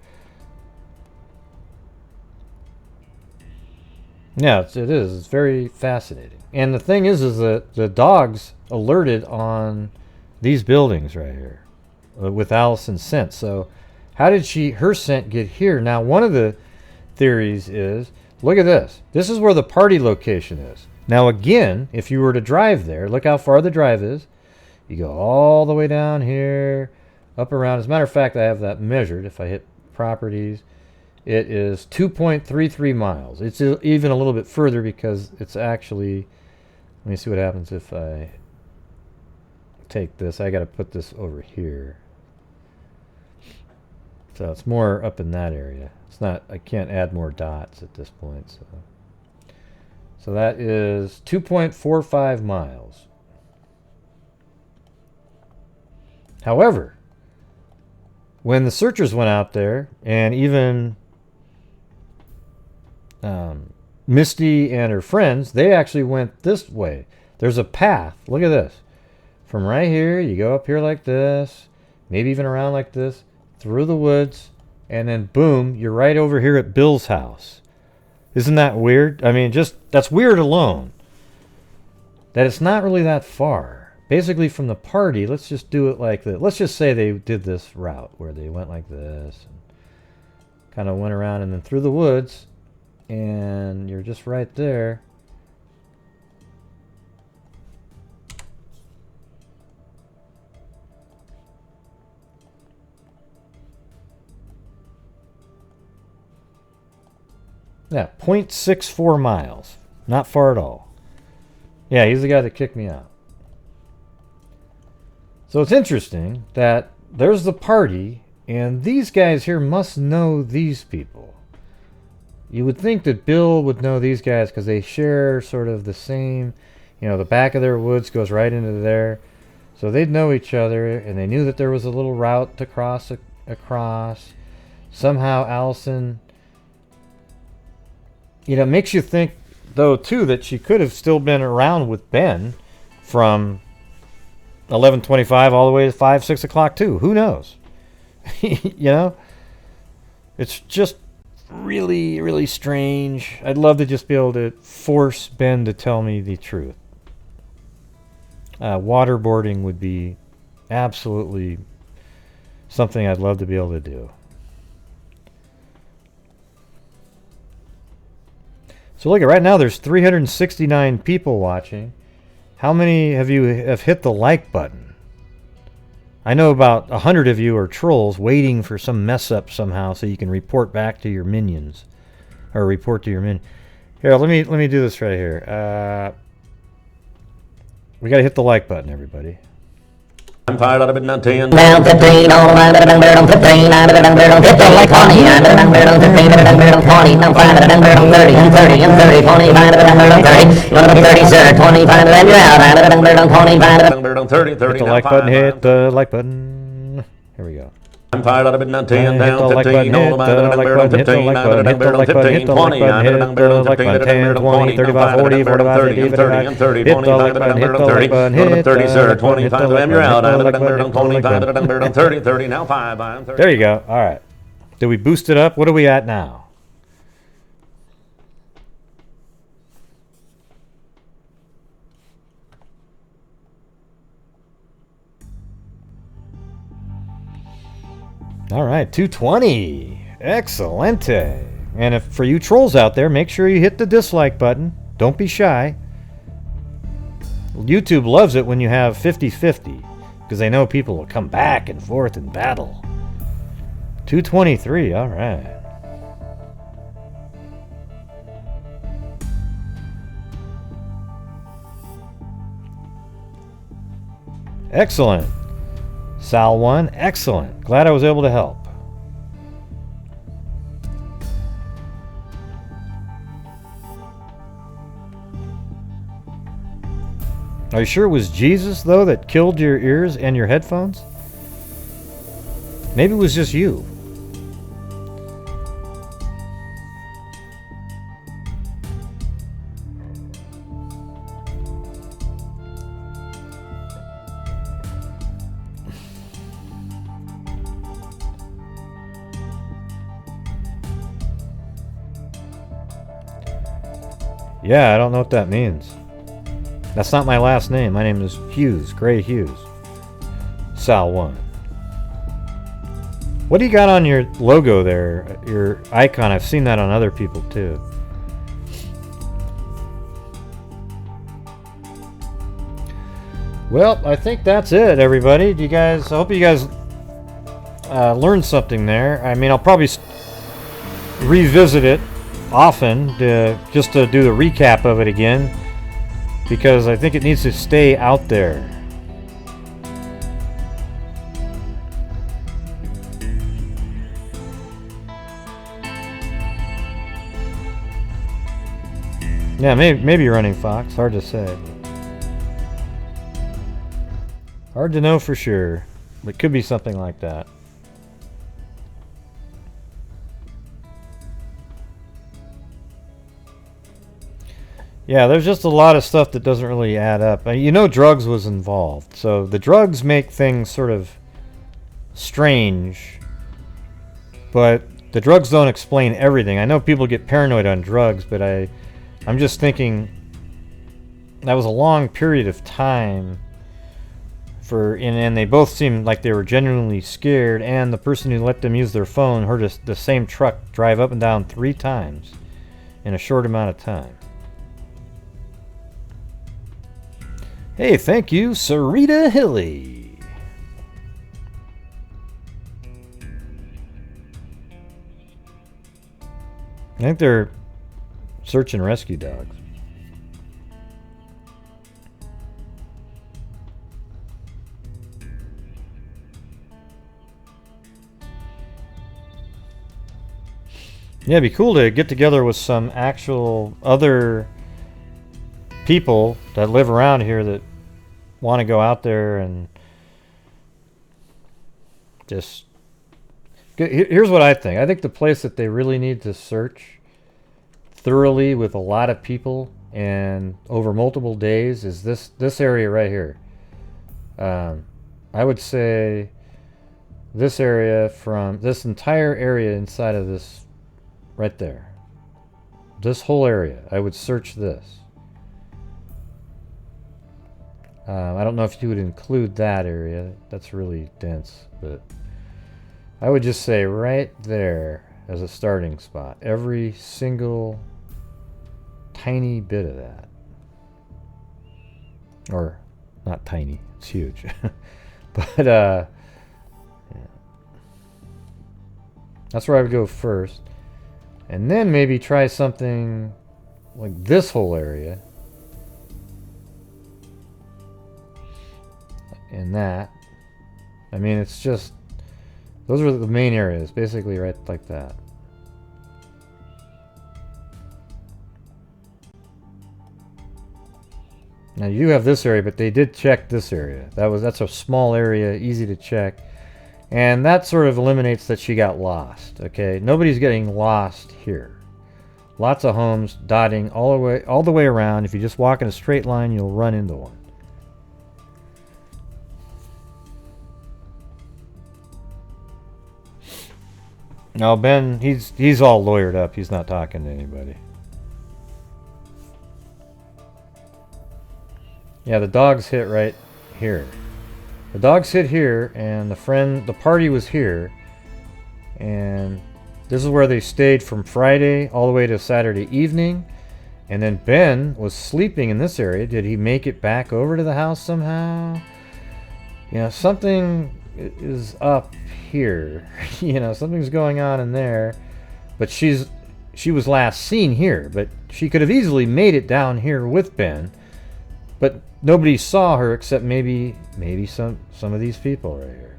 Yeah, it is. It's very fascinating. And the thing is that the dogs alerted on these buildings right here with Allison's scent. So how did her scent get here? Now, one of the theories is, look at this. This is where the party location is. Now, again, if you were to drive there, look how far the drive is. You go all the way down here, up around. As a matter of fact, I have that measured. If I hit properties, it is 2.33 miles. It's even a little bit further because it's actually, let me see what happens if I take this. I got to put this over here. So it's more up in that area. It's not, I can't add more dots at this point. So that is 2.45 miles. However, when the searchers went out there, and even Misty and her friends, they actually went this way. There's a path. Look at this. From right here, you go up here like this, maybe even around like this, through the woods, and then boom, you're right over here at Bill's house. Isn't that weird? I mean, just that's weird alone. That it's not really that far. Basically from the party, let's just do it like this. Let's just say they did this route where they went like this, and kind of went around and then through the woods, and you're just right there. Yeah, 0.64 miles. Not far at all. Yeah, he's the guy that kicked me out. So it's interesting that there's the party, and these guys here must know these people. You would think that Bill would know these guys because they share sort of the same, you know, the back of their woods goes right into there. So they'd know each other, and they knew that there was a little route to cross across. Somehow Allison, you know, it makes you think, though, too, that she could have still been around with Ben from 11:25 all the way to 5, 6 o'clock, too. Who knows? You know? It's just really, really strange. I'd love to just be able to force Ben to tell me the truth. Waterboarding would be absolutely something I'd love to be able to do. So look at right now, there's 369 people watching. How many have hit the like button? I know about 100 of you are trolls waiting for some mess up somehow so you can report back to your minions, or report to your minion. Here, let me do this right here. We gotta hit the like button, everybody. I'm fired out of it now 10. Down 15, all right, but I'm better on 15, I'm better on 15, like 20, I'm better on 15, better on 20, I'm fine, but I'm better on 30, and 30, and 30, 25, but I'm better on 30, you want to be 30, sir, 25, but then you're out, I'm better on 25, but I'm better on 30, 30, hit the like button, hit the like button. Here we go. I'm fired out of it, 10 down, 15 on the mind, but I'm barrel 15, I'm 15, 20, I'm barrel 15, 20, 35, 40, 30, and 30, and 30, 25, I'm barrel 30, 30, sir, 25, I'm you're out, I'm barrel 25, I'm barrel 30, 30, now 5, I'm 30. There you go. All right. Did we boost it up? What are we at now? All right, 220. Excelente. And if for you trolls out there, make sure you hit the dislike button. Don't be shy. YouTube loves it when you have 50-50 because they know people will come back and forth in battle. 223. All right. Excellent. Sal 1, excellent. Glad I was able to help. Are you sure it was Jesus, though, that killed your ears and your headphones? Maybe it was just you. Yeah, I don't know what that means. That's not my last name. My name is Hughes, Gray Hughes. Sal 1. What do you got on your logo there? Your icon? I've seen that on other people too. Well, I think that's it, everybody. Do you guys? I hope you guys learned something there. I mean, I'll probably revisit it often just to do the recap of it again, because I think it needs to stay out there. Yeah, maybe running Fox. Hard to say. Hard to know for sure. It could be something like that. Yeah, there's just a lot of stuff that doesn't really add up. You know, drugs was involved, so the drugs make things sort of strange, but the drugs don't explain everything. I know people get paranoid on drugs, but I'm just thinking that was a long period of time and they both seemed like they were genuinely scared, and the person who let them use their phone heard the same truck drive up and down 3 times in a short amount of time. Hey, thank you, Sarita Hilly. I think they're search and rescue dogs. Yeah, it'd be cool to get together with some actual other people that live around here that want to go out there and just... Here's what I think. I think the place that they really need to search thoroughly with a lot of people and over multiple days is this area right here. I would say this area, from this entire area inside of this right there, this whole area, I would search this. I don't know if you would include that area. That's really dense, but I would just say right there as a starting spot. Every single tiny bit of that. Or, not tiny, it's huge. But, yeah. That's where I would go first. And then maybe try something like this whole area. And that. I mean, it's just... Those are the main areas, basically right like that. Now you have this area, but they did check this area. That's a small area, easy to check. And that sort of eliminates that she got lost. Okay, nobody's getting lost here. Lots of homes dotting all the way around. If you just walk in a straight line, you'll run into one. Now Ben, he's all lawyered up. He's not talking to anybody. Yeah, the dogs hit right here. The dogs hit here, and the party was here, and this is where they stayed from Friday all the way to Saturday evening. And then Ben was sleeping in this area. Did he make it back over to the house somehow? You know, something is up here. You know, something's going on in there. But she was last seen here, but she could have easily made it down here with Ben. But nobody saw her except maybe some of these people right here.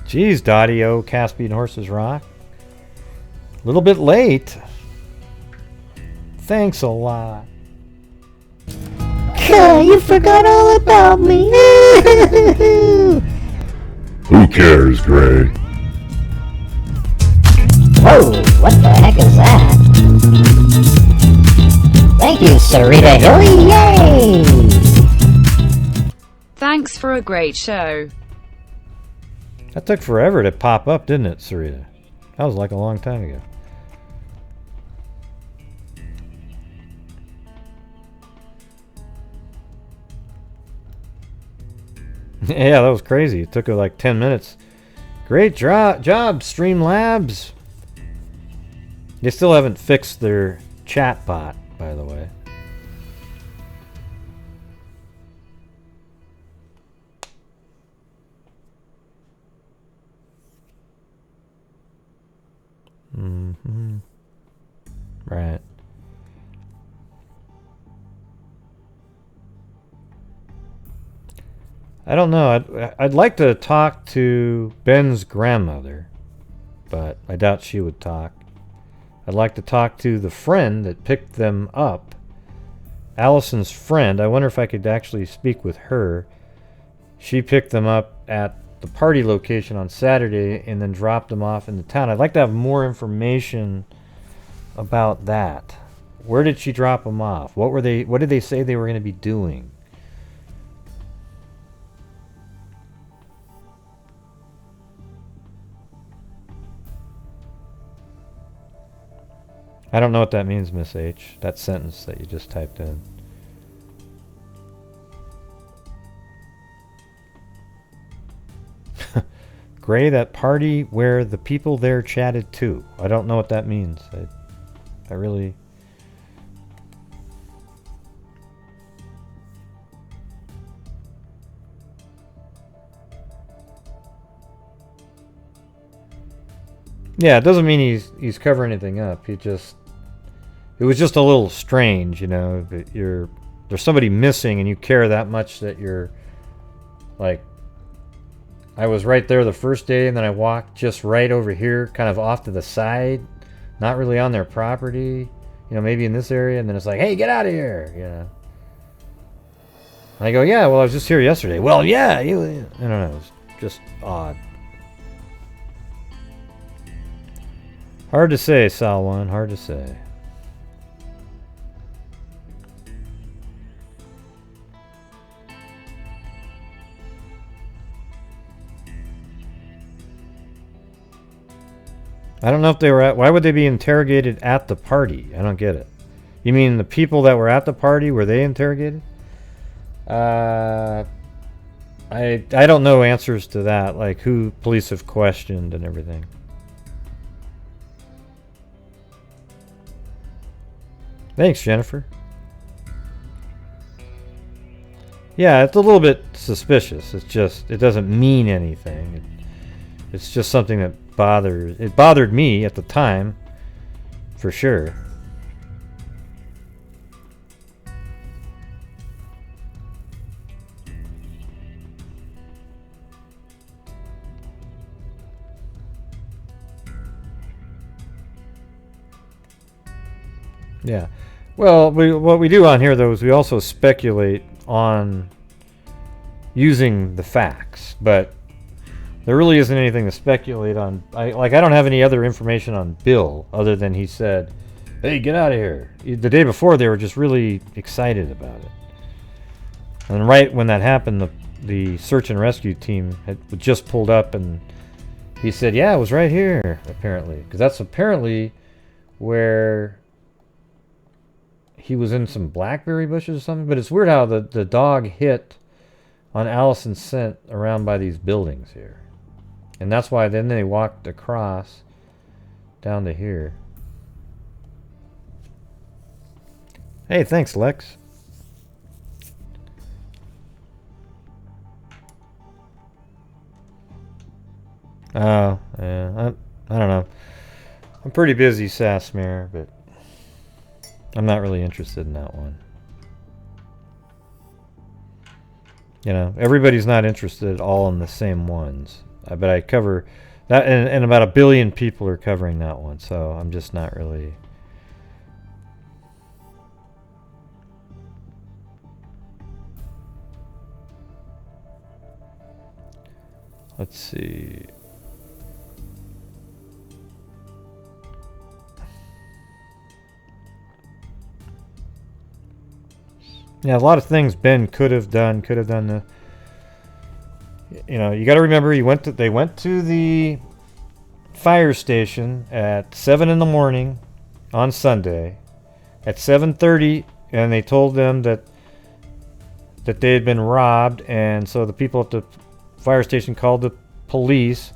Geez, Dottie O, Caspian Horses Rock. A little bit late. Thanks a lot. You forgot all about me. Who cares, Gray? Whoa, what the heck is that? Thank you, Sarita Hilly, yay! Thanks for a great show. That took forever to pop up, didn't it, Sarita? That was like a long time ago. Yeah, that was crazy. It took her like 10 minutes. Great job, Streamlabs. They still haven't fixed their chat bot, by the way. Mm-hmm. Right. I don't know. I'd like to talk to Ben's grandmother, but I doubt she would talk. I'd like to talk to the friend that picked them up. Allison's friend. I wonder if I could actually speak with her. She picked them up at the party location on Saturday and then dropped them off in the town. I'd like to have more information about that. Where did she drop them off? What did they say they were going to be doing? I don't know what that means, Miss H. That sentence that you just typed in. Gray, that party where the people there chatted too. I don't know what that means. I really... Yeah, it doesn't mean he's covering anything up. It was just a little strange, you know, that there's somebody missing and you care that much that you're like, I was right there the first day and then I walked just right over here, kind of off to the side, not really on their property, you know, maybe in this area, and then it's like, hey, get out of here, you know. And I go, yeah, well, I was just here yesterday. Well, yeah, I don't know, it's just odd. Hard to say, Salwan, hard to say. I don't know if they were why would they be interrogated at the party? I don't get it. You mean the people that were at the party, were they interrogated? I don't know answers to that, like who police have questioned and everything. Thanks, Jennifer. Yeah, it's a little bit suspicious. It's just, it doesn't mean anything. It's just something that bothered me at the time, for sure. Yeah. Well, what we do on here, though, is we also speculate on using the facts, but there really isn't anything to speculate on. I don't have any other information on Bill other than he said, "Hey, get out of here." The day before, they were just really excited about it. And right when that happened, the search and rescue team had just pulled up, and he said, "Yeah, it was right here," apparently. Because that's apparently where he was in some blackberry bushes or something. But it's weird how the dog hit on Allison's scent around by these buildings here. And that's why then they walked across down to here. Hey, thanks, Lex. Oh, yeah, I don't know. I'm pretty busy, Sasmere, but I'm not really interested in that one. You know, everybody's not interested all in the same ones. But I cover that, and about 1 billion people are covering that one, so I'm just not really... Let's see... Yeah, a lot of things Ben could have done the... You know, you got to remember, they went to the fire station at 7 in the morning on Sunday. At 7:30, and they told them that they had been robbed, and so the people at the fire station called the police.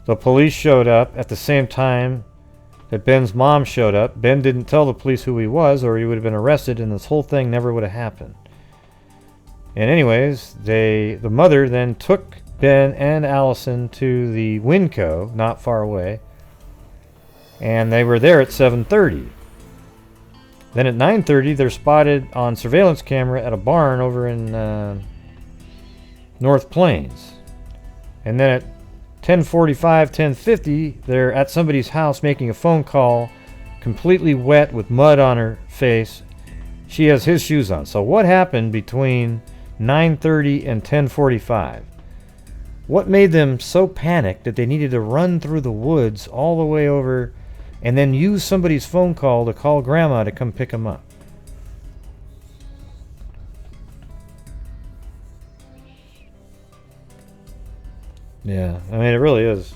The police showed up at the same time that Ben's mom showed up. Ben didn't tell the police who he was, or he would have been arrested, and this whole thing never would have happened. And anyways, the mother then took Ben and Allison to the Winco, not far away, and they were there at 7:30. Then at 9:30, they're spotted on surveillance camera at a barn over in North Plains. And then at 10:45, 10:50, they're at somebody's house making a phone call, completely wet with mud on her face. She has his shoes on. So what happened between 9:30 and 10:45? What made them so panicked that they needed to run through the woods all the way over and then use somebody's phone call to call Grandma to come pick them up? Yeah, I mean, it really is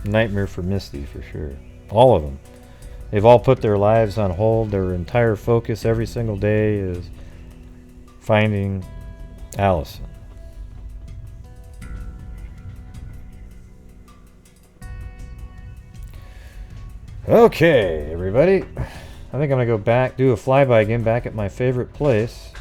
a nightmare for Misty, for sure. All of them. They've all put their lives on hold. Their entire focus every single day is finding Allison. Okay, everybody. I think I'm going to go back, do a flyby again back at my favorite place.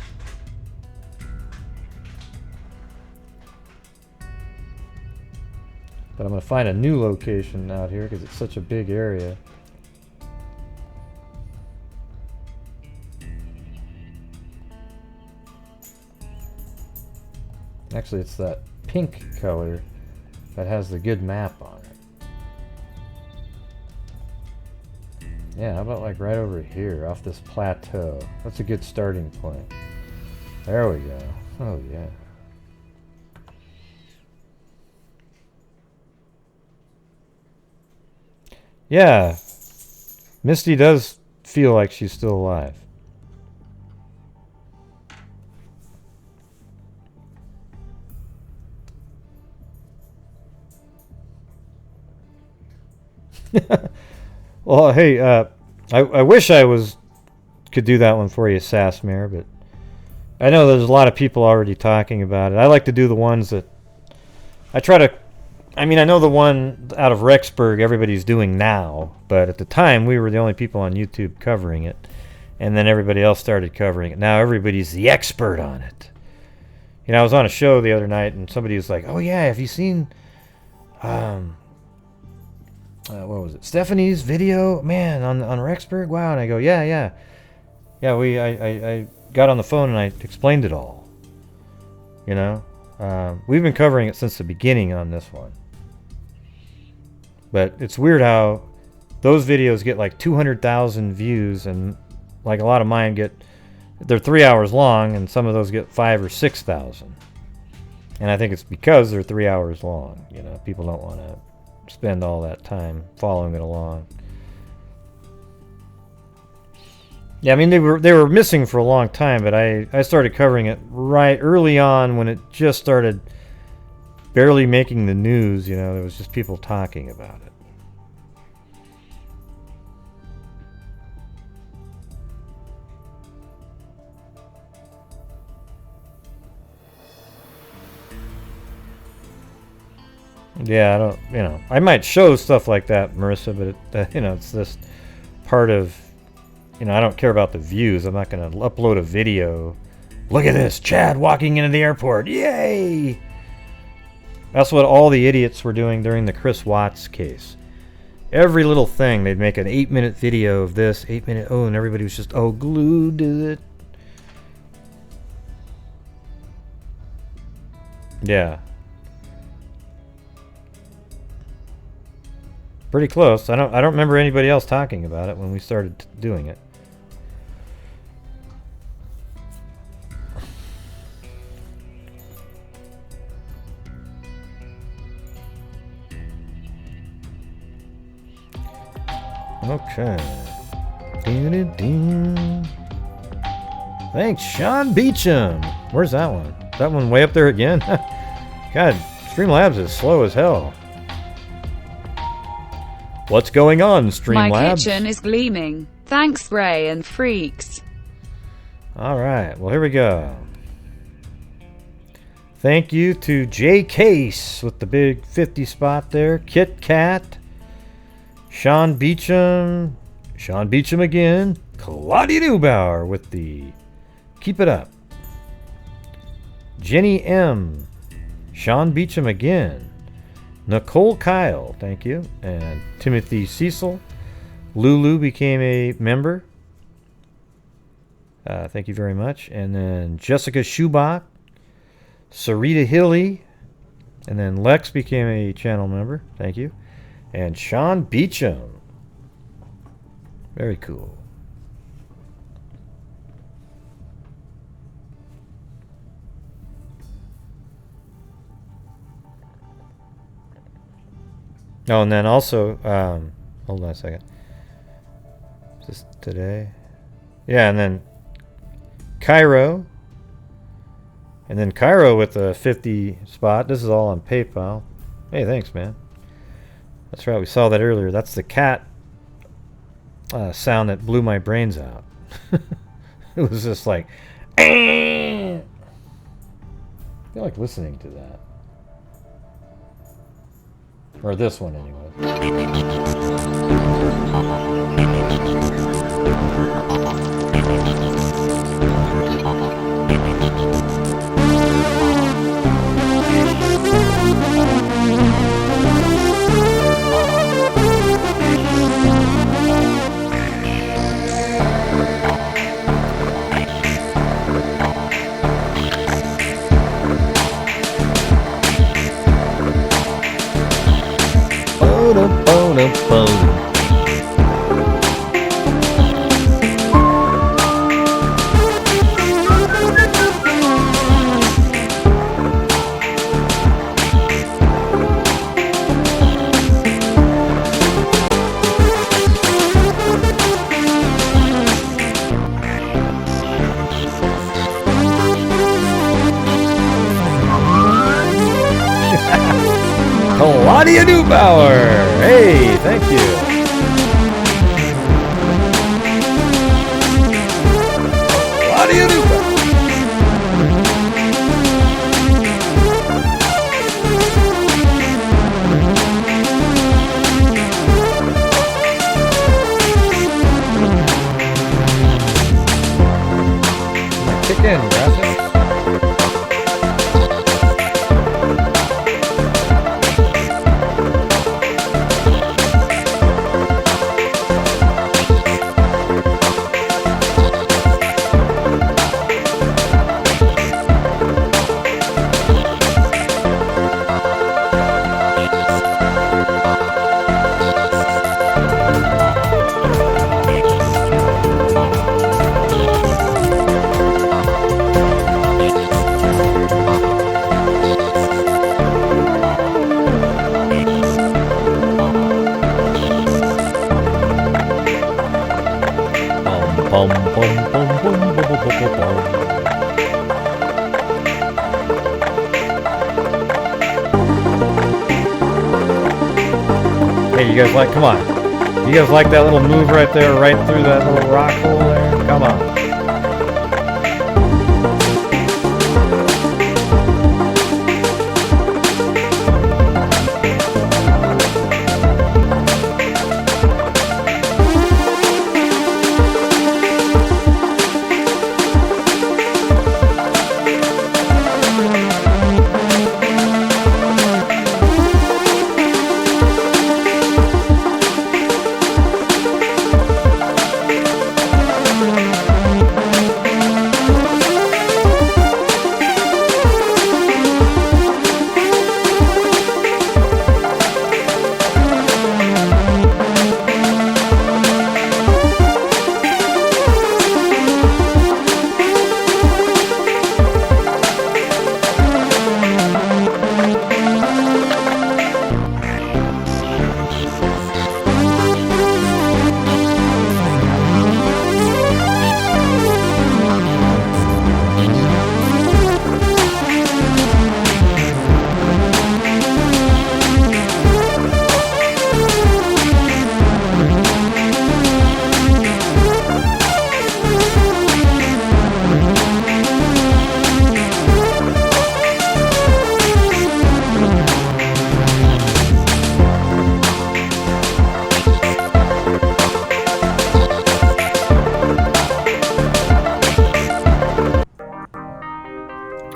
But I'm going to find a new location out here because it's such a big area. Actually, it's that pink color that has the good map on it. Yeah, how about like right over here off this plateau? That's a good starting point. There we go. Oh yeah. Yeah, Misty does feel like she's still alive. Well, hey, I wish I could do that one for you, Sasmere, but I know there's a lot of people already talking about it. I like to do the ones that I try to. I mean, I know the one out of Rexburg everybody's doing now, but at the time we were the only people on YouTube covering it, and then everybody else started covering it. Now everybody's the expert on it. You know, I was on a show the other night, and somebody was like, "Oh yeah, have you seen what was it? Stephanie's video, man, on Rexburg? Wow!" And I go, "Yeah. I got on the phone and I explained it all. You know, we've been covering it since the beginning on this one, but it's weird how those videos get like 200,000 views, and like a lot of mine they're 3 hours long, and some of those get 5,000 or 6,000. And I think it's because they're 3 hours long. You know, people don't want to spend all that time following it along. Yeah, I mean, they were missing for a long time, but I started covering it right early on when it just started barely making the news. You know, there was just people talking about it. Yeah, I don't, you know, I might show stuff like that, Marissa, but it, you know, it's just part of, you know, I don't care about the views. I'm not going to upload a video. Look at this, Chad walking into the airport. Yay! That's what all the idiots were doing during the Chris Watts case. Every little thing, they'd make an 8-minute video of this, 8-minute, oh, and everybody was just, oh, glued to it. Yeah. Pretty close. I don't remember anybody else talking about it when we started doing it. Okay. Thanks, Sean Beecham. Where's that one? That one way up there again? God, Streamlabs is slow as hell. What's going on, Streamlabs? My kitchen is gleaming. Thanks, Ray and Freaks. Alright, well, here we go. Thank you to J Case with the big 50 spot there. Kit Kat. Sean Beecham again. Claudia Neubauer with the Keep It Up. Jenny M. Sean Beecham again. Nicole Kyle, thank you. And Timothy Cecil. Lulu became a member. Thank you very much. And then Jessica Schubach. Sarita Hilly. And then Lex became a channel member. Thank you. And Sean Beecham. Very cool. Oh, and then also, hold on a second. Is this today? Yeah, and then Kyron. And then Kyron with a 50 spot. This is all on PayPal. Hey, thanks, man. That's right, we saw that earlier. That's the cat sound that blew my brains out. It was just like, I feel like listening to that. Or this one, anyway. Claudia Neubauer! Hey, thank you. Claudia Neubauer. Kick in, graphics. Bum, bum, bum, bum, bum, bum, bum, bum. Hey, you guys like, come on. You guys like that little move right there, right through that little rock hole there? Come on.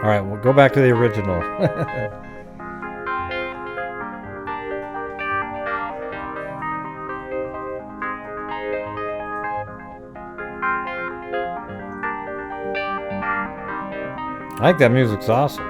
Alright, we'll go back to the original. I think that music's awesome.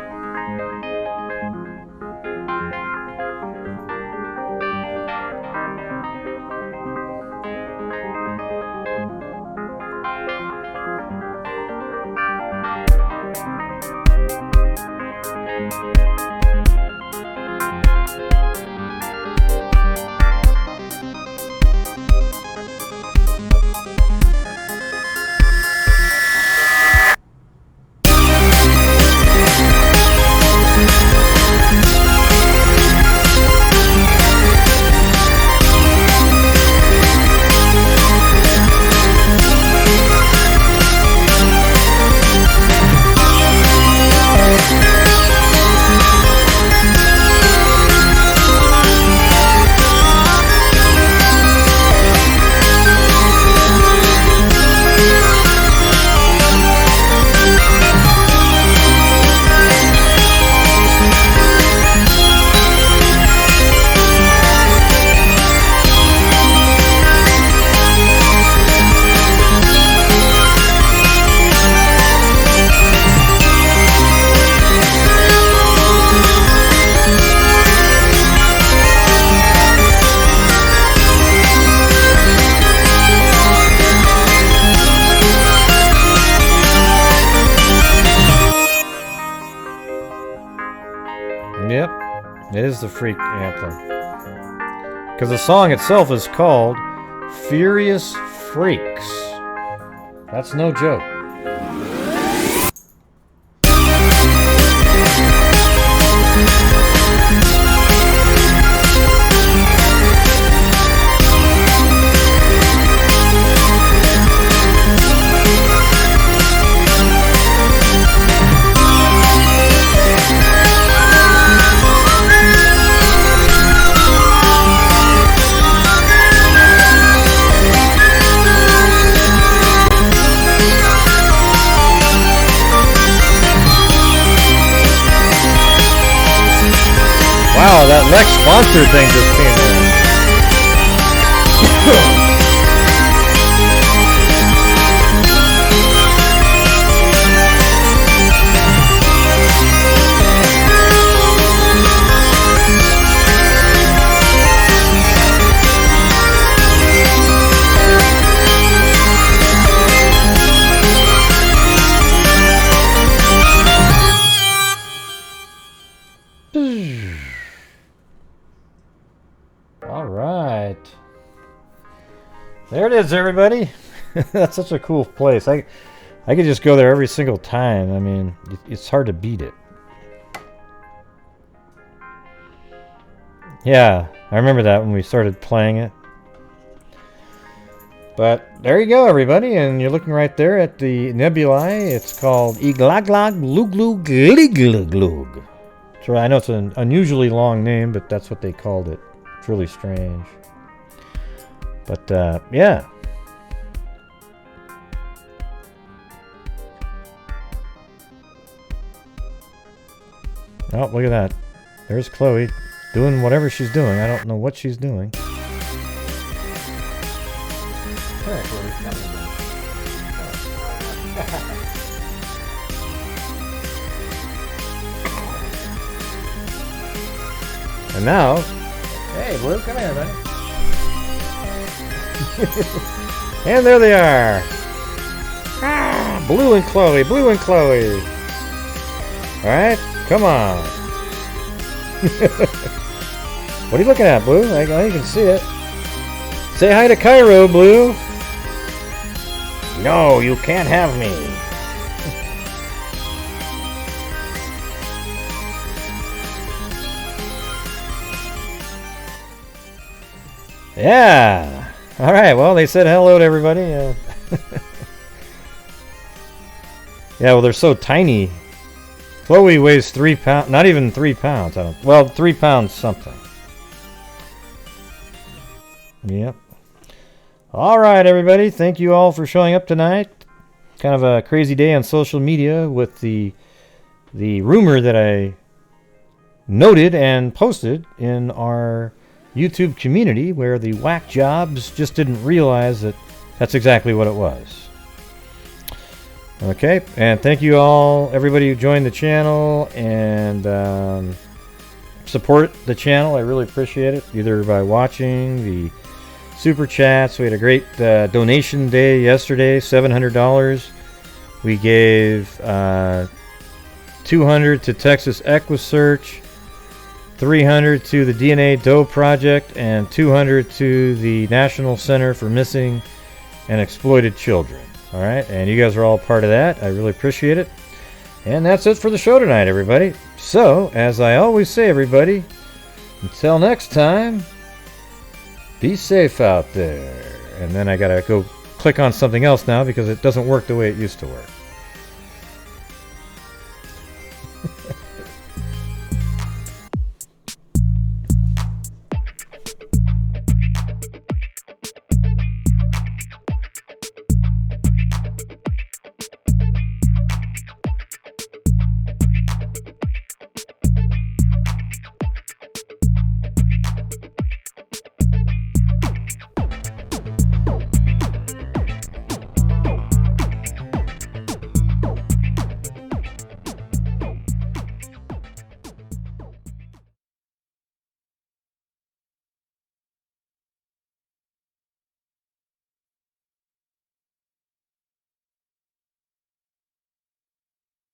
Yep, it is the Freak Anthem. Because the song itself is called Furious Freaks. That's no joke. Wow, that Lex sponsor thing just came in. All right. There it is, everybody. That's such a cool place. I could just go there every single time. I mean, it's hard to beat it. Yeah, I remember that when we started playing it. But there you go, everybody, and you're looking right there at the nebulae. It's called Iglaglag Luglug Liglug. So I know it's an unusually long name, but that's what they called it. It's really strange. But yeah. Oh, look at that. There's Chloe doing whatever she's doing. I don't know what she's doing. And now, hey, Blue, come here, buddy. And there they are. Ah, Blue and Chloe, Blue and Chloe. All right, come on. What are you looking at, Blue? I know you can see it. Say hi to Kyron, Blue. No, you can't have me. Yeah. All right. Well, they said hello to everybody. Yeah. Well, they're so tiny. Chloe weighs 3 pounds. Not even 3 pounds. I don't. Well, 3 pounds something. Yep. All right, everybody. Thank you all for showing up tonight. Kind of a crazy day on social media with the rumor that I noted and posted in our YouTube community, where the whack jobs just didn't realize that that's exactly what it was. Okay, and thank you all, everybody who joined the channel and support the channel. I really appreciate it, either by watching the super chats. We had a great donation day yesterday, $700. We gave $200 to Texas Equisearch, $300 to the DNA Doe Project, and $200 to the National Center for Missing and Exploited Children. All right, and you guys are all part of that. I really appreciate it. And that's it for the show tonight, everybody. So, as I always say, everybody, until next time, be safe out there. And then I gotta go click on something else now because it doesn't work the way it used to work.